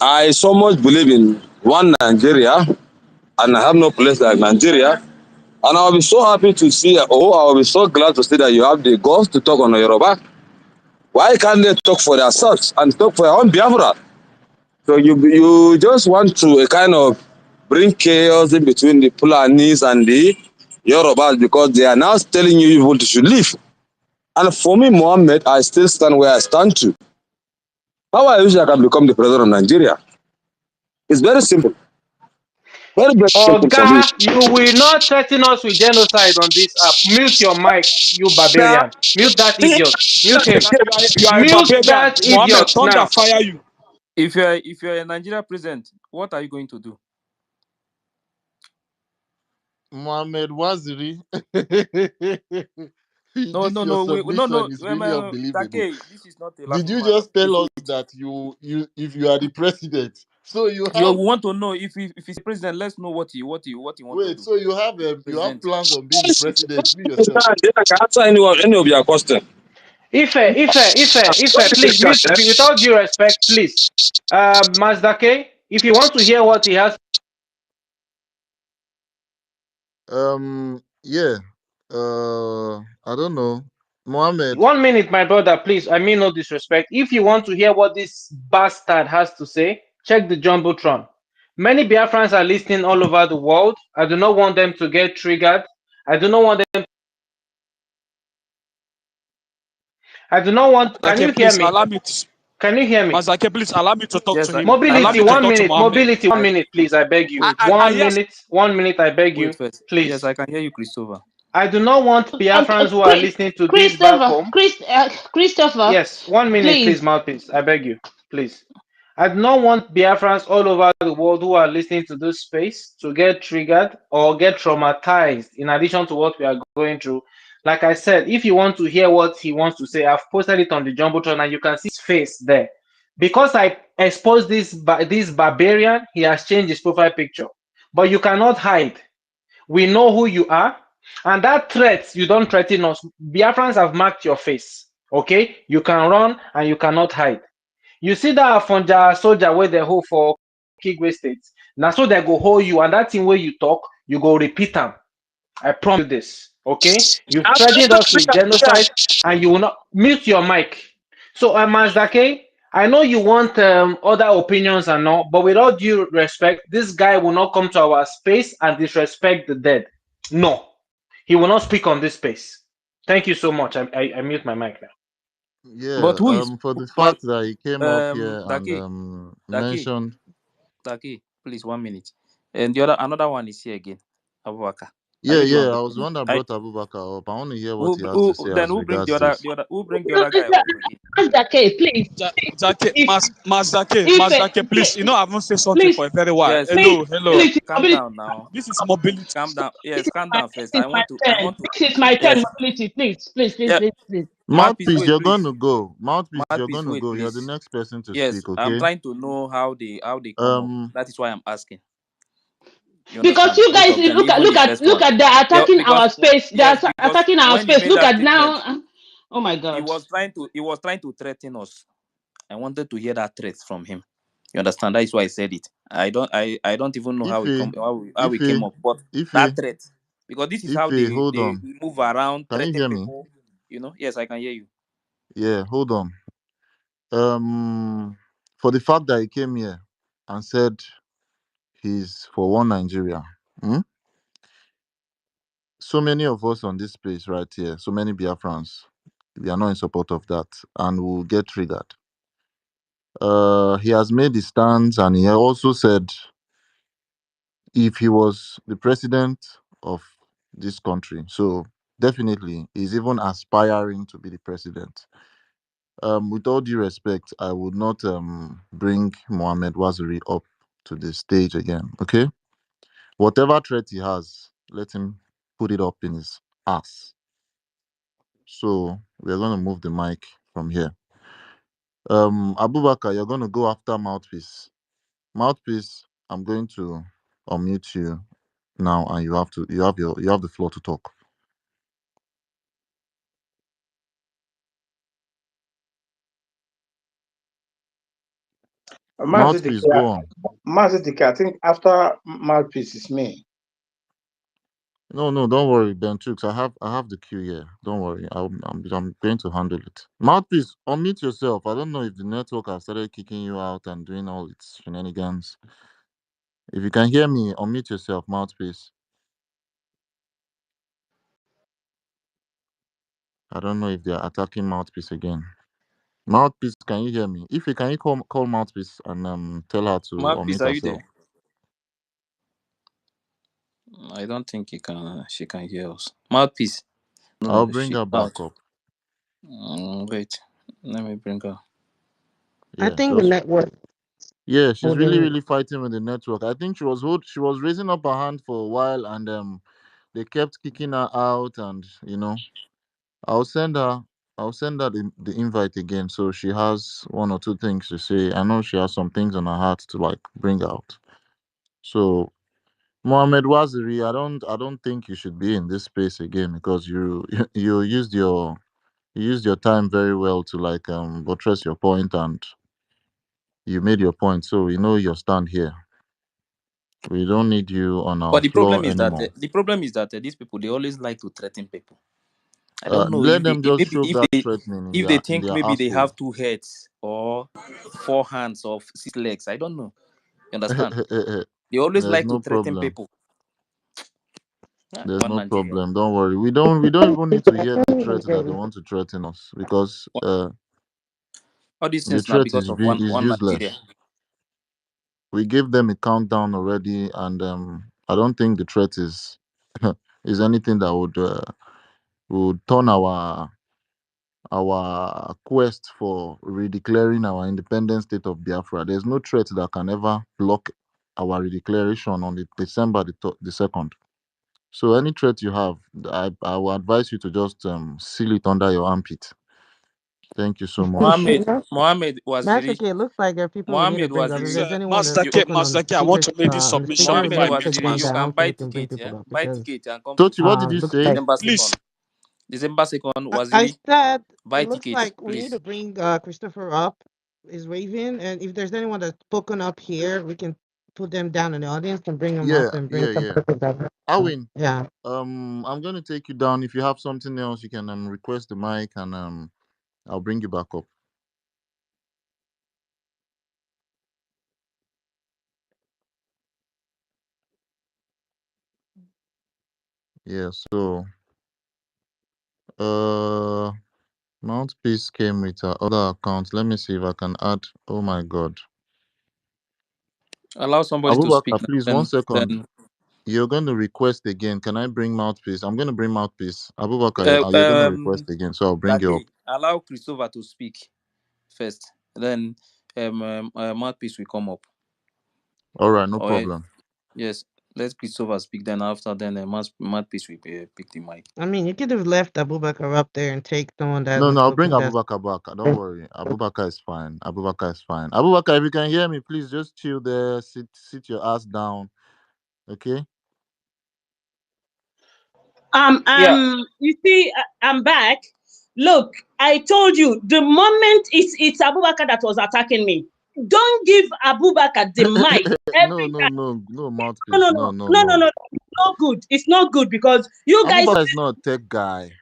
Speaker 20: I so much believe in one Nigeria, and I have no place like Nigeria. And I'll be so happy to see, I'll be so glad to see that you have the guts to talk on Yoruba. Why can't they talk for themselves and talk for their own Biafra? So you just want to kind of bring chaos in between the Fulanis and the Yorubas because they are now telling you people should leave. And for me, Mohammed, I still stand where I stand to. How I wish I can become the president of Nigeria. It's very simple. Very, very simple for me.
Speaker 21: Oga, you will not threaten us with genocide on this app. Mute your mic, you
Speaker 20: Now,
Speaker 21: barbarian. Mute that idiot. Mute him.
Speaker 14: You are a
Speaker 21: Mute
Speaker 14: barbarian.
Speaker 21: that
Speaker 14: Mohammed,
Speaker 21: idiot
Speaker 14: thunder
Speaker 21: now.
Speaker 14: fire you.
Speaker 19: If you're a Nigeria president, what are you going to do?
Speaker 2: Mohammed Waziri.
Speaker 19: No,
Speaker 2: This
Speaker 19: no,
Speaker 2: your
Speaker 19: no, no,
Speaker 2: submission
Speaker 19: no.
Speaker 2: is really unbelievable.
Speaker 19: Take, this is not a
Speaker 2: Did
Speaker 19: laughing
Speaker 2: you
Speaker 19: matter.
Speaker 2: just tell us that you if you are the president, so you
Speaker 19: You
Speaker 2: have
Speaker 19: want to know if he's a president? Let's know what he want to
Speaker 2: wait,
Speaker 19: do.
Speaker 2: so you have
Speaker 19: President.
Speaker 2: plans on being the president, you yourself?
Speaker 20: I can answer any of your questions.
Speaker 21: Ife, please mute without due respect, please. Mazdake, if you want to hear what he has,
Speaker 2: Yeah. I don't know. Mohammed.
Speaker 21: 1 minute, my brother, please. I mean no disrespect. If you want to hear what this bastard has to say, check the Jumbotron. Many Biafrans are listening all over the world. I do not want them to get triggered. I do not want them. I do not want. Can you
Speaker 14: Mazake,
Speaker 21: hear
Speaker 14: please
Speaker 21: me?
Speaker 14: allow me to.
Speaker 21: Can you hear me?
Speaker 14: Mazake, please allow me to talk
Speaker 19: Yes,
Speaker 14: to him.
Speaker 19: I
Speaker 14: Allow
Speaker 21: Mobility,
Speaker 14: me
Speaker 19: can.
Speaker 14: to
Speaker 21: one
Speaker 14: talk to
Speaker 21: minute.
Speaker 14: Mohammed.
Speaker 21: Mobility, one
Speaker 19: I
Speaker 21: minute, please. I beg you.
Speaker 14: I
Speaker 21: One
Speaker 14: yes.
Speaker 21: minute. 1 minute. I beg
Speaker 19: wait
Speaker 21: you,
Speaker 19: first. Yes,
Speaker 21: please.
Speaker 19: I can hear you, Christopher.
Speaker 21: I do not want Biafrans who are listening to this back home.
Speaker 7: Christopher,
Speaker 21: Yes, 1 minute, please,
Speaker 7: please.
Speaker 21: mouthpiece. I beg you, please. I do not want Biafrans all over the world who are listening to this space to get triggered or get traumatized in addition to what we are going through. Like I said, if you want to hear what he wants to say, I've posted it on the Jumbotron and you can see his face there. Because I exposed this barbarian, he has changed his profile picture. But you cannot hide. We know who you are. And that threat, you don't threaten us. Biafrans have marked your face. Okay? You can run and you cannot hide. You see that Afonja soldier where they hold for Kigwe State. Now so they go hold you, and that thing where you talk, you go repeat them. I promise you this. Okay? You've threatened us with genocide, and you will not mute your mic. So, Mazdake, I know you want other opinions and all, but with all due respect, this guy will not come to our space and disrespect the dead. No, he will not speak on this space. Thank you so much. I mute my mic now.
Speaker 2: Yeah,
Speaker 19: But who is
Speaker 2: for the
Speaker 19: but
Speaker 2: fact that he came up here and
Speaker 19: Daki, Daki,
Speaker 2: mentioned.
Speaker 19: please 1 minute. And the other another one is here again. Abubakar. Are
Speaker 2: Yeah,
Speaker 19: you the
Speaker 2: yeah,
Speaker 19: one
Speaker 2: I was the
Speaker 19: bringing?
Speaker 2: one that
Speaker 19: I
Speaker 2: brought Abubakar up. I want to hear what
Speaker 19: who
Speaker 2: he has to
Speaker 19: who
Speaker 2: say
Speaker 19: then
Speaker 2: as
Speaker 19: who bring
Speaker 2: regards this.
Speaker 19: who bring the
Speaker 7: No,
Speaker 19: other guy up again?
Speaker 7: Mazake, please.
Speaker 14: Zake,
Speaker 7: If,
Speaker 14: Mazake, please. You know, I haven't said something
Speaker 7: please,
Speaker 14: for a very while.
Speaker 19: Yes,
Speaker 7: please,
Speaker 14: Hello, hello.
Speaker 19: yes,
Speaker 7: mobility,
Speaker 19: calm
Speaker 7: mobility.
Speaker 19: down now.
Speaker 14: This is mobility.
Speaker 19: Calm down.
Speaker 7: This
Speaker 19: Yes,
Speaker 7: is
Speaker 19: calm
Speaker 7: my,
Speaker 19: down first.
Speaker 7: this is my
Speaker 19: I
Speaker 7: turn.
Speaker 19: want to
Speaker 7: This is my turn,
Speaker 19: yes.
Speaker 7: mobility. Please, please, please,
Speaker 19: Yeah,
Speaker 7: please, please.
Speaker 19: mouthpiece,
Speaker 2: Mouthpiece,
Speaker 19: wait,
Speaker 2: you're going
Speaker 19: please.
Speaker 2: to go. Mouthpiece, you're
Speaker 19: Mouthpiece,
Speaker 2: going to
Speaker 19: wait,
Speaker 2: go. You're the
Speaker 19: please.
Speaker 2: next person to
Speaker 19: Yes,
Speaker 2: speak,
Speaker 19: I'm
Speaker 2: okay?
Speaker 19: trying to know how they come up.
Speaker 2: Um,
Speaker 19: That is why I'm asking. You
Speaker 7: Because
Speaker 19: understand?
Speaker 7: you
Speaker 19: Both
Speaker 7: guys
Speaker 19: of them,
Speaker 7: look at
Speaker 19: even
Speaker 7: look
Speaker 19: the
Speaker 7: at
Speaker 19: first
Speaker 7: look
Speaker 19: one.
Speaker 7: at they're attacking our space.
Speaker 19: Yes, because
Speaker 7: Attacking our
Speaker 19: when he
Speaker 7: space.
Speaker 19: made
Speaker 7: Look
Speaker 19: that
Speaker 7: at
Speaker 19: statement,
Speaker 7: now. Oh my God.
Speaker 19: he was trying to threaten us. I wanted to hear that threat from him. You understand? That is why I said it. I don't even know how
Speaker 2: Ife,
Speaker 19: we came up, but
Speaker 2: Ife,
Speaker 19: that
Speaker 2: Ife,
Speaker 19: threat. Because this is
Speaker 2: If
Speaker 19: how
Speaker 2: hold
Speaker 19: they
Speaker 2: on,
Speaker 19: move around,
Speaker 2: can you
Speaker 19: threaten
Speaker 2: hear me?
Speaker 19: people. Yes, I can hear you.
Speaker 2: Yeah, hold on. For the fact that he came here and said he's for one Nigeria. Hmm? So many of us on this space right here, so many Biafrans, we are not in support of that and will get triggered. He has made his stance and he also said if he was the president of this country, so definitely he's even aspiring to be the president. With all due respect, I would not bring Mohammed Waziri up to the stage again. Okay, whatever threat he has, let him put it up in his ass. So we are going to move the mic from here. Abubakar, you're going to go after Mouthpiece. Mouthpiece, I'm going to unmute you now, and you have the floor to talk. Mouthpiece, go on.
Speaker 9: Mazi, I think after Mouthpiece is me.
Speaker 2: No, don't worry, Ben Chooks. I have the queue here. Don't worry. I'm going to handle it. Mouthpiece, unmute yourself. I don't know if the network has started kicking you out and doing all its shenanigans. If you can hear me, unmute yourself, Mouthpiece. I don't know if they are attacking Mouthpiece again. Mouthpiece, can you hear me? If you can, you call Mouthpiece and tell her to
Speaker 19: Mouthpiece,
Speaker 2: unmute
Speaker 19: are you
Speaker 2: herself.
Speaker 19: there? I don't think she can hear us. Mouthpiece.
Speaker 2: I'll
Speaker 19: No,
Speaker 2: bring
Speaker 19: she's
Speaker 2: her back
Speaker 19: out.
Speaker 2: up.
Speaker 19: Wait, let me bring her.
Speaker 5: I
Speaker 2: Yeah,
Speaker 5: think the network.
Speaker 2: yeah, she's
Speaker 5: holding
Speaker 2: really fighting with the network. I think she was raising up her hand for a while and they kept kicking her out and I'll send her the invite again so she has one or two things to say. I know she has some things on her heart to like bring out. So Mohammed Waziri, I don't think you should be in this space again because you used your time very well to like buttress your point and you made your point. So we know your stand here. We don't need you on our
Speaker 19: But
Speaker 2: floor anymore.
Speaker 19: the problem is that these people, they always like to threaten people. I don't know
Speaker 2: Let
Speaker 19: if
Speaker 2: them just show that threatening
Speaker 19: if they
Speaker 2: in
Speaker 19: think
Speaker 2: their
Speaker 19: maybe they
Speaker 2: asshole.
Speaker 19: have 2 heads or 4 hands or 6 legs. I don't know. You understand? They always
Speaker 2: There's
Speaker 19: like to
Speaker 2: no
Speaker 19: threaten
Speaker 2: problem.
Speaker 19: people.
Speaker 2: There's
Speaker 19: One
Speaker 2: no
Speaker 19: Nigeria.
Speaker 2: problem. Don't worry. We don't even need to hear the threat that they want to threaten us because
Speaker 19: All these
Speaker 2: the
Speaker 19: things now
Speaker 2: threat
Speaker 19: because of
Speaker 2: is
Speaker 19: one Nigeria.
Speaker 2: useless. We gave them a countdown already, and I don't think the threat is is anything that would turn our quest for redeclaring our independent state of Biafra. There's no threat that can ever block our redeclaration on the December the 2nd. So any threat you have, I will advise you to just seal it under your armpit. Thank you so much.
Speaker 19: Mohammed
Speaker 5: That's
Speaker 19: Waziri.
Speaker 5: okay. It looks like there are people we need to
Speaker 19: Mohammed
Speaker 5: bring up. If
Speaker 19: Waziri.
Speaker 5: there's anyone that's spoken on the
Speaker 14: I want
Speaker 5: previous
Speaker 14: to make this
Speaker 5: on the
Speaker 14: submission
Speaker 5: speakers,
Speaker 14: if
Speaker 19: Mohammed
Speaker 14: I
Speaker 5: let's
Speaker 14: may,
Speaker 5: take
Speaker 19: Waziri,
Speaker 5: them
Speaker 19: you
Speaker 14: please.
Speaker 5: down
Speaker 19: can
Speaker 5: so
Speaker 19: buy
Speaker 5: we can bring
Speaker 19: ticket, yeah?
Speaker 5: people up
Speaker 19: Buy
Speaker 5: because
Speaker 19: ticket and come to
Speaker 2: Tochi, what did you
Speaker 5: looks
Speaker 2: say?
Speaker 5: like
Speaker 19: December 2nd.
Speaker 14: Please.
Speaker 19: December 2nd,
Speaker 5: I
Speaker 19: Waziri,
Speaker 5: said
Speaker 19: buy
Speaker 5: it looks
Speaker 19: tickets,
Speaker 5: like we need to
Speaker 19: please.
Speaker 5: bring Christopher up. Is waving, and if there's anyone that's spoken up here, we can put them down in the audience and bring them up and bring some
Speaker 2: Yeah.
Speaker 5: people down.
Speaker 2: Awin,
Speaker 5: Yeah.
Speaker 2: I'm gonna take you down. If you have something else, you can request the mic and I'll bring you back up. Yeah, so uh Mouthpiece came with her other account. Let me see if I can add. Oh my god.
Speaker 19: Allow somebody to speak
Speaker 2: Abubakar,
Speaker 19: now.
Speaker 2: please, one second. You're going to request again. Can I bring Mouthpiece? I'm going to bring Mouthpiece. Abubakar, you're going to request again, so I'll bring you up.
Speaker 19: Allow Christopher to speak first. Then Mouthpiece will come up.
Speaker 2: All right, no problem.
Speaker 19: Yes, let Christopher speak. Then after, then Mouthpiece will pick the mic.
Speaker 5: I mean, you could have left Abubakar up there and take someone that
Speaker 2: No,
Speaker 5: was
Speaker 2: I'll bring
Speaker 5: spoken that.
Speaker 2: Abubakar back. Don't worry. Abubakar is fine. Abubakar is fine. Abubakar, if you can hear me, please just chill there. Sit your ass down. Okay?
Speaker 7: You see, I'm back. Look, I told you the moment it's Abubakar that was attacking me. Don't give Abubakar the mic every time.
Speaker 2: No,
Speaker 7: No,
Speaker 2: Mouthpiece.
Speaker 7: no,
Speaker 2: No,
Speaker 7: no,
Speaker 2: no,
Speaker 7: no, no,
Speaker 2: no.
Speaker 7: no, not good. It's not good because you guys.
Speaker 2: Abubakar is not a tech guy.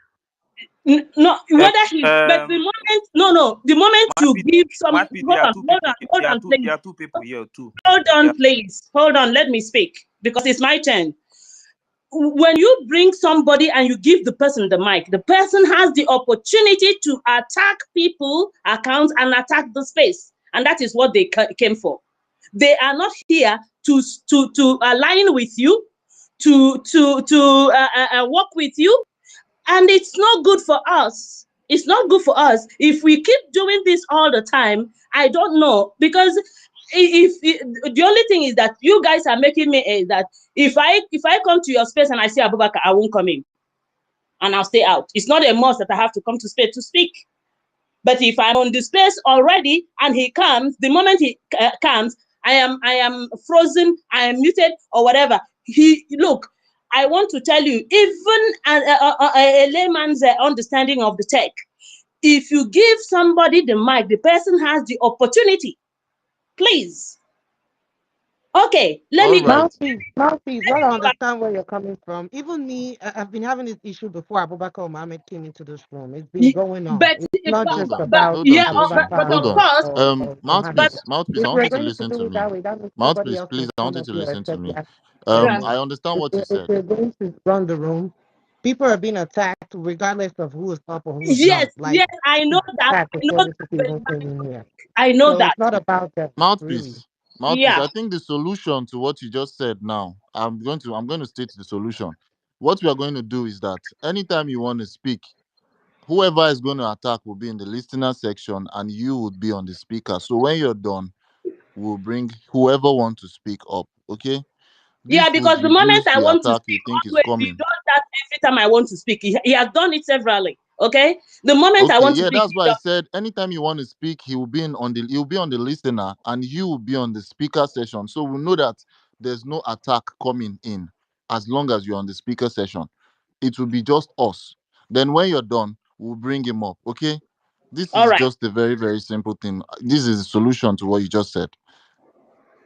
Speaker 7: No, whether he's, but the moment, the moment you give some, hold on, please.
Speaker 19: There are two people here too.
Speaker 7: Hold on, please. Hold on, let me speak because it's my turn. When you bring somebody and you give the person the mic, the person has the opportunity to attack people accounts and attack the space, and that is what they came for. They are not here to align with you, to work with you, and it's not good for us. It's not good for us if we keep doing this all the time. I don't know, because if the only thing is that you guys are making me is that if I come to your space and I see Abubakar, I won't come in and I'll stay out. It's not a must that I have to come to space to speak. But if I'm on the space already and he comes, the moment he comes, I am frozen, I am muted or whatever. Look, I want to tell you, even a layman's understanding of the tech, if you give somebody the mic, the person has the opportunity. Please. Okay, let me go.
Speaker 5: Mouthpiece, well, I understand where you're coming from. Even me, I've been having this issue before Abubakar Mohammed came into this room. It's been going on.
Speaker 7: But
Speaker 5: It's not
Speaker 7: but,
Speaker 5: just
Speaker 7: but
Speaker 5: about
Speaker 7: yeah,
Speaker 5: Abubakar
Speaker 7: of
Speaker 2: Hold
Speaker 7: course.
Speaker 5: or Mohammed.
Speaker 2: Mouthpiece, I
Speaker 5: If
Speaker 2: want
Speaker 5: we're
Speaker 2: you to
Speaker 5: going to
Speaker 2: listen
Speaker 5: do
Speaker 2: to
Speaker 5: it
Speaker 2: me.
Speaker 5: that way, that means nobody
Speaker 2: Mouthpiece,
Speaker 5: else
Speaker 2: please,
Speaker 5: can
Speaker 2: I want
Speaker 5: come
Speaker 2: you
Speaker 5: up
Speaker 2: to
Speaker 5: here
Speaker 2: listen to
Speaker 5: except
Speaker 2: me.
Speaker 5: the
Speaker 7: Yeah.
Speaker 2: I understand what you
Speaker 5: if
Speaker 2: said.
Speaker 5: we're going to run the room, people are being attacked regardless of who is up or who's
Speaker 7: Yes,
Speaker 5: not. Like,
Speaker 7: I know that.
Speaker 5: attack
Speaker 7: I
Speaker 5: before
Speaker 7: know
Speaker 5: this
Speaker 7: that.
Speaker 5: even came in here.
Speaker 7: I know
Speaker 5: So
Speaker 7: that.
Speaker 5: it's not about that, really.
Speaker 2: Mouthpiece.
Speaker 7: Yeah.
Speaker 2: I think the solution to what you just said now, I'm going to state the solution. What we are going to do is that anytime you want to speak, whoever is going to attack will be in the listener section and you would be on the speaker. So when you're done, we'll bring whoever wants to speak up. Okay?
Speaker 7: Yeah,
Speaker 2: This would
Speaker 7: because the moment
Speaker 2: reduce
Speaker 7: I
Speaker 2: the
Speaker 7: want to
Speaker 2: attack
Speaker 7: speak,
Speaker 2: you think is
Speaker 7: always he
Speaker 2: coming.
Speaker 7: does that every time I want to speak. He has done it severally. Okay, the moment I
Speaker 2: Okay,
Speaker 7: want to
Speaker 2: yeah,
Speaker 7: speak,
Speaker 2: that's why I said anytime you want to speak, he'll be on the listener and you will be on the speaker session. So we know that there's no attack coming in as long as you're on the speaker session. It will be just us. Then when you're done, we'll bring him up. Okay? This
Speaker 7: all
Speaker 2: is
Speaker 7: right.
Speaker 2: just a very, very simple thing. This is a solution to what you just said.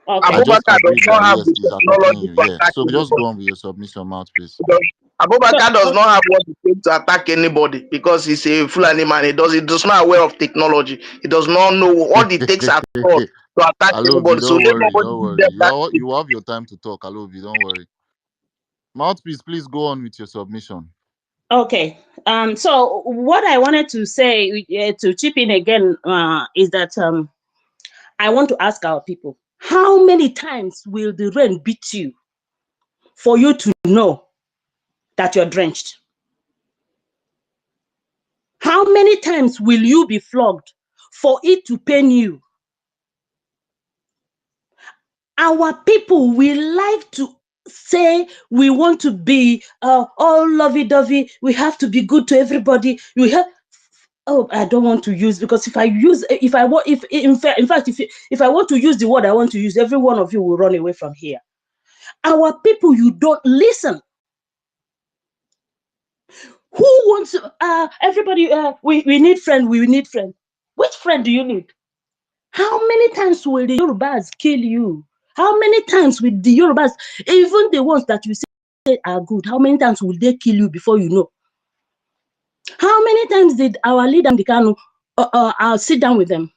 Speaker 7: Okay.
Speaker 2: I just
Speaker 17: Abubakar does
Speaker 2: agreed
Speaker 17: not
Speaker 2: that
Speaker 17: have
Speaker 2: yes,
Speaker 17: the
Speaker 2: he's attacking
Speaker 17: technology
Speaker 2: you.
Speaker 17: to
Speaker 2: Yeah.
Speaker 17: attack
Speaker 2: So just
Speaker 17: anybody.
Speaker 2: go on with your submission, mouthpiece.
Speaker 17: Abubakar
Speaker 7: So,
Speaker 17: does not have what it takes to attack anybody because he's a Fulani man. He does not aware of technology. He does not know what it takes at all to attack
Speaker 2: Alovi,
Speaker 17: anybody. So
Speaker 2: don't
Speaker 17: let
Speaker 2: worry,
Speaker 17: nobody
Speaker 2: don't
Speaker 17: give
Speaker 2: worry.
Speaker 17: them that.
Speaker 2: You have your time to talk, Alovi, don't worry. Mouthpiece, please go on with your submission.
Speaker 7: okay. So what I wanted to say to chip in again is that I want to ask our people: how many times will the rain beat you for you to know that you're drenched? How many times will you be flogged for it to pain you? Our people will like to say we want to be all lovey-dovey. We have to be good to everybody. We have. Oh, I don't want to use, because if I want, if I want to use the word I want to use, every one of you will run away from here. Our people, you don't listen. Who wants everybody? We need friend. We need friend. Which friend do you need? How many times will the Yorubas kill you? How many times will the Yorubas, even the ones that you say are good, how many times will they kill you before you know? How many times did our leader Kanu sit down with them?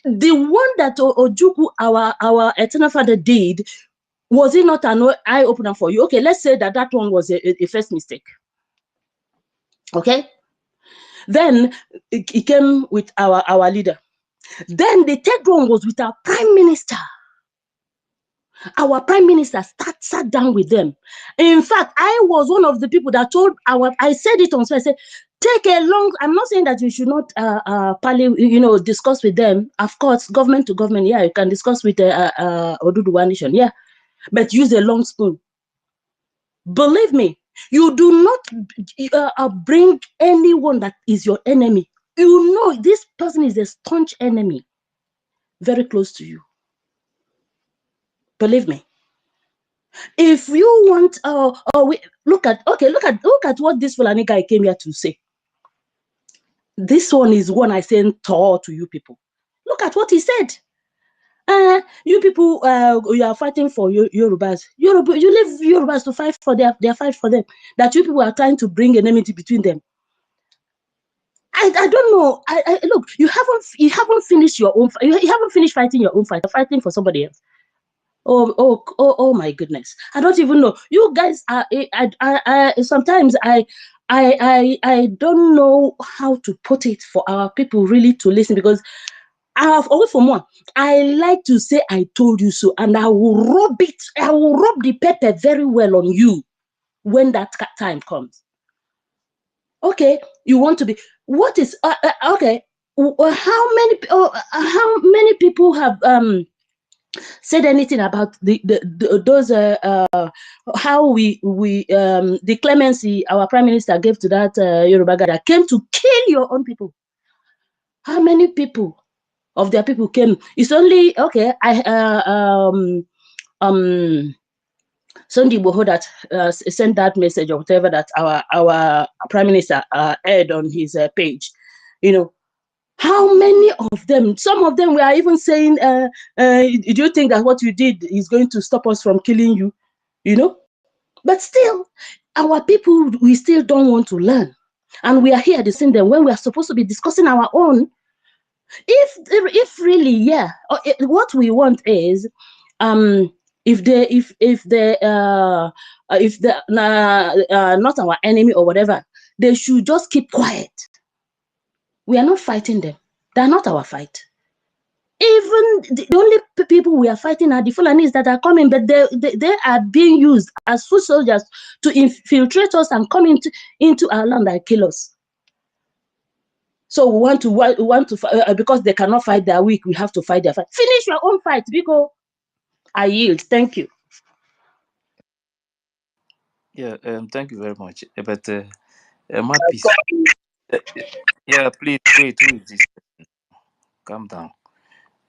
Speaker 7: The one that Ojukwu, our eternal father, did, was it not an eye opener for you? Okay, let's say that one was a first mistake. Okay, then it came with our leader. Then the third one was with our prime minister. Our prime minister sat down with them. In fact, I was one of the people that told I said it on Twitter. I said, take a long, I'm not saying that you should not discuss with them. Of course, government to government, yeah, you can discuss with Oduduwa Nation, yeah, but use a long spoon. Believe me, you do not bring anyone that is your enemy. You know this person is a staunch enemy, very close to you. Believe me. If you want, look at what this Fulani guy came here to say. This one is one I sent to you people. Look at what he said.
Speaker 3: You people, you are fighting for Yorubas. Yoruba, you leave Yorubas to fight for their fight for them. That you people are trying to bring enmity between them. I don't know. I look. You haven't finished your own. You haven't finished fighting your own fight. You're fighting for somebody else. Oh my goodness. I don't even know. You guys are. Sometimes I don't know how to put it for our people really to listen, because always for more, I like to say I told you so, and I will rub it. I will rub the pepper very well on you when that time comes. Okay, you want to be. What is okay? How many people have said anything about those how we the clemency our prime minister gave to that Yoruba guy that came to kill your own people? How many people of their people came? It's only okay. Sunday Boho that sent that message or whatever that our prime minister aired on his page. You know, how many of them? Some of them were even saying, "Do you think that what you did is going to stop us from killing you?" You know, but still, our people, we still don't want to learn, and we are here discussing them when we are supposed to be discussing our own. If really, yeah, what we want is, if they not our enemy or whatever, they should just keep quiet. We are not fighting them. They are not our fight. Even the only people we are fighting are the Fulanis that are coming, but they are being used as foot soldiers to infiltrate us and come into our land and kill us. So we want to because they cannot fight their weak, we have to fight their fight. Finish your own fight, because I yield. Thank you.
Speaker 19: Yeah, thank you very much. But Mapis, yeah, please wait. Who is this? Calm down.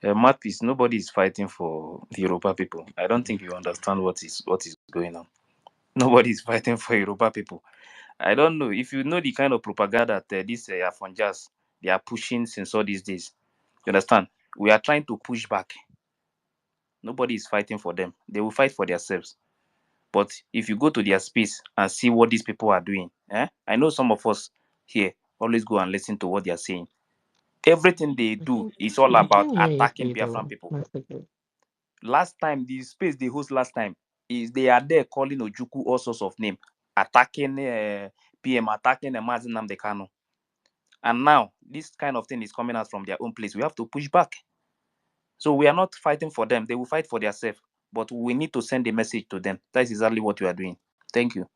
Speaker 19: Mapis, nobody is fighting for the Yoruba people. I don't think you understand what is going on. Nobody is fighting for Yoruba people. I don't know if you know the kind of propaganda that these Afonjas they are pushing since all these days. You understand? We are trying to push back. Nobody is fighting for them. They will fight for themselves. But if you go to their space and see what these people are doing, I know some of us here always go and listen to what they are saying. Everything they do is all about attacking Biafran people. Last time, the space they host last time is they are there calling Ojuku all sorts of names, attacking PM, attacking Mazi Nnamdi Kanu. And now this kind of thing is coming out from their own place. We have to push back. So we are not fighting for them. They will fight for themselves. But we need to send a message to them. That's exactly what we are doing. Thank you.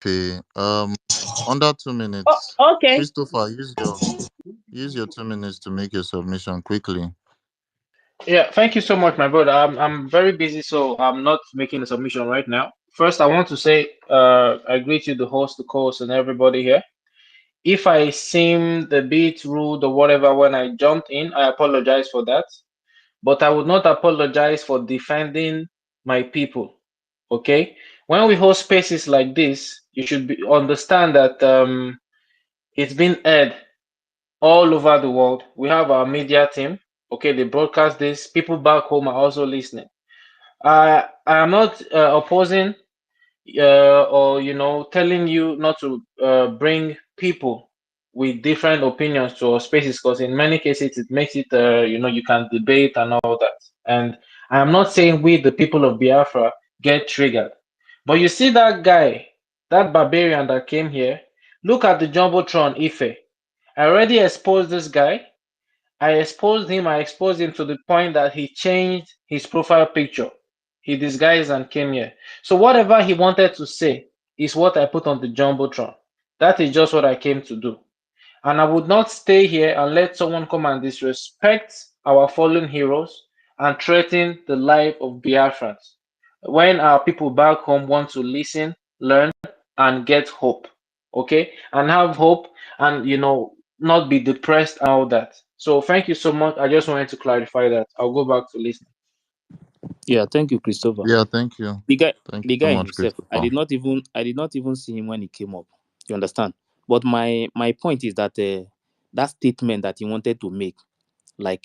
Speaker 2: Okay. Under 2 minutes.
Speaker 3: Okay.
Speaker 2: Christopher, use your 2 minutes to make your submission quickly.
Speaker 21: Yeah, thank you so much, my brother. I'm very busy, so I'm not making a submission right now. First, I want to say I greet you, the host, the co-host, and everybody here. If I seemed a bit rude or whatever when I jumped in, I apologize for that. But I would not apologize for defending my people. Okay? When we host spaces like this, you should understand that it's been aired all over the world. We have our media team. Okay, they broadcast this. People back home are also listening. I am not opposing or telling you not to bring people with different opinions to our spaces, because in many cases it makes it you can debate and all that. And I am not saying we the people of Biafra get triggered, but you see that guy, that barbarian that came here, look at the jumbotron Ife. I already exposed this guy. I exposed him to the point that he changed his profile picture. He disguised and came here. So whatever he wanted to say is what I put on the Jumbotron. That is just what I came to do. And I would not stay here and let someone come and disrespect our fallen heroes and threaten the life of Biafrans when our people back home want to listen, learn, and get hope. Okay? And have hope and, not be depressed and all that. So thank you so much. I just wanted to clarify that. I'll go back to listening.
Speaker 19: Yeah, thank you, Christopher.
Speaker 2: Yeah, thank you.
Speaker 19: The guy,
Speaker 2: Thank you
Speaker 19: the
Speaker 2: so
Speaker 19: guy
Speaker 2: much,
Speaker 19: himself, I
Speaker 2: Christopher.
Speaker 19: did not even see him when he came up. You understand? But my point is that
Speaker 10: that statement that he wanted to make, like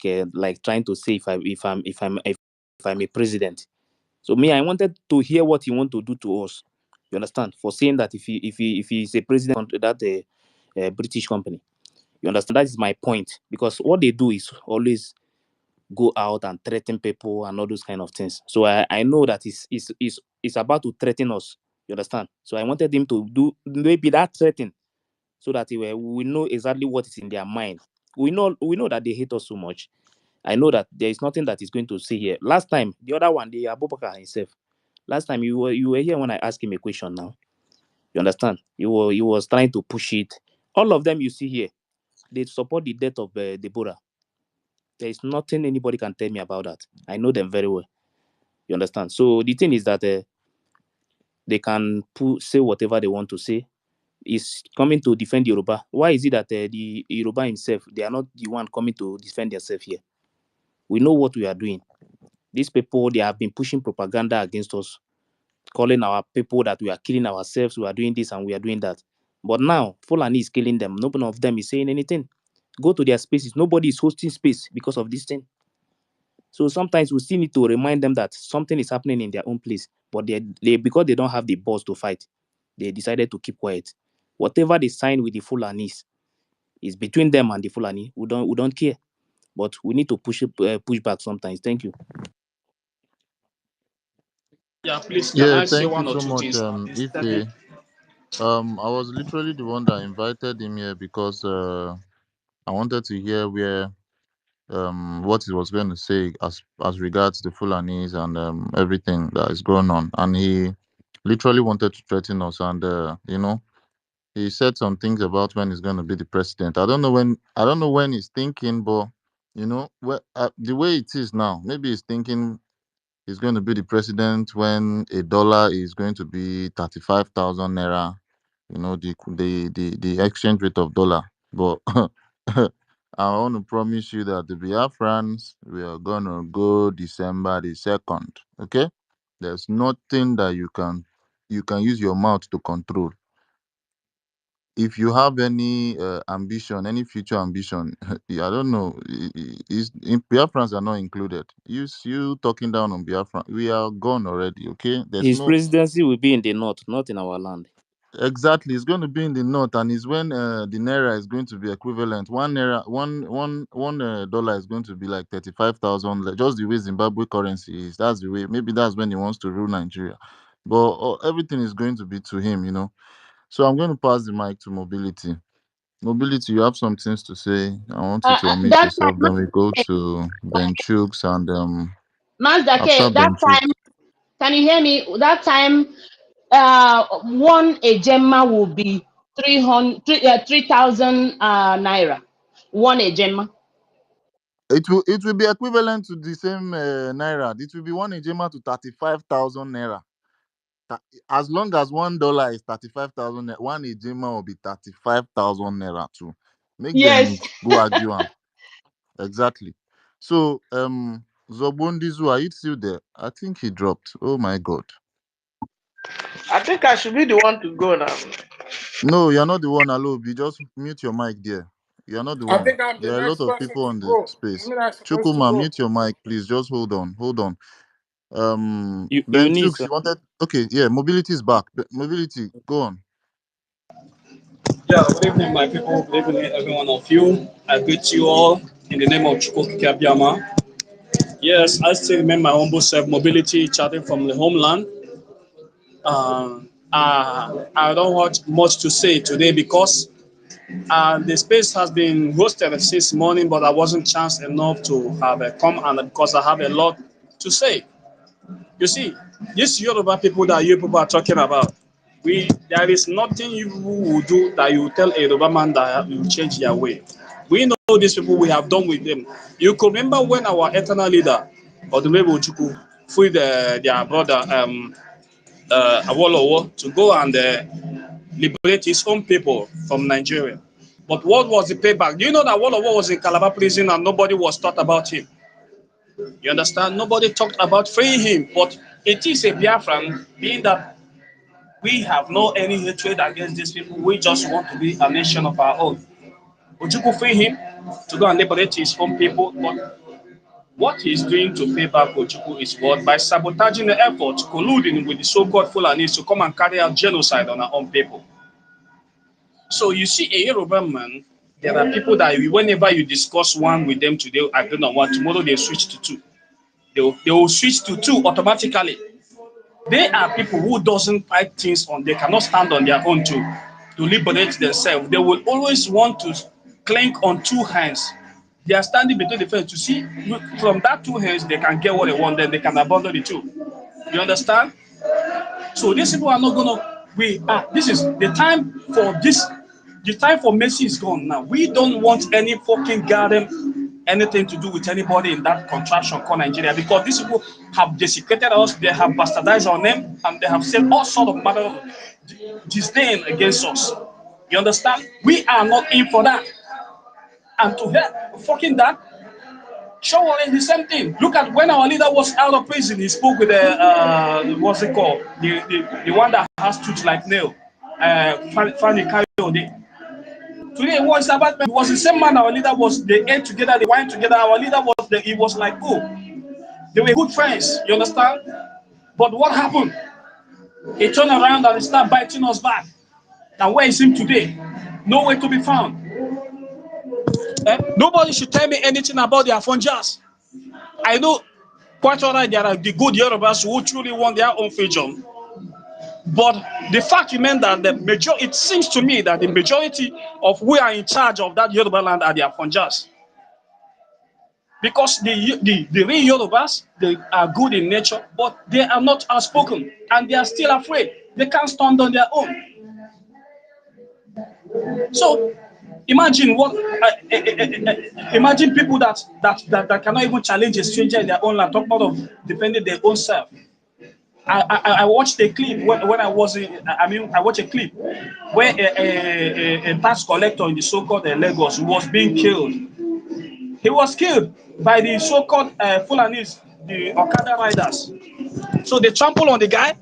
Speaker 10: trying to say if I'm a president. So me, I wanted to hear what he want to do to us. You understand? For saying that if he is a president of that British company, you understand? That is my point, because what they do is always go out and threaten people and all those kind of things. So I know that it's about to threaten us. You understand? So I wanted him to do maybe that threaten, so that we know exactly what is in their mind. We know that they hate us so much. I know that there is nothing that is going to say here. Last time, the other one, the Abubakar himself. Last time you were here when I asked him a question. Now you understand? He was trying to push it. All of them you see here, they support the death of Deborah. There is nothing anybody can tell me about that. I know them very well. You understand? So the thing is that they can say whatever they want to say. Is coming to defend Yoruba. Why is it that the Yoruba himself, they are not the one coming to defend themselves here? We know what we are doing. These people, they have been pushing propaganda against us, calling our people that we are killing ourselves, we are doing this and we are doing that. But now, Fulani is killing them. None of them is saying anything. Go to their spaces. Nobody is hosting space because of this thing. So sometimes we still need to remind them that something is happening in their own place. But they because they don't have the balls to fight, they decided to keep quiet. Whatever they sign with the Fulanis is between them and the Fulani. We don't care. But we need to push back sometimes. Thank you.
Speaker 6: Yeah, please, can
Speaker 2: Yeah,
Speaker 6: I say
Speaker 2: thank you
Speaker 6: one or
Speaker 2: so
Speaker 6: two
Speaker 2: much,
Speaker 6: things on this topic?
Speaker 2: Ife. I was literally the one that invited him here because I wanted to hear where what he was going to say as regards the Fulanis and everything that is going on, and he literally wanted to threaten us, and he said some things about when he's going to be the president. I don't know when he's thinking, but the way it is now, maybe he's thinking he's going to be the president when a dollar is going to be 35,000 naira, the exchange rate of dollar. But I want to promise you that the Biafrans, we are going to go December the 2nd. Okay? There's nothing that you can use your mouth to control. If you have any ambition, any future ambition, I don't know, Biafrans are not included. You talking down on Biafran, we are gone already. Okay, there's
Speaker 10: His
Speaker 2: no
Speaker 10: presidency will be in the north, not in our land.
Speaker 2: exactly. It's going to be in the north, and it's when the naira is going to be equivalent. One naira, one dollar is going to be like 35,000. Like, just the way Zimbabwe currency is. That's the way. Maybe that's when he wants to rule Nigeria, but everything is going to be to him. So I'm going to pass the mic to Mobility. Mobility, you have some things to say. I want you to unmute
Speaker 7: That
Speaker 2: yourself.
Speaker 7: time,
Speaker 2: Then we go to Ben Chooks, and after
Speaker 7: Mazdake, that
Speaker 2: Ben Chooks,
Speaker 7: time, can you hear me? That time, one ejema will be 3,000 naira. One ejema.
Speaker 2: it will be equivalent to the same naira. It will be one ejema to 35,000 naira. As long as $1 is 35,000, one ejema will be 35,000 naira too. Make them
Speaker 7: Yes.
Speaker 2: go argue am. Exactly. So Zobondizu, are you still there? I think he dropped. Oh my God.
Speaker 17: I think I should be the one to go now.
Speaker 2: No, you're not the one, Alobi. Just mute your mic there. You're not the
Speaker 13: I
Speaker 2: one.
Speaker 13: think I'm the
Speaker 2: There are a lot
Speaker 13: next
Speaker 2: of
Speaker 13: person
Speaker 2: people
Speaker 13: to
Speaker 2: on the
Speaker 13: go.
Speaker 2: space.
Speaker 13: I'm not supposed to
Speaker 2: Chukuma,
Speaker 13: go.
Speaker 2: mute your mic, please. Just hold on. Hold on.
Speaker 10: You
Speaker 2: Ben
Speaker 10: need
Speaker 2: Chooks, you wanted. Okay, yeah, mobility is back. Mobility, go on.
Speaker 6: Yeah, good evening, my people. Good evening, every one of you. I greet you all in the name of Chukwuki Abiyama. Yes, I still remain my humble self, mobility, chatting from the homeland. I don't want much to say today because the space has been hosted since morning, but I wasn't chance enough to have a come and because I have a lot to say. You see, these Yoruba people that you people are talking about, there is nothing you will do that you tell a Yoruba man that you change their way. We know these people, we have done with them. You could remember when our eternal leader, Odumegwu Ojukwu, freed their brother Awolowo to go and liberate his own people from Nigeria. But what was the payback? Do you know that Awolowo was in Calabar prison and nobody was taught about him? You understand? Nobody talked about freeing him, but it is a Biafran, being that we have no any hatred against these people. We just want to be a nation of our own. Ojukwu free him to go and liberate his own people, but what he's doing to pay back Ojukwu is what? By sabotaging the effort, colluding with the so-called Fulanis to come and carry out genocide on our own people. So you see, a Yoruba man, there are people that whenever you discuss one with them today, agree on one, tomorrow they switch to two. They will switch to two automatically. They are people who doesn't fight things on, they cannot stand on their own to liberate themselves. They will always want to clink on two hands. They are standing between the fence to see from that two hands they can get what they want, then they can abandon the two. You understand? So these people are not gonna. This is the time for this. The time for mercy is gone now. We don't want any fucking garden, anything to do with anybody in that contraction called Nigeria, because these people have desecrated us, they have bastardized our name, and they have said all sort of matter of disdain against us. You understand? We are not in for that. And to hear fucking that, Showore the same thing. Look at when our leader was out of prison, he spoke with the what's it called? The one that has tooth like nail. Fanny Kayode. Today it was about it was the same man our leader was, they ate together, they went together. Our leader was he was like, oh, they were good friends, you understand? But what happened? He turned around and he started biting us back. And where is him today? Nowhere to be found. Nobody should tell me anything about the Afonjas. I know quite all right, there are the good Yorubas who truly want their own freedom. But the fact remains that it seems to me that the majority of who are in charge of that Yoruba land are the Afonjas. Because the real Yorubas, they are good in nature, but they are not outspoken and they are still afraid. They can't stand on their own. So imagine imagine people that cannot even challenge a stranger in their own land, talk about of defending their own self. I watched a clip when I was I watched a clip where a tax collector in the so-called Lagos was being killed. He was killed by the so-called Fulanis, the Okada riders. So they trample on the guy,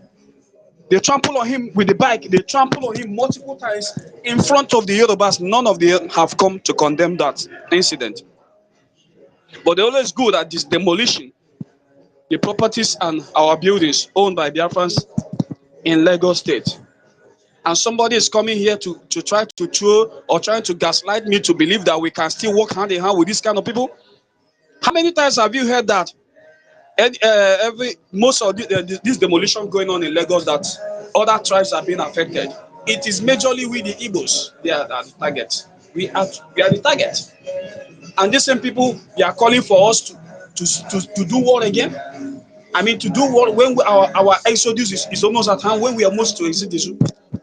Speaker 6: they trample on him with the bike, they trample on him multiple times in front of the Yorubas. None of them have come to condemn that incident. But they're always good at this demolition, the properties and our buildings owned by Biafrans in Lagos State. And somebody is coming here to try to throw or trying to gaslight me to believe that we can still work hand in hand with this kind of people. How many times have you heard that most of this demolition going on in Lagos, that other tribes are being affected? It is majorly we the Igbos. They are the target. We are the target. And these same people, they are calling for us to do what again? I mean, to do what when our exodus is almost at hand, when we are almost to exodus,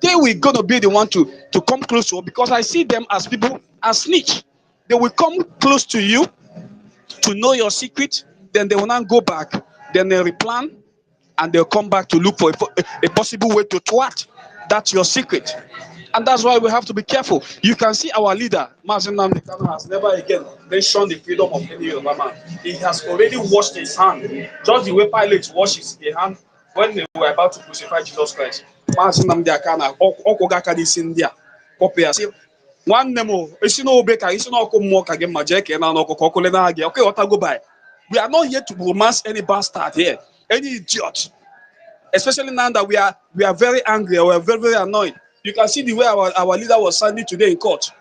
Speaker 6: they will gonna be the one to come close to us, because I see them as people, as snitch. They will come close to you to know your secret, then they will not go back, then they replan, and they'll come back to look for a possible way to thwart that's your secret. And that's why we have to be careful. You can see our leader, Mazi Nnamdi Kanu, has never again mentioned the freedom of any Yoruba man. He has already washed his hand, just the way Pilate washes his hand when they were about to crucify Jesus Christ. Mazi Nnamdi Kanu, Okogaka is in there. Nwanne m isi na obe ka isi na ọkụ mmụọ ka gị mma jee ka ị na ọkụ ka ọkụ lena gị. Okay, what I go by. We are not here to romance any bastard here, any idiot. Especially now that we are very angry, or we are very, very annoyed. You can see the way our leader was standing today in court.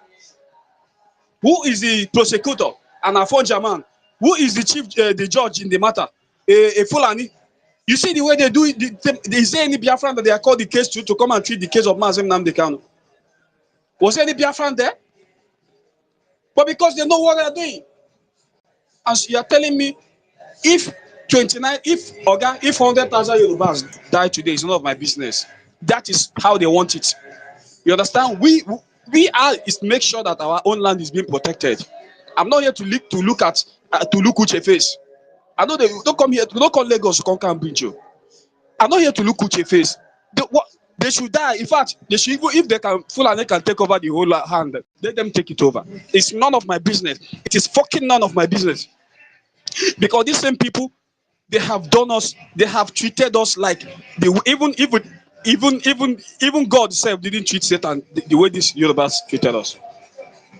Speaker 6: Who is the prosecutor? An Afonja man. Who is the chief, the judge in the matter? A Fulani. You see the way they do it. Is there any Biafran that they are called the case to come and treat the case of Mazi Nnamdi Kanu? Was there any Biafran there? But because they know what they are doing. As you are telling me, if 100,000 Yorubas die today, it's none of my business. That is how they want it. You understand? We are is make sure that our own land is being protected. I'm not here to look at Uche face. I know they don't come here. Don't come Lagos to come and bring you. I'm not here to look Uche face. They should die. In fact, they should even, if they can, Fulani can take over the whole hand. Let them take it over. It's none of my business. It is fucking none of my business. Because these same people, they have done us. They have treated us like even God himself didn't treat Satan the way these Yorubas treated us.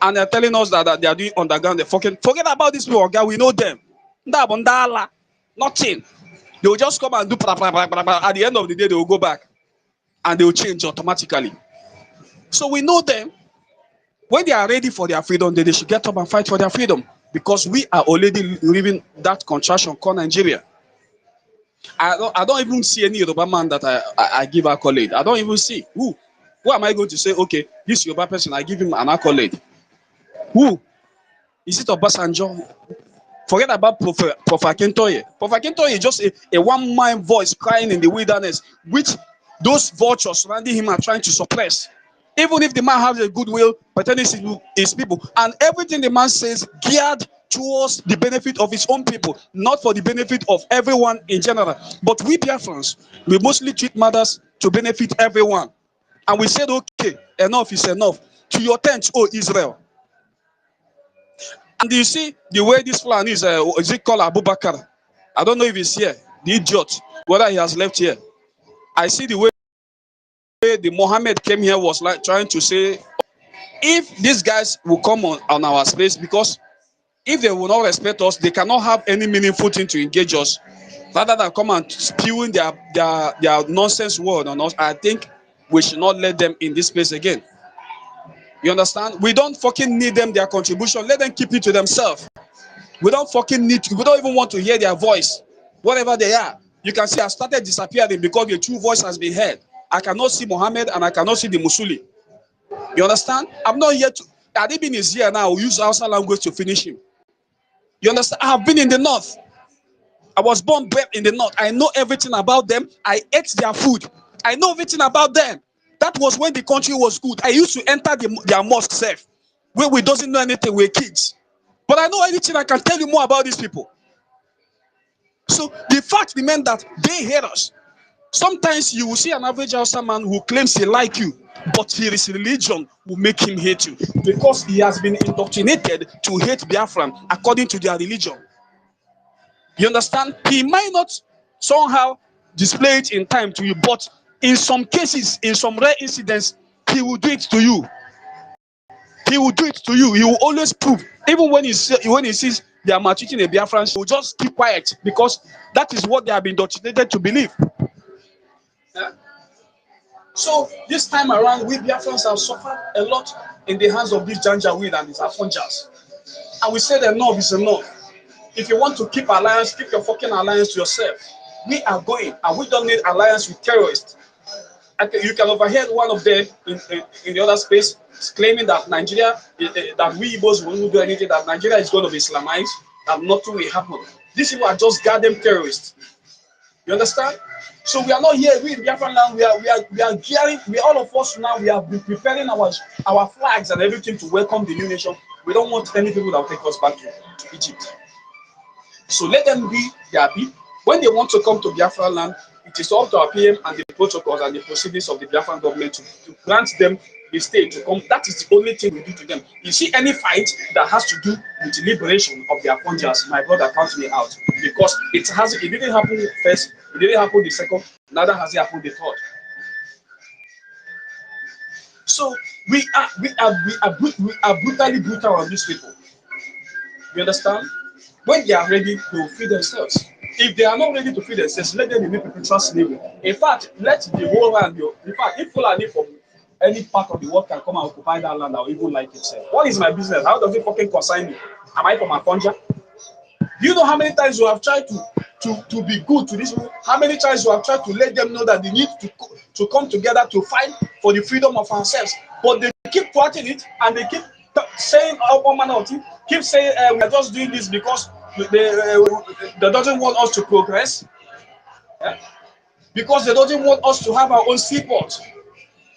Speaker 6: And they're telling us that they are doing underground. They forget about these people, okay? We know them. Nothing. They will just come and do at the end of the day, they will go back and they will change automatically. So we know them. When they are ready for their freedom, they should get up and fight for their freedom. Because we are already living that contraction called Nigeria. I don't even see any Yoruba man that I give accolade. I don't even see. Who am I going to say, okay, this Yoruba person, I give him an accolade? Who? Is it Obasanjo? Forget about Prof. Akintoye. Prof. Akintoye is just a one-man voice crying in the wilderness, which those vultures surrounding him are trying to suppress. Even if the man has a goodwill, pretending his people, and everything the man says geared towards the benefit of his own people, not for the benefit of everyone in general. But we Biafrans, we mostly treat matters to benefit everyone. And we said, okay, enough is enough. To your tent, O Israel. And you see the way this Fulani is it called Abubakar? I don't know if he's here, the idiot, whether he has left here. I see the way the Mohammed came here was like trying to say, if these guys will come on our space, because if they will not respect us, they cannot have any meaningful thing to engage us. Rather than come and spewing their nonsense word on us, I think we should not let them in this space again. You understand? We don't fucking need them, their contribution. Let them keep it to themselves. We don't fucking need to, we don't even want to hear their voice, whatever they are. You can see I started disappearing because the true voice has been heard. I cannot see Mohammed and I cannot see the Musuli. You understand? I'm not here to, Adibin is here now, we'll use Hausa language to finish him. You understand? I have been in the north. I was born bred in the north. I know everything about them. I ate their food. I know everything about them. That was when the country was good. I used to enter their mosque safe, where we doesn't know anything, we're kids. But I know anything, I can tell you more about these people. So the fact remains that they hate us. Sometimes you will see an average Hausa man who claims he like you, but his religion will make him hate you because he has been indoctrinated to hate Biafran according to their religion. You understand? He might not somehow display it in time to you, but in some cases, in some rare incidents, he will do it to you. He will do it to you. He will always prove. Even when he sees they are maltreating a Biafran, he will just keep quiet because that is what they have been indoctrinated to believe. Yeah? So this time around, we Biafrans have suffered a lot in the hands of these Janjaweed and these Afonjas. And we said enough is enough. If you want to keep alliance, keep your fucking alliance to yourself. We are going, and we don't need alliance with terrorists. You can overhear one of them in the other space claiming that Nigeria, that we Igbos won't do anything, that Nigeria is going to be Islamized, that nothing will happen. These people are just goddamn terrorists. You understand? So we are not here. We in Biafra land. We are gearing. All of us now. We have been preparing our flags and everything to welcome the new nation. We don't want any people that will take us back to Egypt. So let them be happy. When they want to come to Biafra land, it is up to our PM and the protocols and the proceedings of the Biafran government to grant them the state to come. That is the only thing we do to them. You see any fight that has to do with the liberation of their Afonjas, my brother, count me out. Because it didn't happen first, it didn't happen the second, neither has it happened the third. So we are brutally brutal on these people. You understand? When they are ready, they will feed themselves. If they are not ready to feed themselves, let them be perpetual slavery. In fact, let the whole land be. In fact, if Fulani from any part of the world can come and occupy that land, I will even like it. What is my business? How does it fucking concern me? Am I from Afonja? Do you know how many times you have tried to be good to these people? How many times you have tried to let them know that they need to come together to fight for the freedom of ourselves? But they keep thwarting it and they keep saying all manner of things. Keep saying we are just doing this because they doesn't want us to progress. Yeah? Because they doesn't want us to have our own seaport.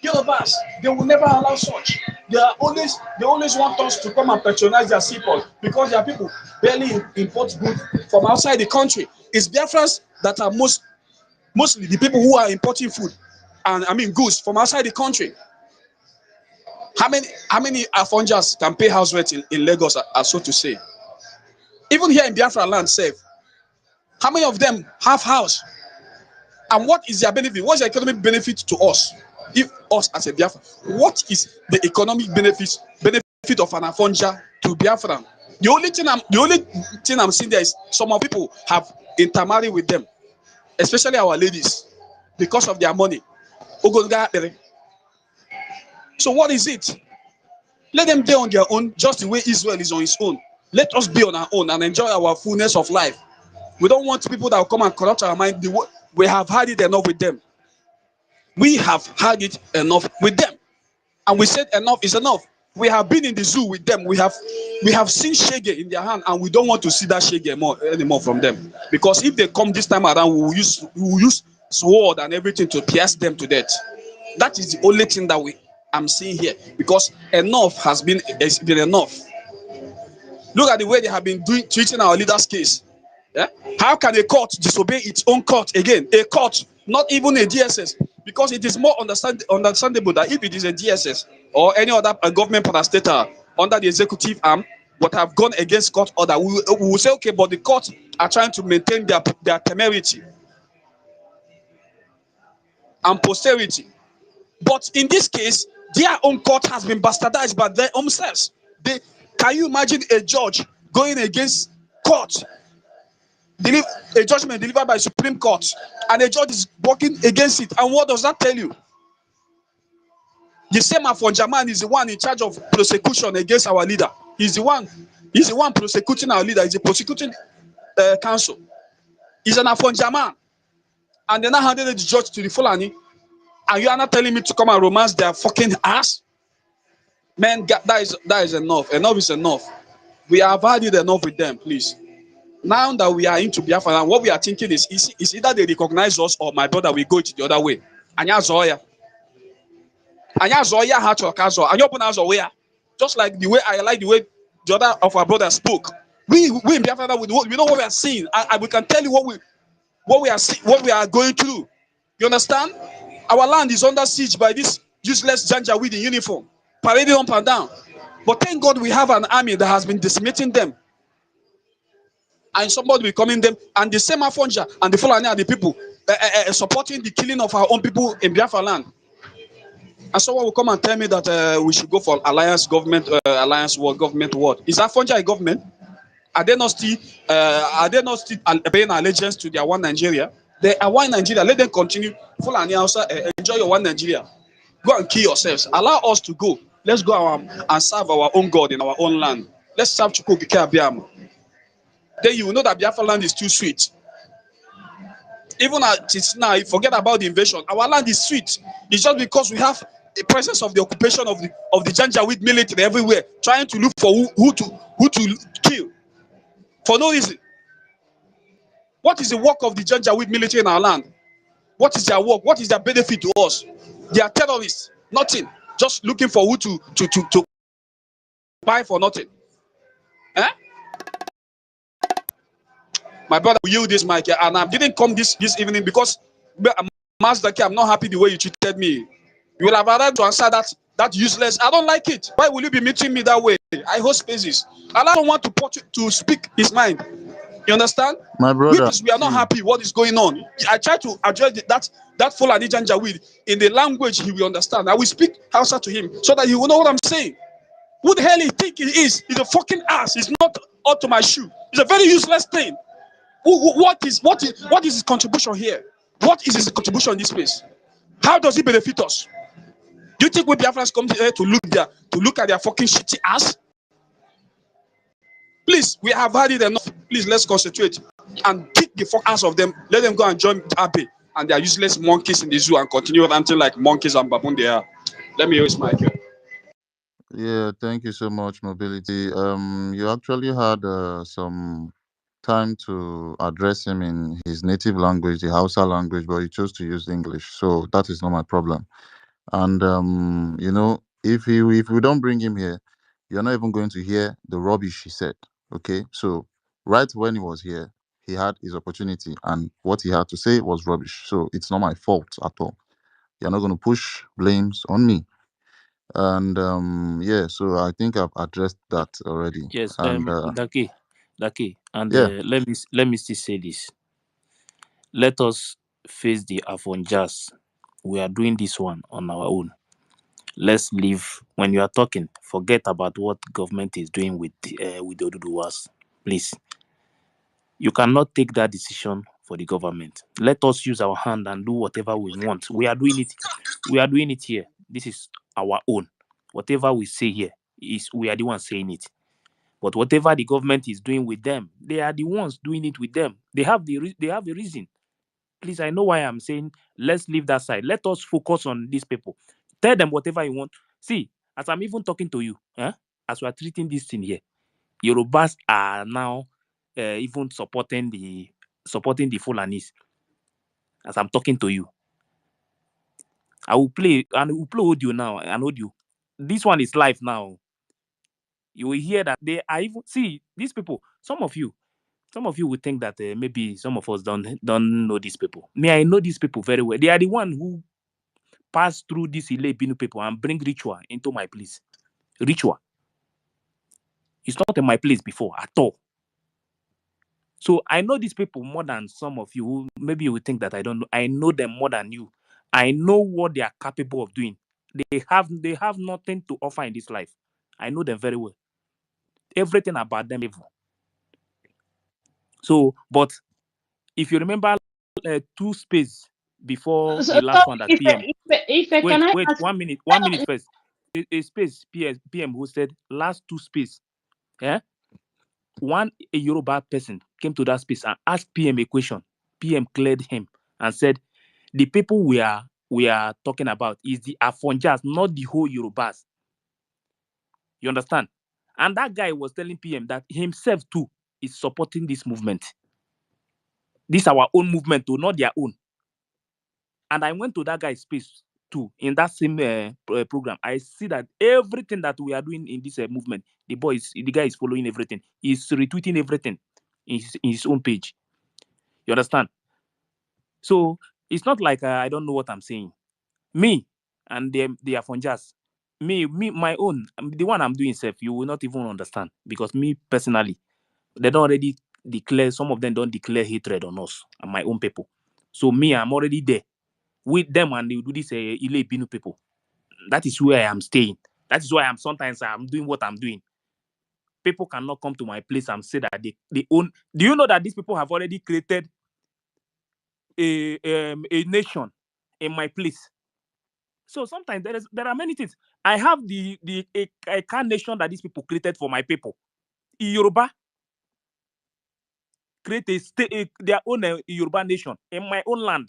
Speaker 6: Yorubas, they will never allow such. They always want us to come and patronize their seaport because their people barely import goods from outside the country. It's Biafrans that are mostly the people who are importing food and goods from outside the country. How many Afonjas can pay house rent in Lagos, as so to say? Even here in Biafra land, safe. How many of them have house? And what is their benefit? What's the economic benefit to us? If us as a Biafra, what is the economic benefit of an Afonja to Biafra. The only thing I'm seeing there is some of people have intermarried with them, especially our ladies, because of their money. So what is it? Let them be on their own, just the way Israel is on its own. Let us be on our own and enjoy our fullness of life. We don't want people that will come and corrupt our mind. We have had it enough with them. We have had it enough with them. And we said enough is enough. We have been in the zoo with them. We have seen shege in their hand, and we don't want to see that shege anymore from them. Because if they come this time around, we will use sword and everything to pierce them to death. That is the only thing that I'm seeing here. Because enough has been enough. Look at the way they have been treating our leaders' case. Yeah? How can a court disobey its own court again? A court, not even a DSS, because it is more understandable that if it is a DSS or any other government parastatal under the executive arm would have gone against court order, we will say, okay, but the courts are trying to maintain their temerity and posterity. But in this case, their own court has been bastardized by their own selves. Can you imagine a judge going against court? A judgment delivered by Supreme Court, and a judge is working against it. And what does that tell you? The same Afonjaman is the one in charge of prosecution against our leader. He's the one prosecuting our leader. He's a prosecuting counsel. He's an Afonjaman. And then I handed the judge to the Fulani, and you are not telling me to come and romance their fucking ass? Man, that is enough. Enough is enough. We have had it enough with them, please. Now that we are into Biafra, what we are thinking is either they recognize us or my brother will go it the other way. Anya Zoya. Anya Zoya Hachokazo. Anya Punazo where? Just like the way I like the way the other of our brothers spoke. We in Biafra, we know what we are seeing. And we can tell you what we are going through. You understand? Our land is under siege by this useless Janjaweed in uniform, parading up and down. But thank God we have an army that has been decimating them. And somebody will come in them, and the same Afonja and the Fulani are the people supporting the killing of our own people in Biafra land. And someone will come and tell me that we should go for alliance government, alliance war, government what? Is Afonja a government? Are they not still paying allegiance to their one Nigeria? They are one Nigeria. Let them continue. Fulani also enjoy your one Nigeria. Go and kill yourselves. Allow us to go. Let's go and serve our own God in our own land. Let's serve Chukwu Biam. Then you will know that Biafra land is too sweet. Even as it's now, forget about the invasion. Our land is sweet. It's just because we have the presence of the occupation of the Janjaweed military everywhere, trying to look for who to kill for no reason. What is the work of the Janjaweed military in our land? What is their work? What is their benefit to us? They are terrorists. Nothing. Just looking for who to buy for nothing. Eh? My brother will yield this mic, and I didn't come this evening because Master, I'm not happy the way you treated me. You will have arrived to answer that useless. I don't like it. Why will you be meeting me that way? I host spaces. And I don't want to speak his mind. You understand?
Speaker 2: My brother,
Speaker 6: We are not happy what is going on. I try to address that Fulani Janjaweed in the language he will understand. I will speak Hausa to him so that he will know what I'm saying. Who the hell he think he is? He's a fucking ass. He's not up to my shoe. It's a very useless thing. What is his contribution here? What is his contribution in this place? How does he benefit us? Do you think we Biafrans come here to look at their fucking shitty ass? Please, we have had it enough. Please, let's concentrate and kick the fuck ass of them. Let them go and join Abe and their useless monkeys in the zoo and continue ranting like monkeys and baboon they are. Let me use my care.
Speaker 2: yeah, thank you so much, Mobility. You actually had some time to address him in his native language, the Hausa language, but he chose to use English. So that is not my problem. And if we don't bring him here, you're not even going to hear the rubbish he said. Okay, so right when he was here, he had his opportunity, and what he had to say was rubbish. So it's not my fault at all. You're not going to push blames on me. And yeah, so I think I've addressed that already.
Speaker 10: Yes,
Speaker 2: And
Speaker 10: Daki, and
Speaker 2: yeah,
Speaker 10: let me still say this. Let us face the Afonjas. We are doing this one on our own. let's leave. When you are talking, forget about what government is doing with the Oduduwas. Please, you cannot take that decision for the government. Let us use our hand and do whatever we want. We are doing it. We are doing it here. This is our own. Whatever we say here is we are the ones saying it. But whatever the government is doing with them, they are the ones doing it with them. They have a reason. Please, I know why I'm saying let's leave that side. Let us focus on these people. Tell them whatever you want. See, as I'm even talking to you, as we are treating this thing here, Yorubas are now even supporting the Fulanis. As I'm talking to you, I will play audio now. An audio. This one is live now. You will hear that they are even these people. Some of you will think that maybe some of us don't know these people. Me, I know these people very well. They are the one who pass through this Ile Binu people and bring ritual into my place. Ritual. It's not in my place before at all. So I know these people more than some of you who maybe you will think that I don't know. I know them more than you. I know what they are capable of doing. They have nothing to offer in this life. I know them very well. Everything about them evil. So, but if you remember 2 space before
Speaker 7: So,
Speaker 10: the last one that PM.
Speaker 7: if I can I
Speaker 10: Wait,
Speaker 7: ask?
Speaker 10: 1 minute. 1 minute first. A space PM who said last 2 space. Yeah. A Yoruba person came to that space and asked PM a question. PM cleared him and said, the people we are talking about is the Afonjas, not the whole Yorubas. You understand? And that guy was telling PM that himself too is supporting this movement. This is our own movement too, not their own. And I went to that guy's space too in that same program. I see that everything that we are doing in this movement, the guy is following everything. He's retweeting everything in his own page. You understand? So it's not like I don't know what I'm saying. Me and they are Fonjas. Me, my own, the one I'm doing self, you will not even understand because me personally, they don't already declare. Some of them don't declare hatred on us and my own people. So me, I'm already there with them, and they do this Ile Binu people. That is where I am staying. That is why sometimes I'm doing what I'm doing. People cannot come to my place and say that they own. Do you know that these people have already created a nation in my place? So sometimes there are many things. I have a Kanu nation that these people created for my people. Yoruba create their own Yoruba nation in my own land.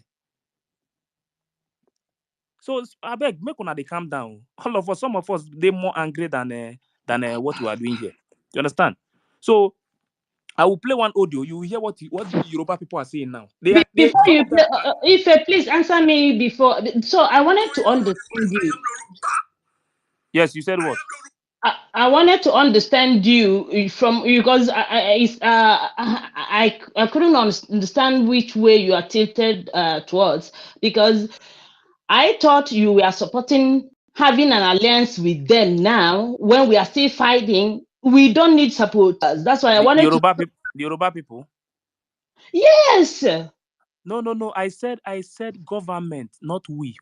Speaker 10: So I beg, make una they calm down. All of us, some of us, they more angry than what we are doing here. You understand? So I will play one audio. You will hear what the Yoruba people are saying now.
Speaker 7: Before
Speaker 10: Some
Speaker 7: you
Speaker 10: of them
Speaker 7: play,
Speaker 10: are.
Speaker 7: if please answer me before. So I wanted to understand you.
Speaker 10: Yes, you said what?
Speaker 7: I wanted to understand you from because I couldn't understand which way you are tilted towards, because I thought you were supporting having an alliance with them now when we are still fighting. We don't need supporters. That's why I
Speaker 10: The
Speaker 7: wanted to.
Speaker 10: Yoruba people.
Speaker 7: Yes.
Speaker 10: No. I said government, not we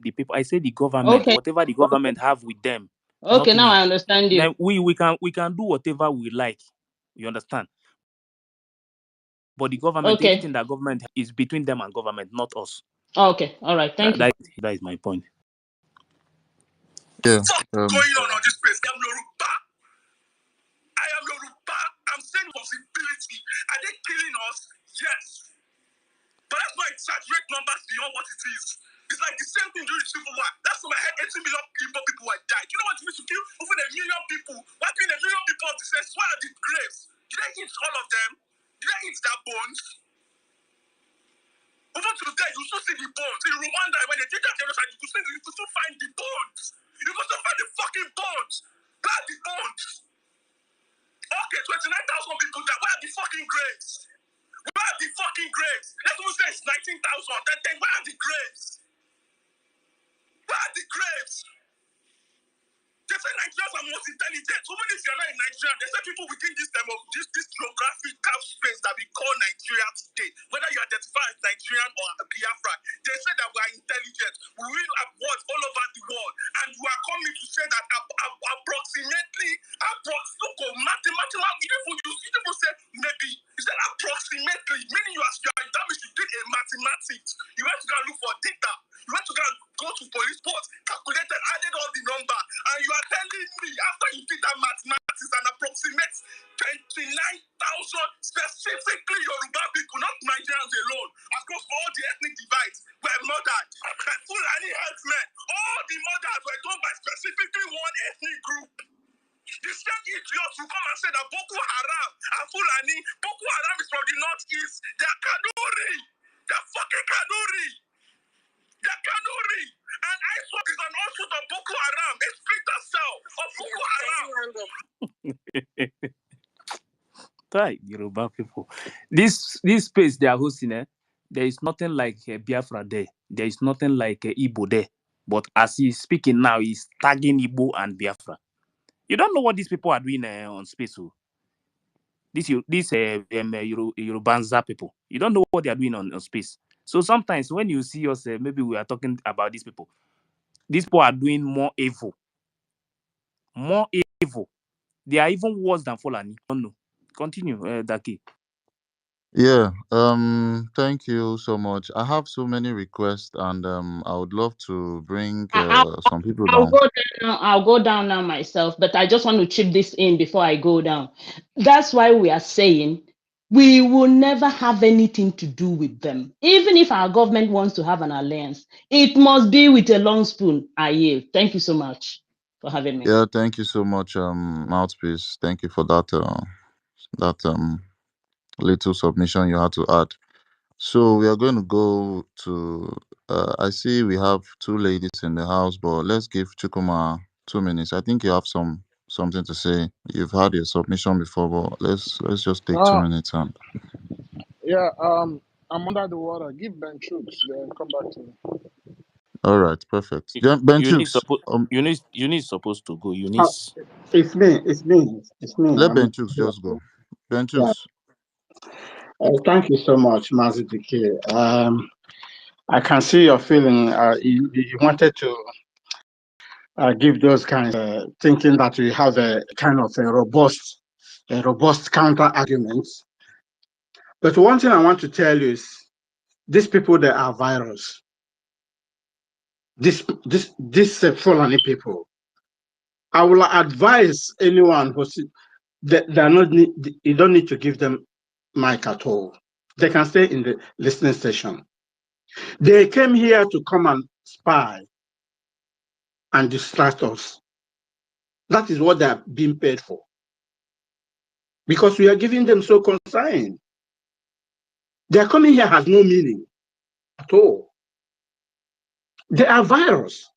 Speaker 10: the people. I said the government.
Speaker 7: Okay.
Speaker 10: Whatever the government have with them,
Speaker 7: Okay.
Speaker 10: not
Speaker 7: Now
Speaker 10: we.
Speaker 7: I understand you.
Speaker 10: Then we can do whatever we like. You understand? But the government,
Speaker 7: Okay.
Speaker 10: anything that government is between them and government, not us.
Speaker 7: Okay. All right. Thank you.
Speaker 10: That is my point.
Speaker 2: Yeah.
Speaker 11: What's going on this place? I'm Yoruba. I am Yoruba. I'm saying possibility. Are they killing us? Yes. But let's not exaggerate numbers beyond what it is. It's like the same thing during the Civil War. That's why I had 80 million people were died. You know what it means to kill over 1 million people? Wiping 1 million people off the face? Where are the graves? Did they eat all of them? Did they eat their bones? Over to there, you still see the bones. In Rwanda, when they did that genocide, you could still find the bones. You could still find the fucking bones. Where are the bones? Okay, 29,000 people died. Where are the fucking graves? Where are the fucking graves? Let's even say it's 19,000. Then where are the graves? Where are the graves? They say Nigerians are most intelligent. Even if you're not in Nigeria, they say people within this geographical space that we call Nigeria today, whether you identify as Nigerian or Biafra, they say that we are intelligent. We win awards all over the world, and you are say that approximately, mathematical, you people say maybe, you said approximately, meaning that means you did a mathematics. You went to go and look for data. You went to go to police post, calculated, added all the number, and you are telling me after you did that mathematics and approximate 29,000 specifically Yoruba people, not Nigerians alone, across all the ethnic divides, were murdered by Fulani herdsmen. All the murders were done by specifically one ethnic group. The same idiots will come and say that Boko Haram and Fulani, Boko Haram is from the northeast. They're Kanuri. They're fucking Kanuri. They're Kanuri. And ISWAP is an offshoot of Boko Haram, a splinter cell of Boko Haram.
Speaker 19: Right, Yoruba people. This space they are hosting, there is nothing like Biafra there. There is nothing like Igbo there. But as he's speaking now, he's tagging Igbo and Biafra. You don't know what these people are doing on space. So this Yorubanza people, you don't know what they are doing on space. So sometimes when you see us, maybe we are talking about these people are doing more evil. More evil. They are even worse than Fulani. I don't know. Continue, Daki.
Speaker 2: Yeah, thank you so much. I have so many requests, and I would love to bring some people down.
Speaker 7: I'll go down now myself, but I just want to chip this in before I go down. That's why we are saying we will never have anything to do with them. Even if our government wants to have an alliance, it must be with a long spoon. I yield. Thank you so much for having me.
Speaker 2: Yeah, thank you so much, Mouthpiece. Thank you for that little submission you had to add. So we are going to go to. I see we have two ladies in the house, but let's give Chukuma 2 minutes. I think you have something to say. You've had your submission before, but let's just take 2 minutes and.
Speaker 8: Yeah, I'm under the water. Give Ben Chooks, then come back to me.
Speaker 2: All right, perfect. Ben Chooks,
Speaker 19: Eunice supposed to go. Eunice.
Speaker 9: It's me. It's me. It's me.
Speaker 2: let Ben Chooks just go. Ben
Speaker 9: Yeah.
Speaker 2: Chooks.
Speaker 9: Thank you so much, Mazi Dike. I can see your feeling. You wanted to give those kinds of thinking that we have a kind of a robust counter arguments. But one thing I want to tell you is these people, they are virus. This Fulani people. I will advise anyone who they are not. You don't need to give them mic at all. They can stay in the listening station. They came here to come and spy and distract us. That is what they are being paid for. Because we are giving them so consign. Their coming here has no meaning at all. They are virus.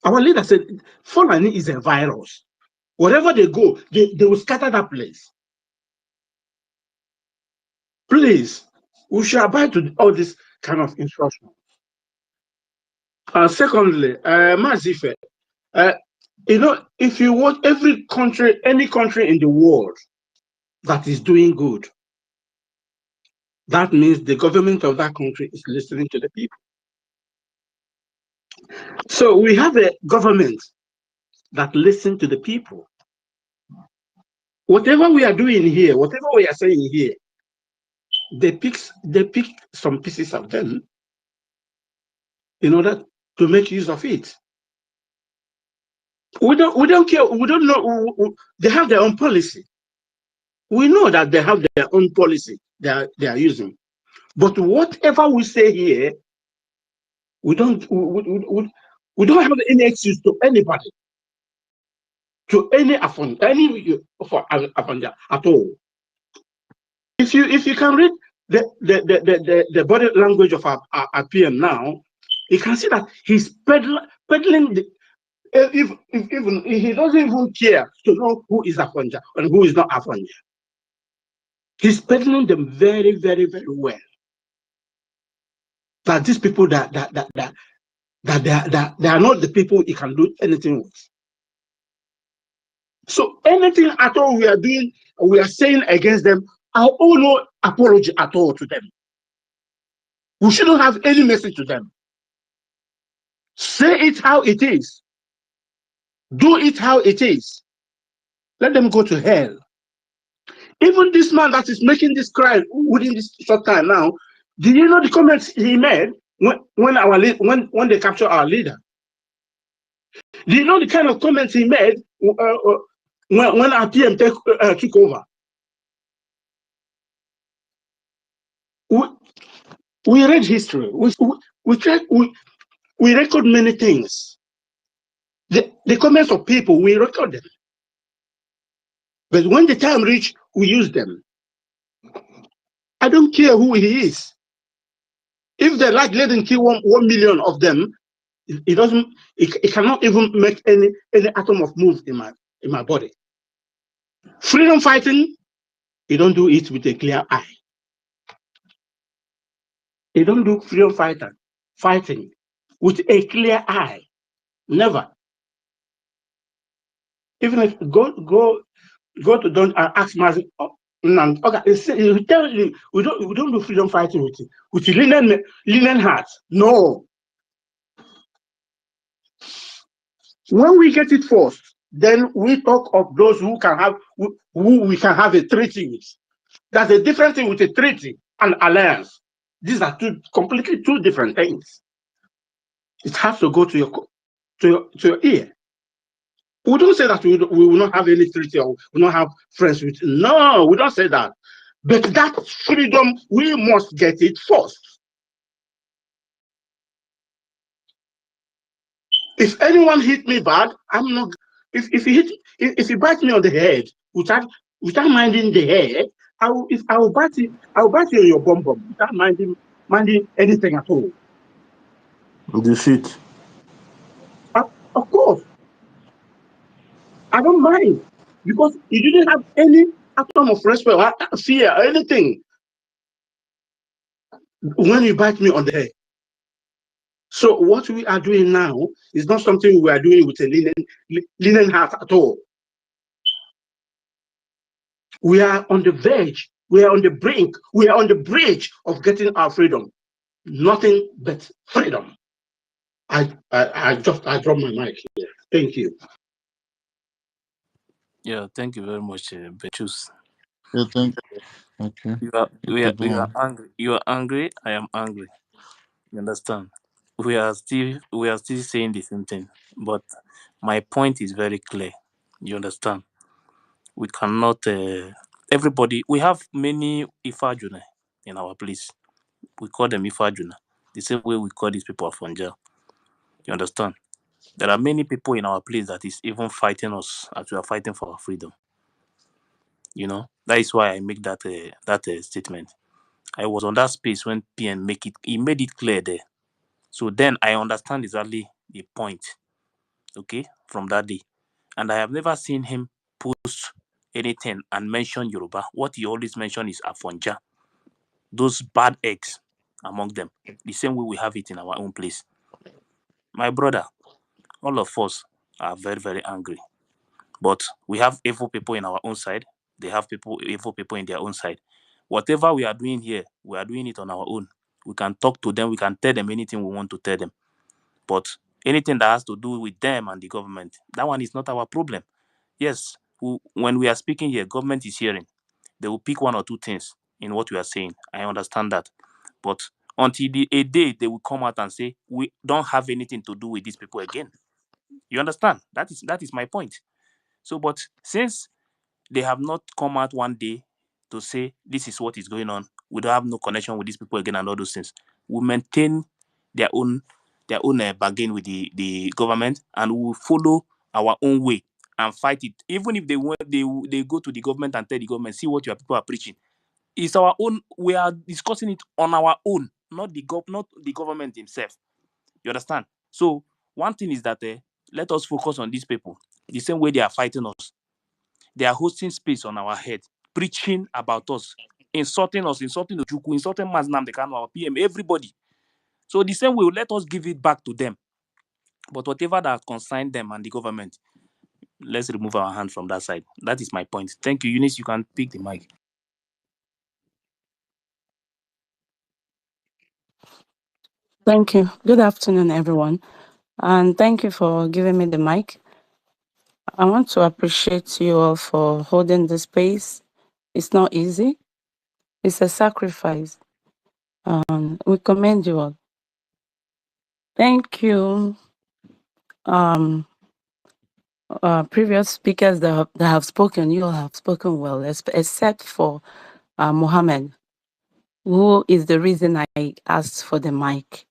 Speaker 9: Our leader said, Fulani is a virus. Wherever they go, they will scatter that place. Please, we should abide to all this kind of instruction. Secondly, Mazife, if you want every country, any country in the world that is doing good, that means the government of that country is listening to the people. So we have a government that listens to the people. Whatever we are doing here, whatever we are saying here, they pick some pieces of them in order to make use of it. We don't care. We don't know. They have their own policy. We know that they have their own policy they are using. But whatever we say here, we don't have any excuse to anybody, to any Afanja at all. If you can read the body language of our PM now, you can see that he's peddling the. Even he doesn't even care to know who is Afanja and who is not Afanja. He's peddling them very, very, very well. That these people that they are not the people he can do anything with. So anything at all we are doing, we are saying against them, I owe no apology at all to them. We shouldn't have any message to them. Say it how it is. Do it how it is. Let them go to hell. Even this man that is making this cry within this short time now, did you know the comments he made when they capture our leader? Do you know the kind of comments he made when our PM took over? We read history. We record many things. The comments of people, we record them. But when the time reach, we use them. I don't care who he is. If they like letting kill 1 million of them, it doesn't. It cannot even make any atom of move in my body. Freedom fighting, you don't do it with a clear eye. You don't do freedom fighting with a clear eye. Never. Even if go to don't ask Mazi. Okay, you tell you we don't do freedom fighting with linen hearts. No. When we get it first, then we talk of those who we can have a treaty with. That's a different thing with a treaty and alliance. These are completely two different things. It has to go to your ear. We don't say that we will not have any treaty or we will not have friends with. No, we don't say that. But that freedom, we must get it first. If anyone hit me bad, I'm not. If he bites me on the head without minding the head, I will bite you on your bum without minding anything at all.
Speaker 18: The shit.
Speaker 9: Of course, I don't mind because you didn't have any atom of respect or fear or anything when you bite me on the head. So what we are doing now is not something we are doing with a linen heart at all. We are on the verge, we are on the brink, we are on the bridge of getting our freedom. Nothing but freedom. I drop my mic here. Thank you.
Speaker 10: Yeah, thank you very much, Betus.
Speaker 2: Yeah, thank you. Okay. Okay, go
Speaker 10: We are
Speaker 2: on.
Speaker 10: angry. You are angry. I am angry. You understand? We are still saying the same thing. But my point is very clear. You understand? We cannot. Everybody. We have many Ifajuna in our place. We call them Ifajuna. The same way we call these people Afonja. You understand? There are many people in our place that is even fighting us as we are fighting for our freedom. You know, that is why I make that statement. I was on that space when PM he made it clear there. So then I understand exactly the point, okay, from that day. And I have never seen him post anything and mention Yoruba. What he always mention is Afonja, those bad eggs among them. The same way we have it in our own place. My brother, all of us are very, very angry. But we have evil people in our own side. They have evil people in their own side. Whatever we are doing here, we are doing it on our own. We can talk to them. We can tell them anything we want to tell them. But anything that has to do with them and the government, that one is not our problem. Yes, when we are speaking here, government is hearing. They will pick one or two things in what we are saying. I understand that. But until a day they will come out and say, we don't have anything to do with these people again. You understand? That is my point. So, but since they have not come out one day to say this is what is going on, we don't have no connection with these people again and all those things, we maintain their own bargain with the government, and we will follow our own way and fight it. Even if they go to the government and tell the government, see what your people are preaching. It's our own. We are discussing it on our own, not the government himself. You understand? So one thing is that let us focus on these people. The same way they are fighting us, they are hosting space on our head, preaching about us, insulting Ojukwu, insulting Mazi Nnamdi Kanu, our PM, everybody. So the same way, let us give it back to them. But whatever that concerns them and the government, let's remove our hand from that side. That is my point. Thank you, Eunice. You can pick the mic.
Speaker 12: Thank you. Good afternoon, everyone. And thank you for giving me the mic.
Speaker 3: I want to appreciate you all for holding the space. It's not easy. It's a sacrifice. We commend you all. Thank you. Previous speakers that have spoken, you all have spoken well, except for Mohammed, who is the reason I asked for the mic.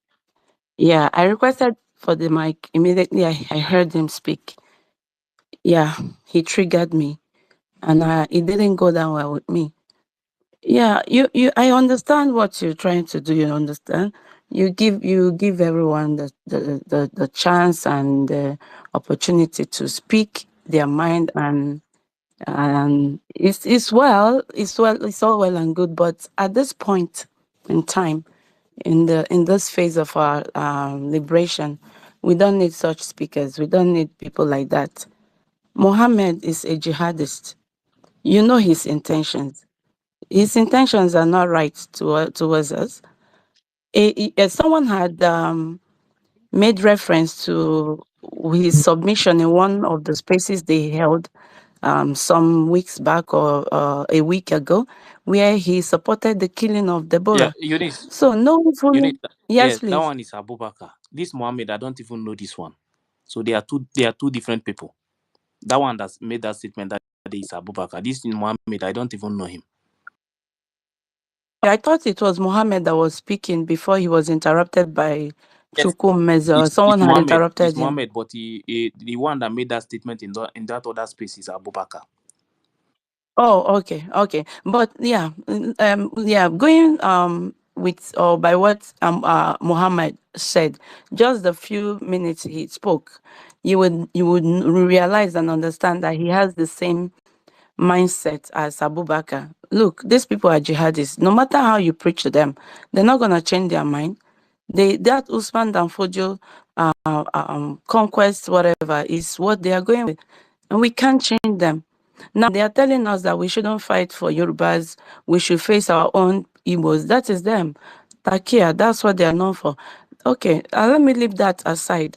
Speaker 3: Yeah, I requested for the mic. Immediately I heard him speak. Yeah, he triggered me, and it didn't go down well with me. Yeah, I understand what you're trying to do. You understand. You give everyone the chance and the opportunity to speak their mind, and it's all well and good. But at this point in time, in this phase of our liberation, we don't need such speakers. We don't need people like that. Mohammed is a jihadist. You know his intentions. His intentions are not right towards us. Someone had made reference to his submission in one of the spaces they held some weeks back or a week ago, where he supported the killing of
Speaker 10: Yeah,
Speaker 3: Deborah.
Speaker 10: Eunice.
Speaker 3: So no,
Speaker 10: Eunice.
Speaker 3: yes,
Speaker 10: Yeah, that
Speaker 3: please.
Speaker 10: one is Abubakar. This Mohammed, I don't even know this one. So they are two different people. That one that made that statement that day is Abubakar. This Mohammed, I don't even know him.
Speaker 3: I thought it was Mohammed that was speaking before he was interrupted by Chukum Meza. Someone had interrupted
Speaker 10: it's
Speaker 3: him.
Speaker 10: Mohammed, but the one that made that statement in that other space is Abubakar.
Speaker 3: Oh, okay. But yeah, going with or by what Muhammad said, just the few minutes he spoke, you would realize and understand that he has the same mindset as Abubakar. Look, these people are jihadists. No matter how you preach to them, they're not gonna change their mind. That Usman Danfodio conquest, whatever, is what they are going with, and we can't change them. Now they are telling us that we shouldn't fight for Yorubas. We should face our own Igbos. That is them. Takia, that's what they are known for. Okay, let me leave that aside.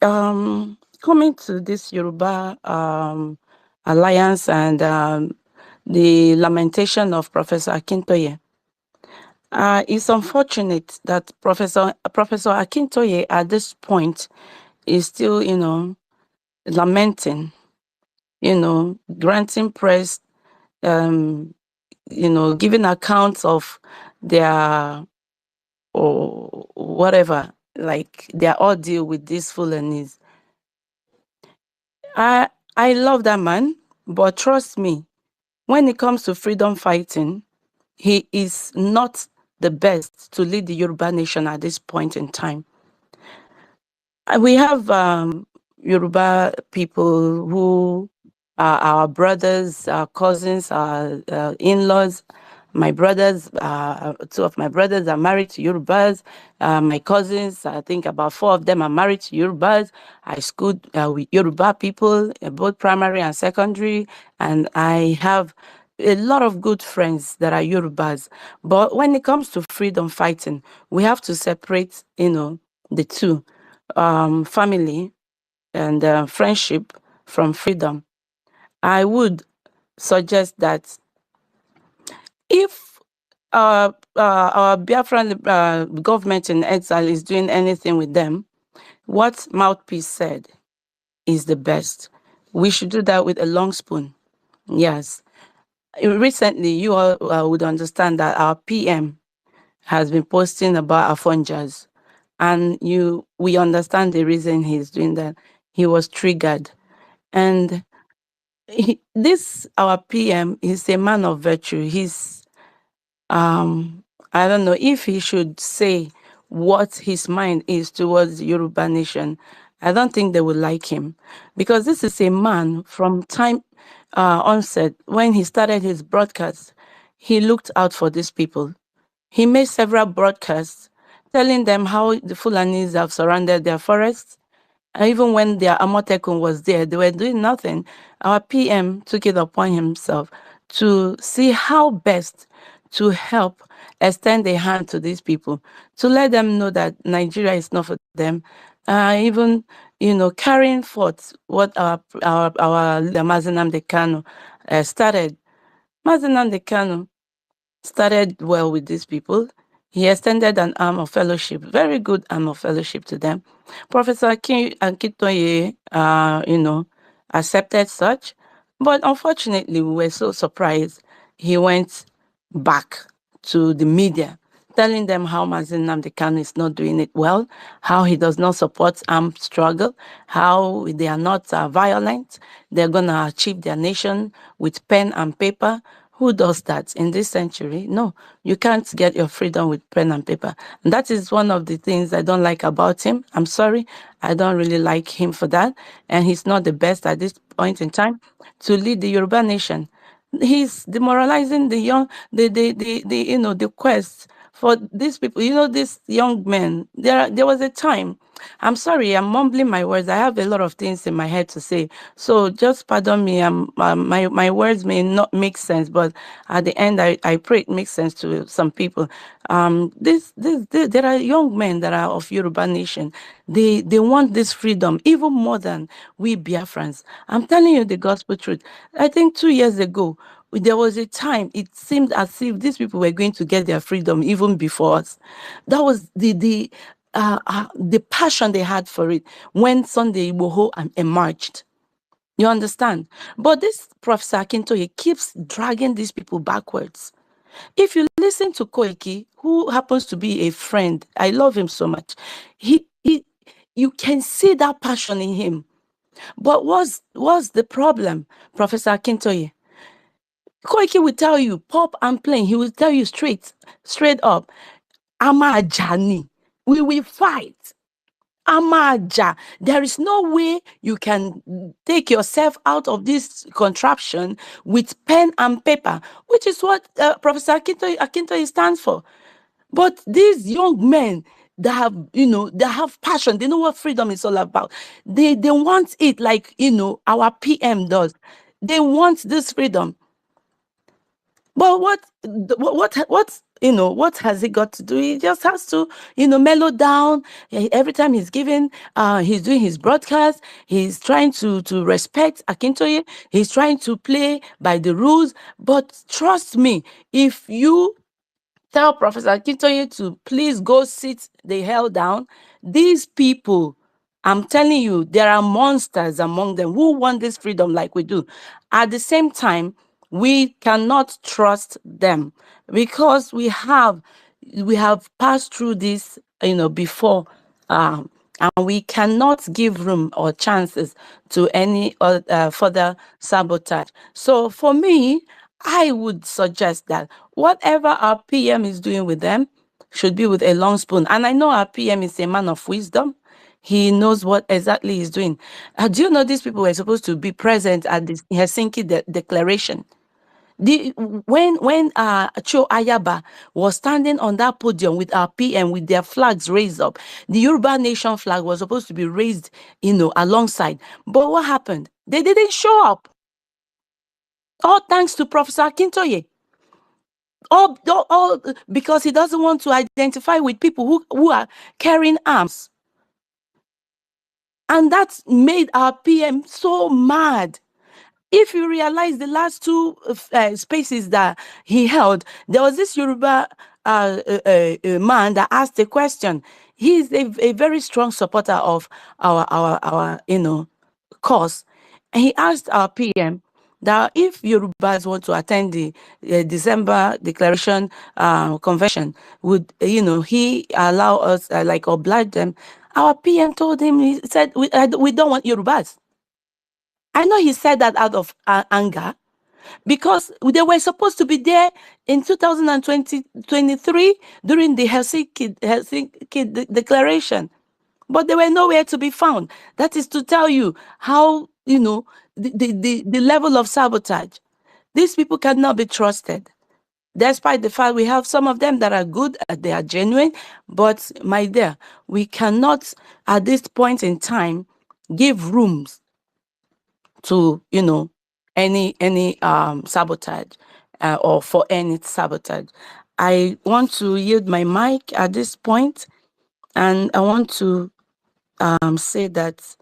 Speaker 3: Coming to this Yoruba alliance and the lamentation of Professor Akintoye. It's unfortunate that Professor Akintoye at this point is still, lamenting, granting praise, giving accounts of their or whatever, like their ordeal with these Fulanis. I love that man, but trust me, when it comes to freedom fighting, he is not the best to lead the Yoruba nation at this point in time. We have Yoruba people who are our brothers, our cousins, our in-laws. My brothers, two of my brothers are married to Yorubas. My cousins, I think about 4 of them are married to Yorubas. I schooled with Yoruba people, both primary and secondary, and I have a lot of good friends that are Yorubas. But when it comes to freedom fighting, we have to separate, the two, family and friendship from freedom. I would suggest that if our Biafran government in exile is doing anything with them, what Mouthpiece said is the best. We should do that with a long spoon. Yes. Recently, you all would understand that our PM has been posting about Afonjas, and we understand the reason he's doing that. He was triggered, and this our PM is a man of virtue. He's I don't know if he should say what his mind is towards the Yoruba nation. I don't think they would like him, because this is a man from time onset when he started his broadcast. He looked out for these people. He made several broadcasts telling them how the Fulanis have surrounded their forests. And even when their Amotekun was there, they were doing nothing. Our PM took it upon himself to see how best
Speaker 12: to help extend a hand to these people, to let them know that Nigeria is not for them. Even, carrying forth what our leader Mazi Nnamdi Kanu started. Mazi Nnamdi Kanu started well with these people. He extended an arm of fellowship, very good arm of fellowship to them. Professor Akintoye, accepted such, but unfortunately, we were so surprised. He went back to the media, telling them how Mazi Nnamdi Kanu is not doing it well, how he does not support armed struggle, how they are not violent, they're going to achieve their nation with pen and paper. Who does that in this century? No, you can't get your freedom with pen and paper. And that is one of the things I don't like about him. I'm sorry, I don't really like him for that. And he's not the best at this point in time to lead the Yoruba nation. He's demoralizing the young, the quest for these people. These young men. There was a time. I'm sorry, I'm mumbling my words. I have a lot of things in my head to say, so just pardon me. My words may not make sense, but at the end, I pray it makes sense to some people. There are young men that are of Yoruba nation. They want this freedom even more than we Biafrans. I'm telling you the gospel truth. I think 2 years ago, there was a time it seemed as if these people were going to get their freedom even before us. That was the passion they had for it when Sunday Igboho emerged. You understand? But this Professor Akintoye keeps dragging these people backwards. If you listen to Koiki, who happens to be a friend, I love him so much. You can see that passion in him. But what's the problem, Professor Akintoye? Koiki will tell you, pop and plain, he will tell you straight up, Ama Jani, we will fight. Amaja. There is no way you can take yourself out of this contraption with pen and paper, which is what Professor Akintoye stands for. But these young men that have passion, they know what freedom is all about. They want it like, our PM does. They want this freedom. But what has it got to do? He just has to, mellow down. Every time he's doing his broadcast, he's trying to respect Akintoye. He's trying to play by the rules. But trust me, if you tell Professor Akintoye to please go sit the hell down, these people, I'm telling you, there are monsters among them who want this freedom like we do. At the same time, we cannot trust them because we have passed through this, before, and we cannot give room or chances to any further sabotage. So for me, I would suggest that whatever our PM is doing with them should be with a long spoon. And I know our PM is a man of wisdom. He knows what exactly he's doing. Do you know these people were supposed to be present at the Helsinki Declaration? When Cho Ayaba was standing on that podium with our PM with their flags raised up, the Yoruba nation flag was supposed to be raised, alongside. But what happened? They didn't show up. All thanks to Professor Akintoye. All because he doesn't want to identify with people who are carrying arms. And that made our PM so mad. If you realize the last two spaces that he held, there was this Yoruba man that asked a question. He's a very strong supporter of our cause. And he asked our PM that if Yorubas want to attend the December Declaration Convention, would he allow us, oblige them? Our PM told him, he said, we don't want Yorubas. I know he said that out of anger, because they were supposed to be there in 2023 during the Helsinki Declaration, but they were nowhere to be found. That is to tell you how, the level of sabotage. These people cannot be trusted. Despite the fact we have some of them that are good, they are genuine, but my dear, we cannot at this point in time give rooms to any sabotage. or for any sabotage. I want to yield my mic at this point, and I want to say that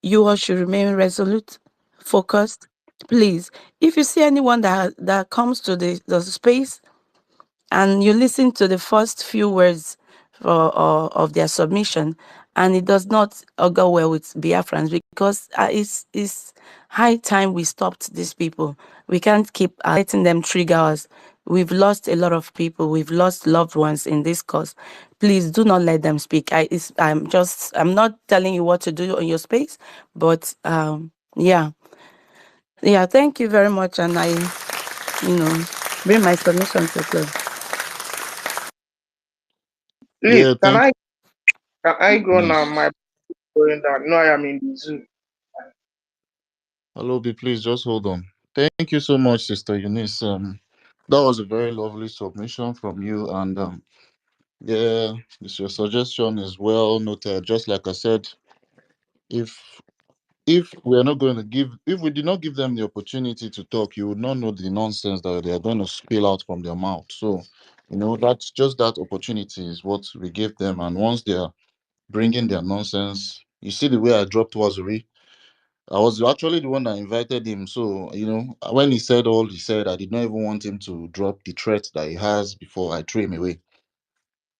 Speaker 12: you all should remain resolute, focused. Please, if you see anyone that comes to the space and you listen to the first few words of their submission, and it does not go well with Biafrans, because it's high time we stopped these people. We can't keep letting them trigger us. We've lost a lot of people. We've lost loved ones in this cause. Please do not let them speak. I'm not telling you what to do on your space, but yeah. Thank you very much, and I bring my submission to a close.
Speaker 17: Please,
Speaker 2: Yeah,
Speaker 17: can I go now?
Speaker 2: Eunice.
Speaker 17: My going down. No, I am in the zoo.
Speaker 2: Hello, B, please just hold on. Thank you so much, Sister Eunice. That was a very lovely submission from you, and yeah, your suggestion is well noted. Just like I said, if if we are not going to give, if we did not give them the opportunity to talk, you would not know the nonsense that they are going to spill out from their mouth. So, that's just that opportunity is what we give them, and once they are bringing their nonsense, you see the way I dropped Wazuri. I was actually the one that invited him. So, when he said all he said, I did not even want him to drop the threat that he has before I threw him away.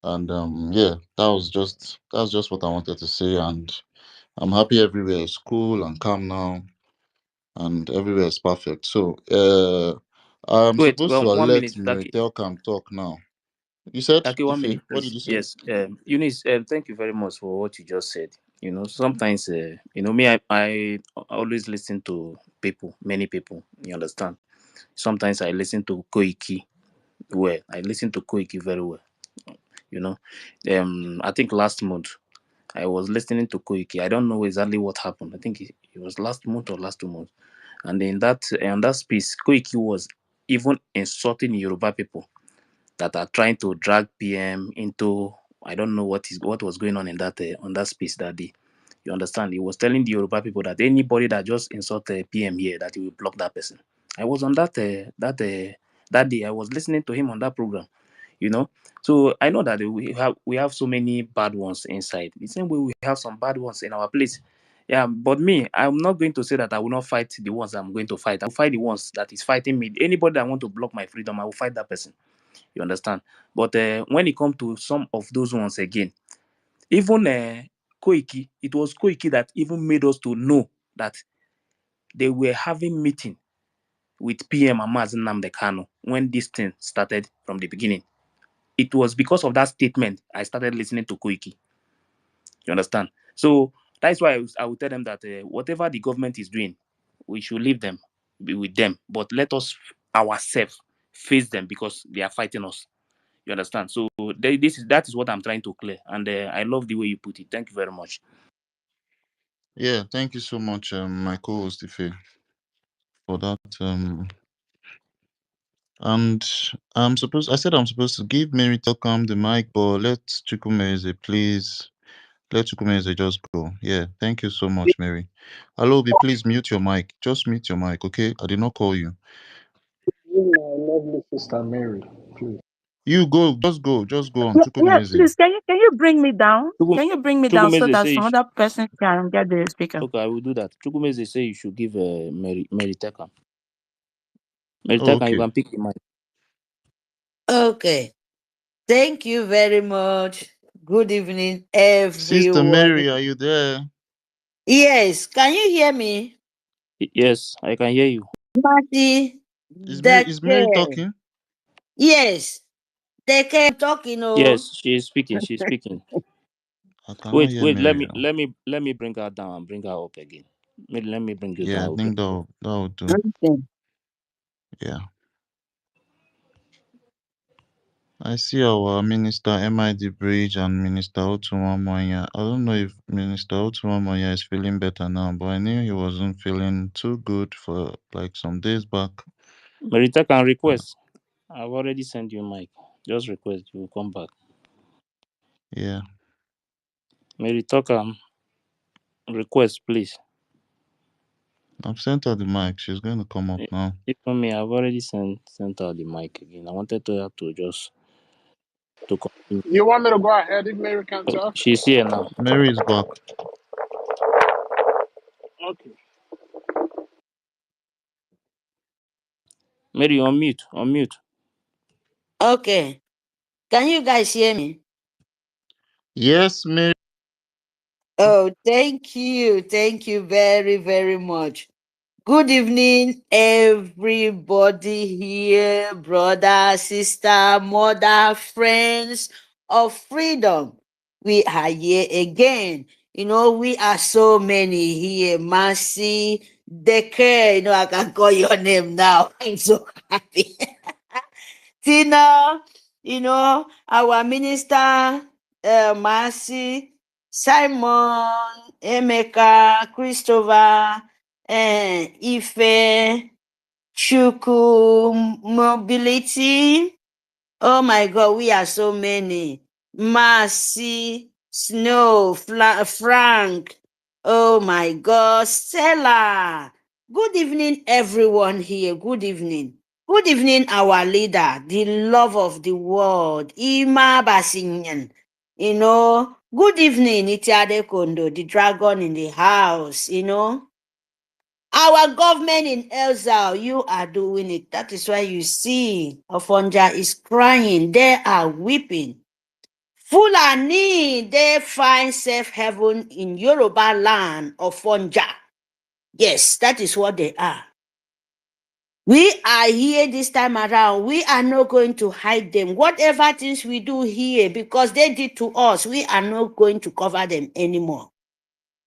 Speaker 2: And yeah, that's just what I wanted to say. And I'm happy everywhere is cool and calm now, and everywhere is perfect. So, I'm
Speaker 19: Wait,
Speaker 2: supposed to
Speaker 19: well, one
Speaker 2: let
Speaker 19: minute, Taki.
Speaker 2: Miritel come talk now. You said,
Speaker 19: Taki, 1 minute,
Speaker 2: Ife, what did
Speaker 19: please.
Speaker 2: you say?
Speaker 19: Yes, Eunice, thank you very much for what you just said. Sometimes, me, I always listen to people, many people. You understand? Sometimes I listen to Koiki well. I listen to Koiki very well. You know, I think last month I was listening to Koiki. I don't know exactly what happened. I think it was last month or last 2 months. And in that speech, Koiki was even insulting Yoruba people that are trying to drag PM into, I don't know what was going on that space that day. You understand? He was telling the Yoruba people that anybody that just insult PM here, that he will block that person. I was on that day. I was listening to him on that program. You know, so I know that we have so many bad ones inside. The same way we have some bad ones in our place. Yeah, but me, I'm not going to say that I will not fight the ones I'm going to fight. I will fight the ones that is fighting me. Anybody that want to block my freedom, I will fight that person. You understand? But when it comes to some of those ones again, even Koiki, it was Koiki that even made us to know that they were having meeting with PM and Mazi Nnamdi Kanu when this thing started from the beginning. It was because of that statement I started listening to Koiki. You understand? So that's why I will tell them that whatever the government is doing, we should leave them, be with them. But let us ourselves face them because they are fighting us. You understand? So that is what I'm trying to clear, and I love the way you put it. Thank you very much.
Speaker 2: Yeah, thank you so much, my co-host Ife, for that. And I said I'm supposed to give Mary Telcom the mic, but let Chukwumeze please, let Chukwumeze just go. Yeah, thank you so much, Mary. Alobi, please mute your mic. Just mute your mic, okay? I did not call you.
Speaker 8: My lovely sister Mary, please.
Speaker 2: You go, just go on
Speaker 12: Yeah,
Speaker 2: Chukwumeze.
Speaker 12: please, can you bring me down? Can you bring me down so
Speaker 19: Chukwumeze
Speaker 12: that
Speaker 19: say
Speaker 12: some other person can get the speaker?
Speaker 19: okay, I will do that. Chukwumeze say you should give Mary Teka. Mary
Speaker 2: Oh,
Speaker 19: Teka, you
Speaker 2: okay.
Speaker 19: can pick the mic.
Speaker 11: Okay. Thank you very much. Good evening,
Speaker 2: Sister
Speaker 11: everyone.
Speaker 2: Mary, are you there?
Speaker 11: Yes, can you hear me?
Speaker 19: Yes, I can hear you.
Speaker 11: Marty,
Speaker 2: Is Mary talking?
Speaker 11: yes, they kept talking. Oh,
Speaker 19: Yes, she is speaking. She's speaking.
Speaker 2: I cannot
Speaker 19: Wait,
Speaker 2: hear
Speaker 19: wait. Let
Speaker 2: Mary.
Speaker 19: me
Speaker 2: Oh.
Speaker 19: let me let me bring her down and bring her up again. Let me bring you
Speaker 2: Yeah,
Speaker 19: down.
Speaker 2: I
Speaker 19: Okay.
Speaker 2: think that will do.
Speaker 12: Okay.
Speaker 2: Yeah. I see our Minister MID Bridge and Minister Otuma Moya. I don't know if Minister Otuma Moya is feeling better now, but I knew he wasn't feeling too good for like some days back.
Speaker 19: Mary Teka, request. I've already sent you a mic. Just request. You will come back.
Speaker 2: Yeah.
Speaker 19: Mary Teka, request, please.
Speaker 2: I've sent her the mic. She's going to come up now.
Speaker 19: Even me, I've already sent her the mic again. I wanted her to just to continue.
Speaker 8: You want me to go ahead if Mary can
Speaker 19: Oh,
Speaker 8: talk?
Speaker 19: she's here now.
Speaker 2: Mary is back.
Speaker 8: Okay.
Speaker 19: Mary, unmute.
Speaker 16: Okay. Can you guys hear me?
Speaker 2: Yes, Mary.
Speaker 16: Oh, thank you. Thank you very, very much. Good evening, everybody here, brother, sister, mother, friends of freedom. We are here again. You know, we are so many here. Mazi, Deke, you know, I can call your name now. I'm so happy. Tina, you know, our minister, Mazi, Simon, Emeka, Christopher, Ife, Chuku, Mobility. Oh my God, we are so many. Mercy, Snow, Frank. Oh my God, Stella. Good evening, everyone here. Good evening. Good evening, our leader, the love of the world, Ima Basinyan. You know, good evening, Itiade Kondo, the dragon in the house, you know. Our government in exile, you are doing it. That is why you see Ofonja is crying. They are weeping. Fulani, they find safe heaven in Yoruba land, Ofonja. Yes, that is what they are. We are here this time around. We are not going to hide them. Whatever things we do here, because they did to us, we are not going to cover them anymore.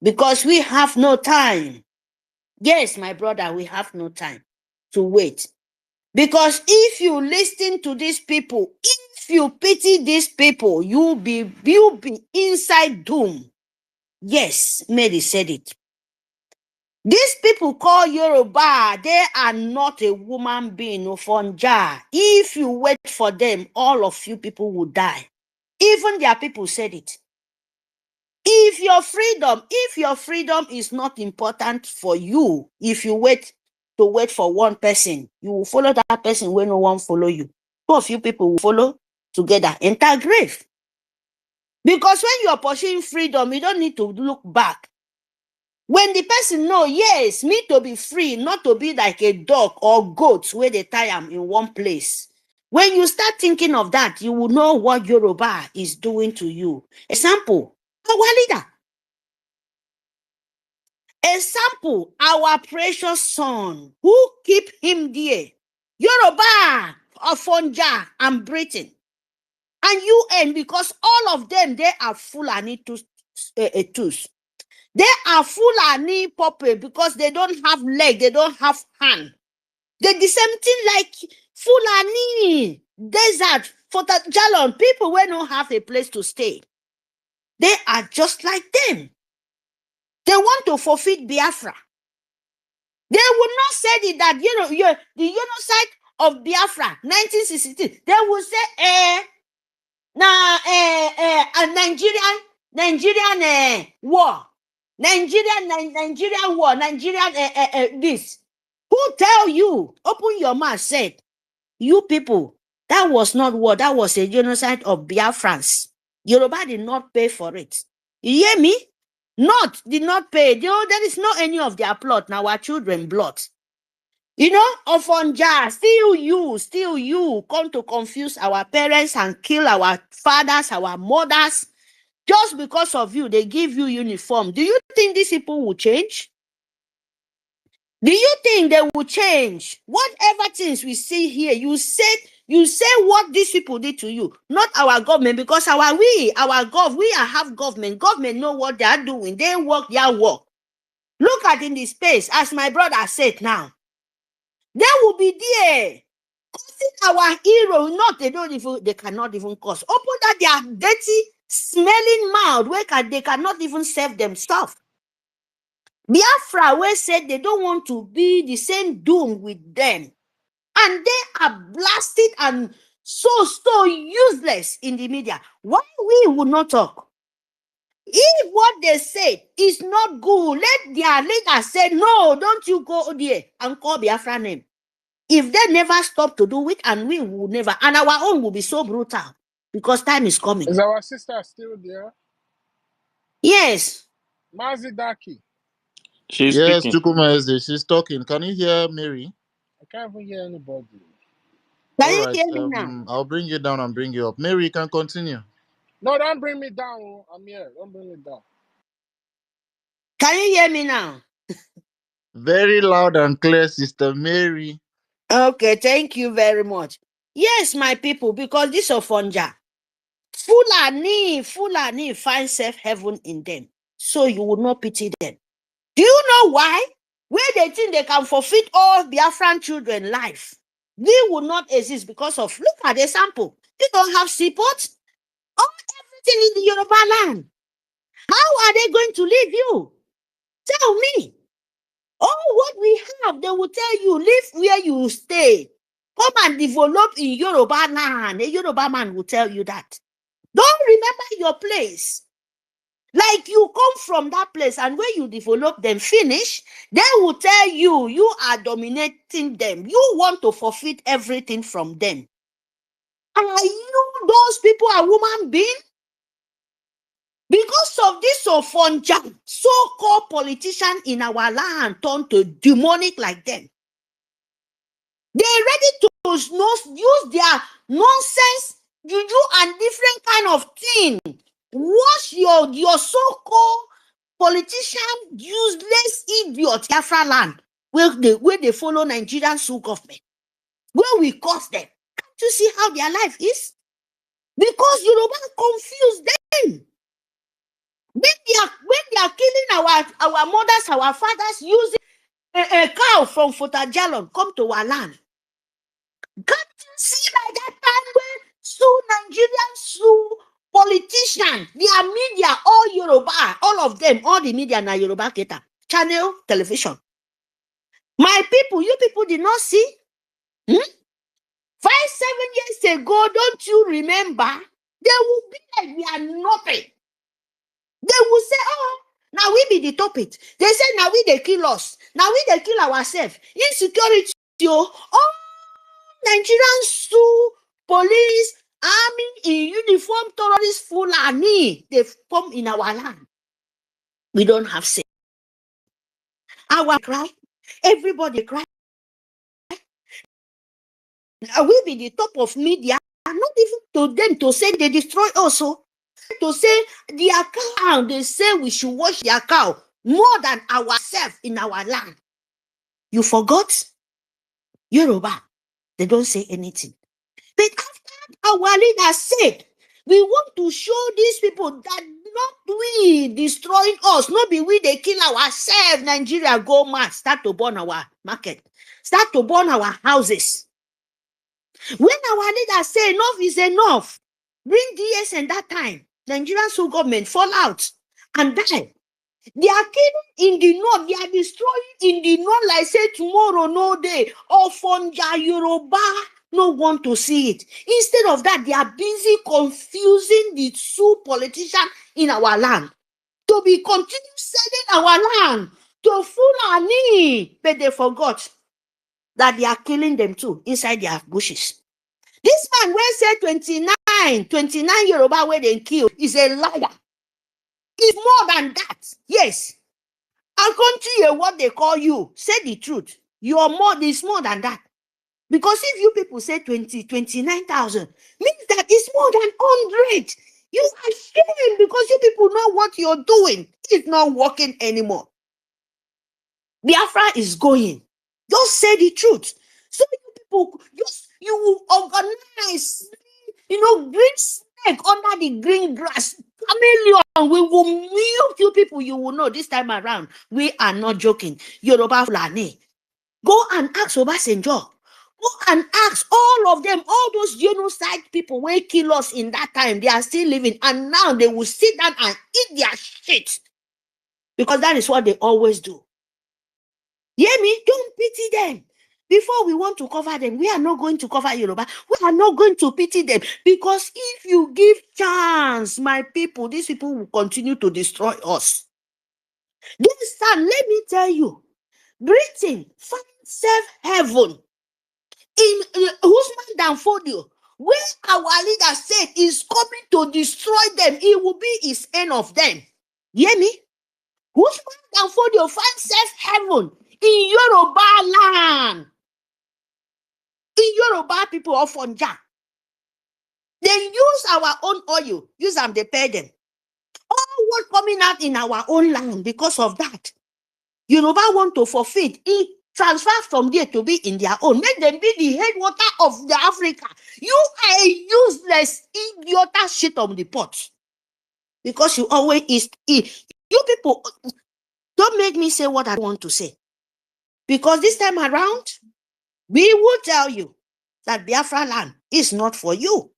Speaker 16: Because we have no time. Yes, my brother, we have no time to wait. Because if you listen to these people, if you pity these people, you'll be inside doom. Yes, Mary said it. These people call Yoruba, they are not a woman being, Ofonja. If you wait for them, all of you people will die. Even their people said it. If your freedom is not important for you, if you wait for one person, you will follow that person when no one follow you. Two of you people will follow together, enter grave. Because when you are pursuing freedom, you don't need to look back. When the person know, yes, me to be free, not to be like a dog or goat where they tie them in one place. When you start thinking of that, you will know what Yoruba is doing to you. Example, our leader. Example, our precious son, who keep him there? Yoruba, Ofonja, and Britain. And UN, because all of them, they are Fulani tools. They are Fulani puppet because they don't have leg, they don't have hand. They're the same thing like Fulani, desert, Jalon, people who don't have a place to stay. They are just like them. They want to forfeit Biafra. They would not say it that, the genocide of Biafra, 1962, they would say, a Nigerian war. Nigerian war, Nigerian this. Who tell you? Open your mouth, said, you people, that was not war, that was a genocide of Biafrans. Yoruba did not pay for it. You hear me? Did not pay. There is not any of their plot. Now our children blood. You know, Ofonja, still you come to confuse our parents and kill our fathers, our mothers. Just because of you, they give you uniform. Do you think these people will change? Do you think they will change? Whatever things we see here, you say what these people did to you, not our government, because we have government. Government know what they are doing. They work their work. Look at in the space, as my brother said now. They will be there. Causing our hero, they cannot even cause. Open that their dirty, smelling mouth, they cannot even save themselves. Biafra, where said they don't want to be the same doom with them. And they are blasted and so useless in the media. Why we would not talk? If what they said is not good, let their leaders say, no, don't you go there and call Biafra name. If they never stop to do it, and we will never, and our own will be so brutal because time is coming.
Speaker 8: Is our sister still there?
Speaker 16: Yes.
Speaker 8: Mazi Daki.
Speaker 19: She's
Speaker 2: Yes,
Speaker 19: speaking.
Speaker 2: Chukwuma, she's talking. Can you hear Mary?
Speaker 8: I can't even hear anybody.
Speaker 16: Can
Speaker 2: All
Speaker 16: you
Speaker 2: right.
Speaker 16: hear me now?
Speaker 2: I'll bring you down and bring you up. Mary, you can continue.
Speaker 8: No, don't bring me down. Oh. I'm here. Don't bring me down.
Speaker 16: Can you hear me now?
Speaker 2: Very loud and clear, Sister Mary.
Speaker 16: Okay, thank you very much. Yes, my people, because this of Fonja, Fulani find safe heaven in them. So you will not pity them. Do you know why? Where they think they can forfeit all Biafran children life. We will not exist because of, look at the sample. They don't have seaport. All everything in the Yoruba land. How are they going to leave you? Tell me. All what we have, they will tell you, live where you stay. Come and develop in Yoruba land. A Yoruba man will tell you that. Don't remember your place. Like you come from that place, and when you develop them, finish, they will tell you, you are dominating them. You want to forfeit everything from them. Are you those people a woman being? Because of this Ofonja, so-called politician in our land turned to demonic like them. They're ready to use their nonsense, juju, and different kind of thing. Wash your so-called politician, useless idiot, Biafra land, where they follow Nigerian Sioux government, where we cost them. Can't you see how their life is? Because Yoruba confuse them. When they are killing our mothers, our fathers, using a cow from Futajalon come to our land. Can't you see by that time when Nigerian politicians, their media, all Yoruba, all of them, all the media na Yoruba Keta, channel, television. My people, you people did not see? 5-7 years ago, don't you remember? They will be like we are nothing. They will say, oh, now we be the topic. They say, now we they kill us. Now we they kill ourselves. Insecurity, oh, Nigerian police, army in uniform, terrorists, Fulani, they come in our land. We don't have say. Our cry, everybody cry. We be the top of media, not even to them to say they destroy us. To say their cow, they say we should wash their cow more than ourselves in our land. You forgot? Yoruba, they don't say anything. But after our leader said, we want to show these people that not we destroying us, not be we they kill ourselves. Nigeria go mad, start to burn our market, start to burn our houses. When our leader say enough is enough, bring DS and that time, Nigerian government fall out and die. They are killing in the north, they are destroying in the north, like say tomorrow, no day. Or Fonja Yoruba, no want to see it. Instead of that, they are busy confusing the Sioux politicians in our land to be continue selling our land to Fulani. But they forgot that they are killing them too inside their bushes. This man will say 29 Yoruba where they kill is a liar. It's more than that. Yes. According to what they call you, say the truth. You're more, it's more than that. Because if you people say 29,000, means that it's more than 100. You are ashamed because you people know what you're doing. It's not working anymore. Biafra is going. Just say the truth. So you people, you will organize, green snake under the green grass. Chameleon, we will milk you people. You will know this time around. We are not joking. Yoruba Fulani. Go and ask Obasanjo. Go and ask all of them, all those genocide people who kill us in that time. They are still living. And now they will sit down and eat their shit. Because that is what they always do. Hear me? Don't pity them. before we want to cover them, we are not going to cover Yoruba. We are not going to pity them. Because if you give chance, my people, these people will continue to destroy us. This time, let me tell you, Britain find safe heaven in Usman Danfodio, where our leader said is coming to destroy them. It will be his end of them. Hear me? Usman Danfodio find safe heaven in Yoruba land. In Yoruba people of Onja. They use our own oil, use them, they pay them. All what coming out in our own land because of that. Yoruba want to forfeit. It transfer from there to be in their own. Make them be the headwater of the Africa. You are a useless idiot shit on the pot. Because you always eat. You people, don't make me say what I want to say. Because this time around, we will tell you that Biafra land is not for you.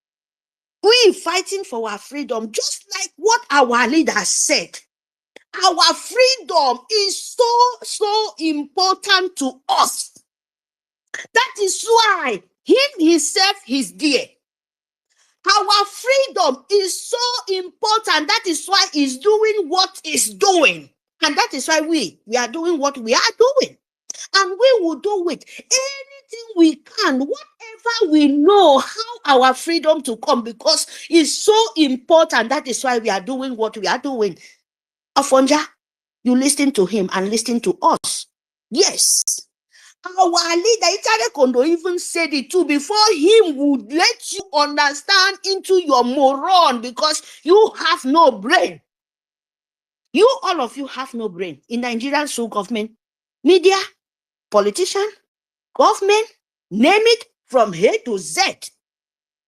Speaker 16: We fighting for our freedom, just like what our leaders said. Our freedom is so important to us. That is why him himself is there. Our freedom is so important. That is why he's doing what he's doing. And that is why we are doing what we are doing. And we will do it. Anything we can, whatever we know, how our freedom to come, because it's so important. That is why we are doing what we are doing. Afonja, you listen to him and listen to us. Yes. Our leader, Itare Kondo, even said it too. Before him would let you understand into your moron because you have no brain. You, all of you have no brain. In Nigerian sole government, media, politician, government, name it from A to Z.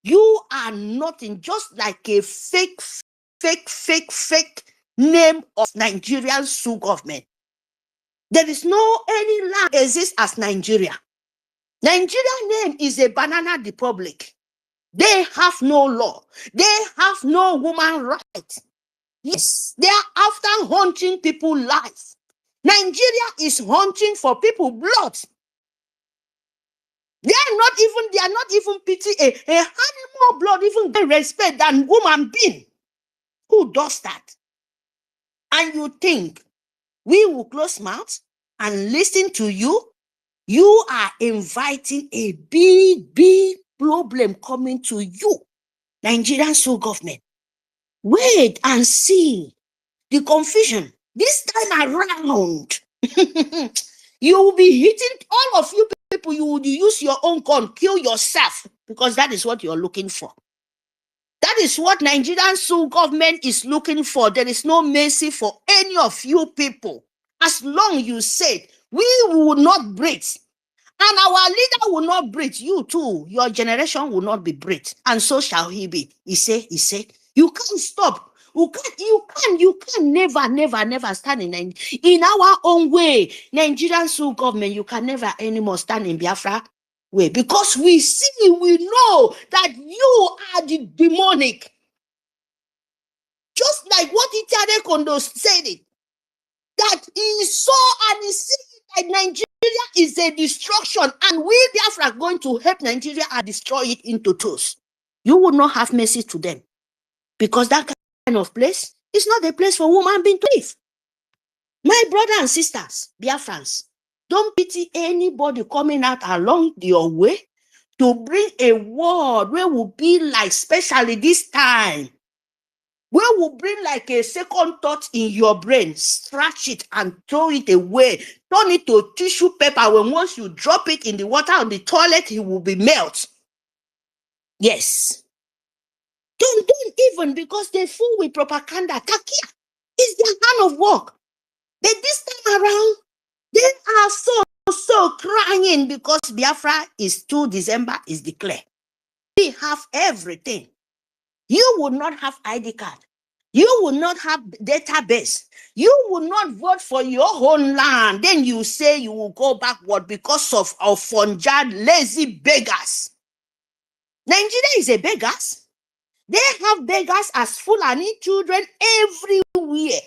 Speaker 16: You are nothing, just like a fake name of Nigerian sole government. There is no any land exists as Nigeria. Nigeria name is a banana republic. They have no law. They have no woman right. Yes, they are after hunting people's lives. Nigeria is hunting for people's blood. They are not even pity a animal blood, even get respect than woman being. Who does that? And you think we will close mouth and listen to you? You are inviting a big problem coming to you, Nigerian sole government. Wait and see the confusion. This time around, you will be hitting all of you people. You will use your own gun, kill yourself, because that is what you're looking for. That is what Nigerian sole government is looking for. There is no mercy for any of you people. As long you said, we will not breathe. And our leader will not breathe. You too, your generation will not be breathed. And so shall he be. He said, you can't stop. You can never stand in our own way. Nigerian sole government, you can never anymore stand in Biafra way. Because we know that you are the demonic. Just like what Itare Kondo said it. That he saw and he see that Nigeria is a destruction, and we Biafra are going to help Nigeria and destroy it into toast. You will not have mercy to them, because that kind of place is not a place for woman being to live. My brother and sisters, Biafrans, don't pity anybody coming out along your way to bring a word where will be like, especially this time, where will bring like a second thought in your brain, scratch it and throw it away, turn it to tissue paper. When once you drop it in the water on the toilet, it will be melt. Yes. Don't even, because they're full with propaganda. Takia is their kind of work. But this time around, they are so crying because Biafra is 2 December is declared. We have everything. You will not have ID card. You will not have database. You will not vote for your own land. Then you say you will go backward because of Fonjad lazy beggars. Nigeria is a beggars. They have beggars as Fulani children everywhere.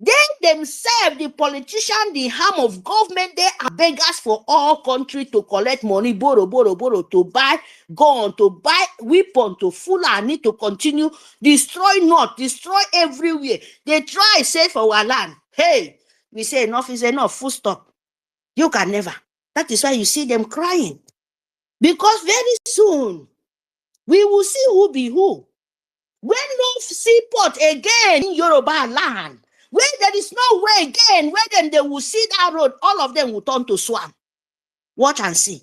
Speaker 16: They themselves, the politician, the arm of government, they are beggars for all country to collect money, borrow, to buy gun, to buy weapon, to Fulani, to continue, destroy North, destroy everywhere. They try save for our land. Hey, we say enough is enough, full stop. You can never. That is why you see them crying. Because very soon, we will see who be who. When no seaport again in Yoruba land, when there is no way again, where then they will see that road, all of them will turn to swamp. Watch and see.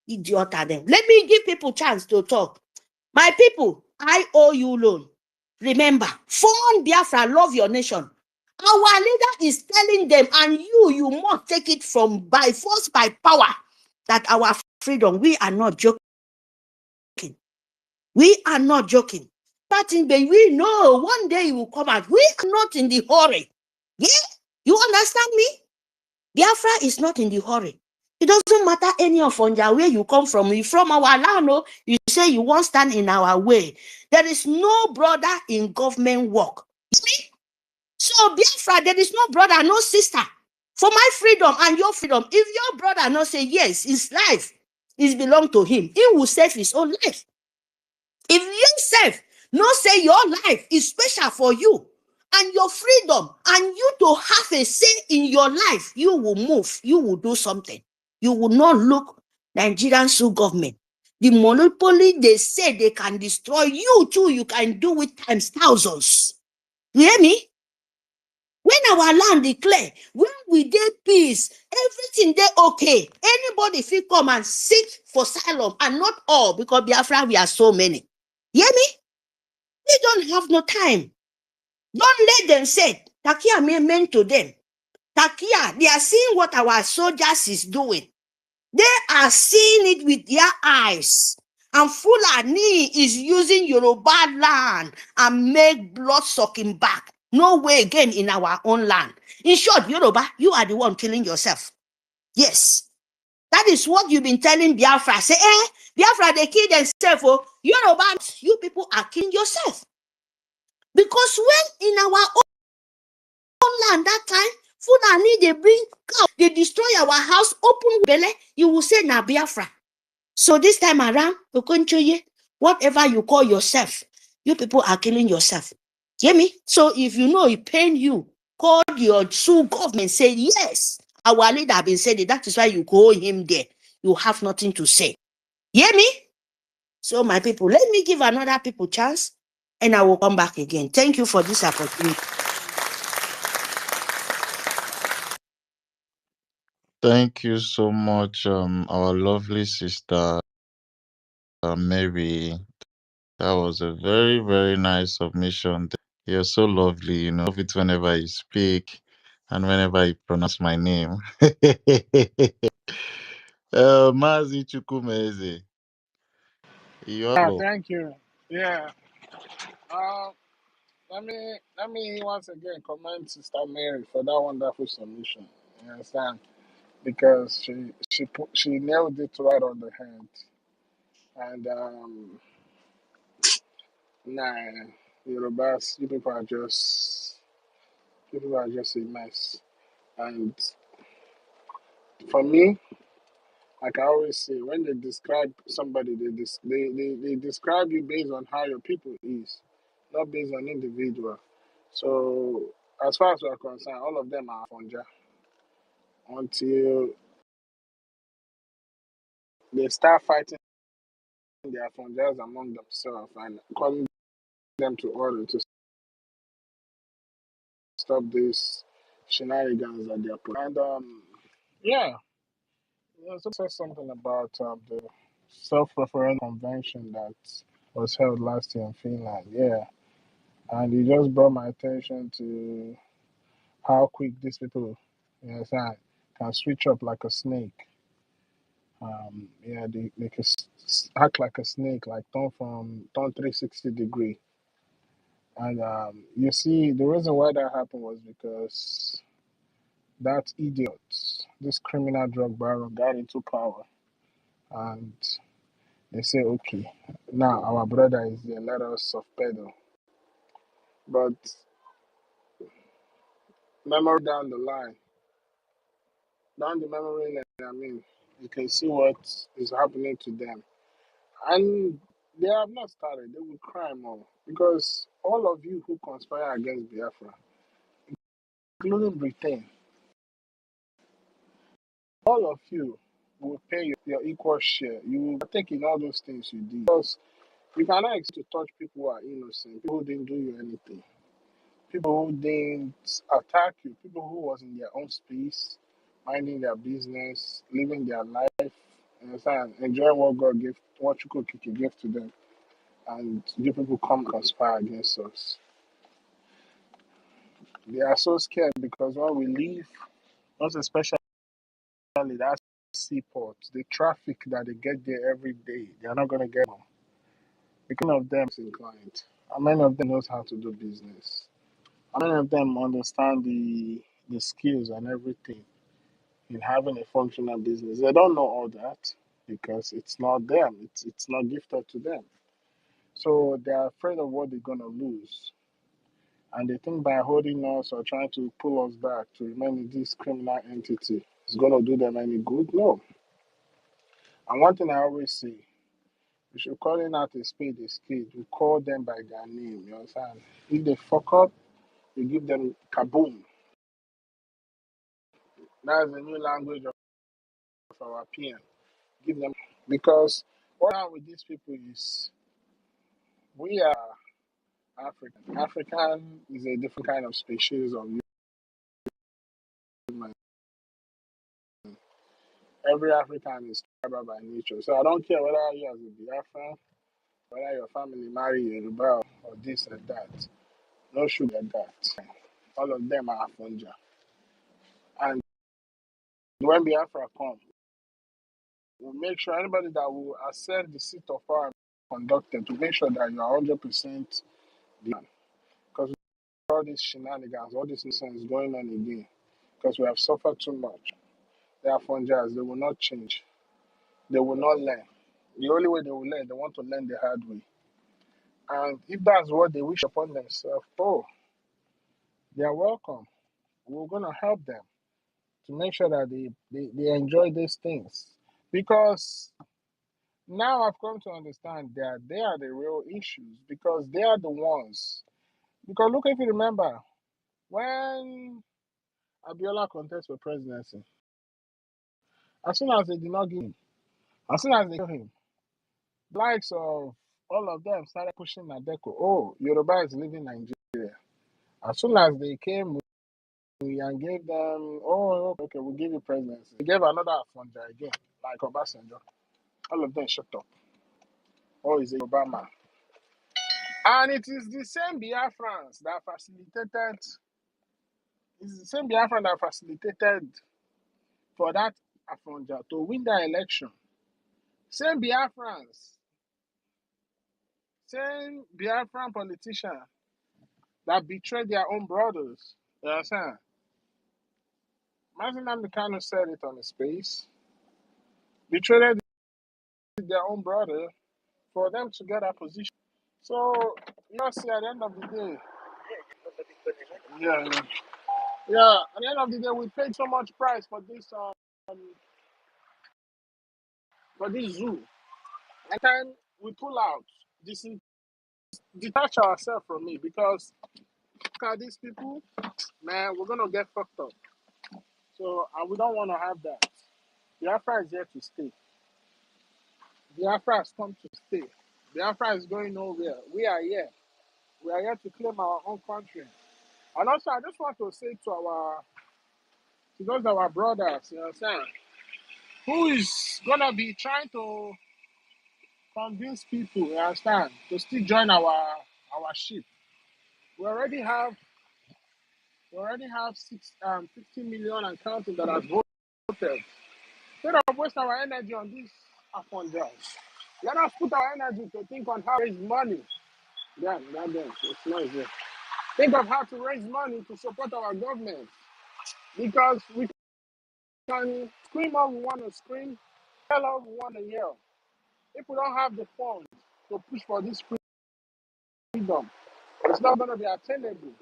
Speaker 16: Idiot are them. Let me give people chance to talk. My people, I owe you loan. Remember, fund Biafra, love your nation. Our leader is telling them, and you must take it from by force, by power, that our freedom, we are not joking. We are not joking. But we know one day it will come out. We are not in the hurry. Yeah? You understand me? Biafra is not in the hurry. It doesn't matter any of Onja where you come from. You from our land, oh, you say you won't stand in our way. There is no brother in government work. See? So Biafra, there is no brother, no sister. For my freedom and your freedom, if your brother not say yes, his life is belong to him, he will save his own life. If yourself not say your life is special for you and your freedom and you to have a say in your life, you will move, you will do something. You will not look Nigerian sue government. The monopoly they say they can destroy, you too, you can do it times thousands. You hear me? When our land declare, when we did peace, everything they okay. Anybody feel come and seek for asylum, and not all, because Biafra we are so many. You hear me? They don't have no time. Don't let them say, Takia meant to them. Takia, they are seeing what our soldiers is doing. They are seeing it with their eyes. And Fulani is using Yoruba land and make blood sucking back. No way again in our own land. In short, Yoruba, you are the one killing yourself. Yes. That is what you've been telling Biafra. Say, Biafra, they kill themselves. Oh, Yoruba, you people are killing yourself. Because when in our own land that time, Fulani, they bring cow, they destroy our house, open belly, you will say, na Biafra. So this time around, whatever you call yourself, you people are killing yourself. Hear me? So if you know it pain you, call your Sioux government, say, yes, our leader have been saying it. That is why you call him there. You have nothing to say. Hear me? So my people, let me give another people chance and I will come back again. Thank you for this opportunity.
Speaker 2: Thank you so much, our lovely sister Mary. That was a very, very nice submission. You're so lovely, you know. I love it whenever you speak and whenever you pronounce my name. Mazi Chukwumeze. You
Speaker 8: Ah,
Speaker 2: are
Speaker 8: thank you. Yeah. Uh, let me once again commend Sister Mary for that wonderful submission. You understand? Because she nailed it right on the head. And nah, Yorubas, you people are just a mess. And for me, like I always say, when they describe somebody, they describe you based on how your people is, not based on individual. So as far as we're concerned, all of them are Fonja until they start fighting their Fonjas among themselves and calling them to order to stop these shenanigans that they're putting. And yeah, said something about the self-referendum convention that was held last year in Finland. Yeah, and it just brought my attention to how quick these people, you know, can switch up like a snake. Yeah, they can act like a snake, like turn 360-degree. And you see, the reason why that happened was because that idiot, this criminal drug baron, got into power, and they say, okay, now our brother is there, let us soft pedal. But memory down the line, down the memory lane, I mean, you can see what is happening to them. And they have not started. They will cry more. Because all of you who conspire against Biafra, including Britain, all of you will pay your equal share. You will take in all those things you did. Because you cannot expect to touch people who are innocent, people who didn't do you anything, people who didn't attack you, people who was in their own space, minding their business, living their life, you understand, enjoying what God gave, what Chukwukike gave to them. And you people come conspire against us. They are so scared because when we leave, most especially that seaport, the traffic that they get there every day, they are not going to get more. Because of them is inclined. How many of them knows how to do business? How many of them understand the skills and everything in having a functional business? They don't know all that because it's not them. It's not gifted to them. So they're afraid of what they're going to lose. And they think by holding us or trying to pull us back to remain in this criminal entity is going to do them any good. No. And one thing I always say, we should call it out a spade. We call them by their name. You understand? If they fuck up, we give them kaboom. That's the new language of our PM. Give them, because what happened with these people is we are African. African is a different kind of species of human. Every African is tribal by nature. So I don't care whether you as a Biafran, whether your family marry Yoruba or this and that. No sugar that. All of them are Afonja. And when Biafra comes, we'll make sure anybody that will ascend the seat of power conducted to make sure that you are 100% the man. Because all these shenanigans, all this nonsense is going on again. Because we have suffered too much. They are Fonjas, they will not change. They will not learn. The only way they will learn, they want to learn the hard way. And if that's what they wish upon themselves, oh, they are welcome. We're going to help them to make sure that they enjoy these things. Because now I've come to understand that they are the real issues because they are the ones. Because look, if you remember, when Abiola contested for presidency, as soon as they did not give him, as soon as they gave him, the likes of all of them started pushing Nadeko. Oh, Yoruba is leaving Nigeria. As soon as they came and gave them, oh, okay, we'll give you presidency. They gave another Afonja again, like Obasanjo. All of them shut up. Oh, he's a Obama. And it is the same Biafrans that facilitated, it's the same Biafran that facilitated for that Afonja to win the election. Same Biafrans, same Biafran politician that betrayed their own brothers. You understand? Mazi Nnamdi Kanu said it on his space. Betrayed their own brother for them to get a position. So, you know, see, at the end of the day, yeah, at the end of the day, we paid so much price for this zoo. And then we pull out, detach ourselves from it because look at these people, man, we're gonna get fucked up. So, and we don't want to have that. Biafra is here to stay. Biafra has come to stay. Biafra is going nowhere. We are here. We are here to claim our own country. And also, I just want to say to those our brothers, you understand, who is gonna be trying to convince people, you understand, to still join our ship. We already have 50 million and counting that has voted. Instead of waste our energy on this upon jobs, let us put our energy to think on how to raise money. It's noisy. Think of how to raise money to support our government. Because we can scream all we want to scream, yell all we want to yell. If we don't have the funds to push for this freedom, it's not going to be attainable.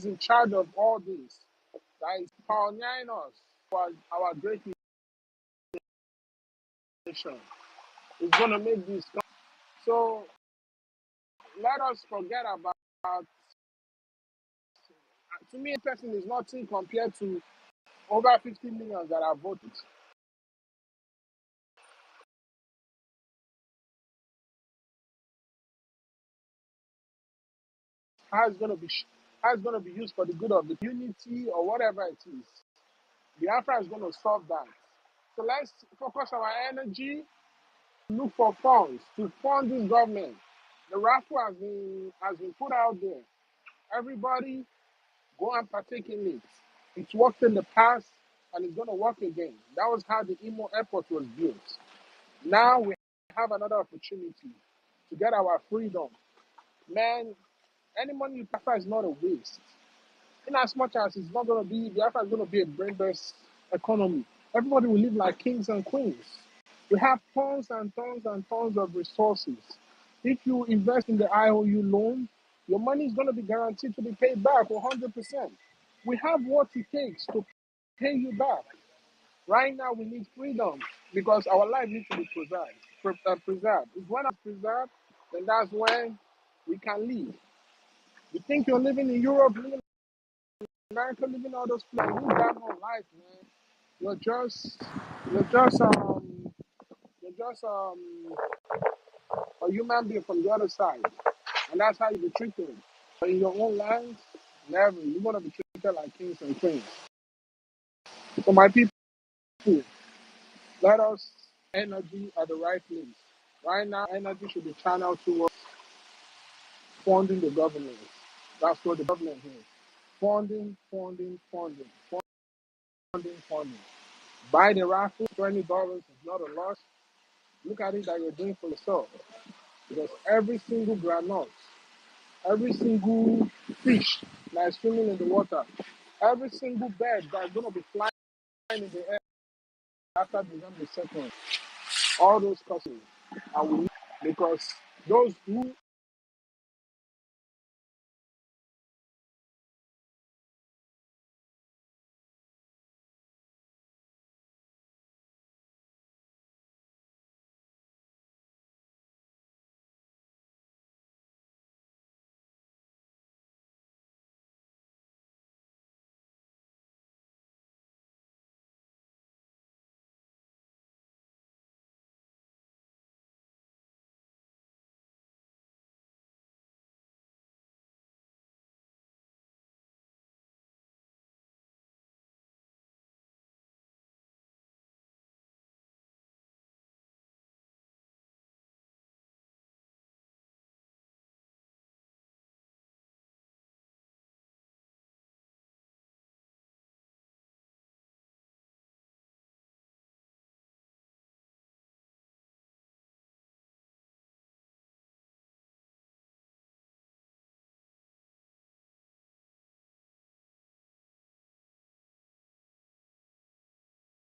Speaker 8: in charge of all this, that is pioneering us for our great nation, is going to make this. So let us forget about, to me, a person is nothing compared to over 50 million that have voted. How it's going to be, how it's going to be used for the good of the unity or whatever it is. Biafra is going to solve that. So let's focus our energy, look for funds to fund this government. The raffle has been put out there. Everybody go and partake in it. It's worked in the past and it's going to work again. That was how the Imo Airport was built. Now we have another opportunity to get our freedom. Man, any money you pay is not a waste. In as much as it's not going to be, Biafra is going to be a brain-based economy. Everybody will live like kings and queens. We have tons and tons and tons of resources. If you invest in the IOU loan, your money is going to be guaranteed to be paid back 100%. We have what it takes to pay you back. Right now, we need freedom because our life needs to be preserved. If when it's preserved, then that's when we can live. You think you're living in Europe, living in America, living all those places, you got no life, man. You're just, you're just, um, you're just a human being from the other side, and that's how you be treated. But in your own land, never. You're gonna be treated like kings and queens. So my people, let us energy at the right place. Right now, energy should be channeled towards funding the government. That's what the government is. Funding, funding, funding, funding, funding. Buy the raffle, $20 is not a loss. Look at it that you're doing for yourself. Because every single granite, every single fish that is swimming in the water, every single bird that's going to be flying in the air after December 2nd, all those customers are we because those who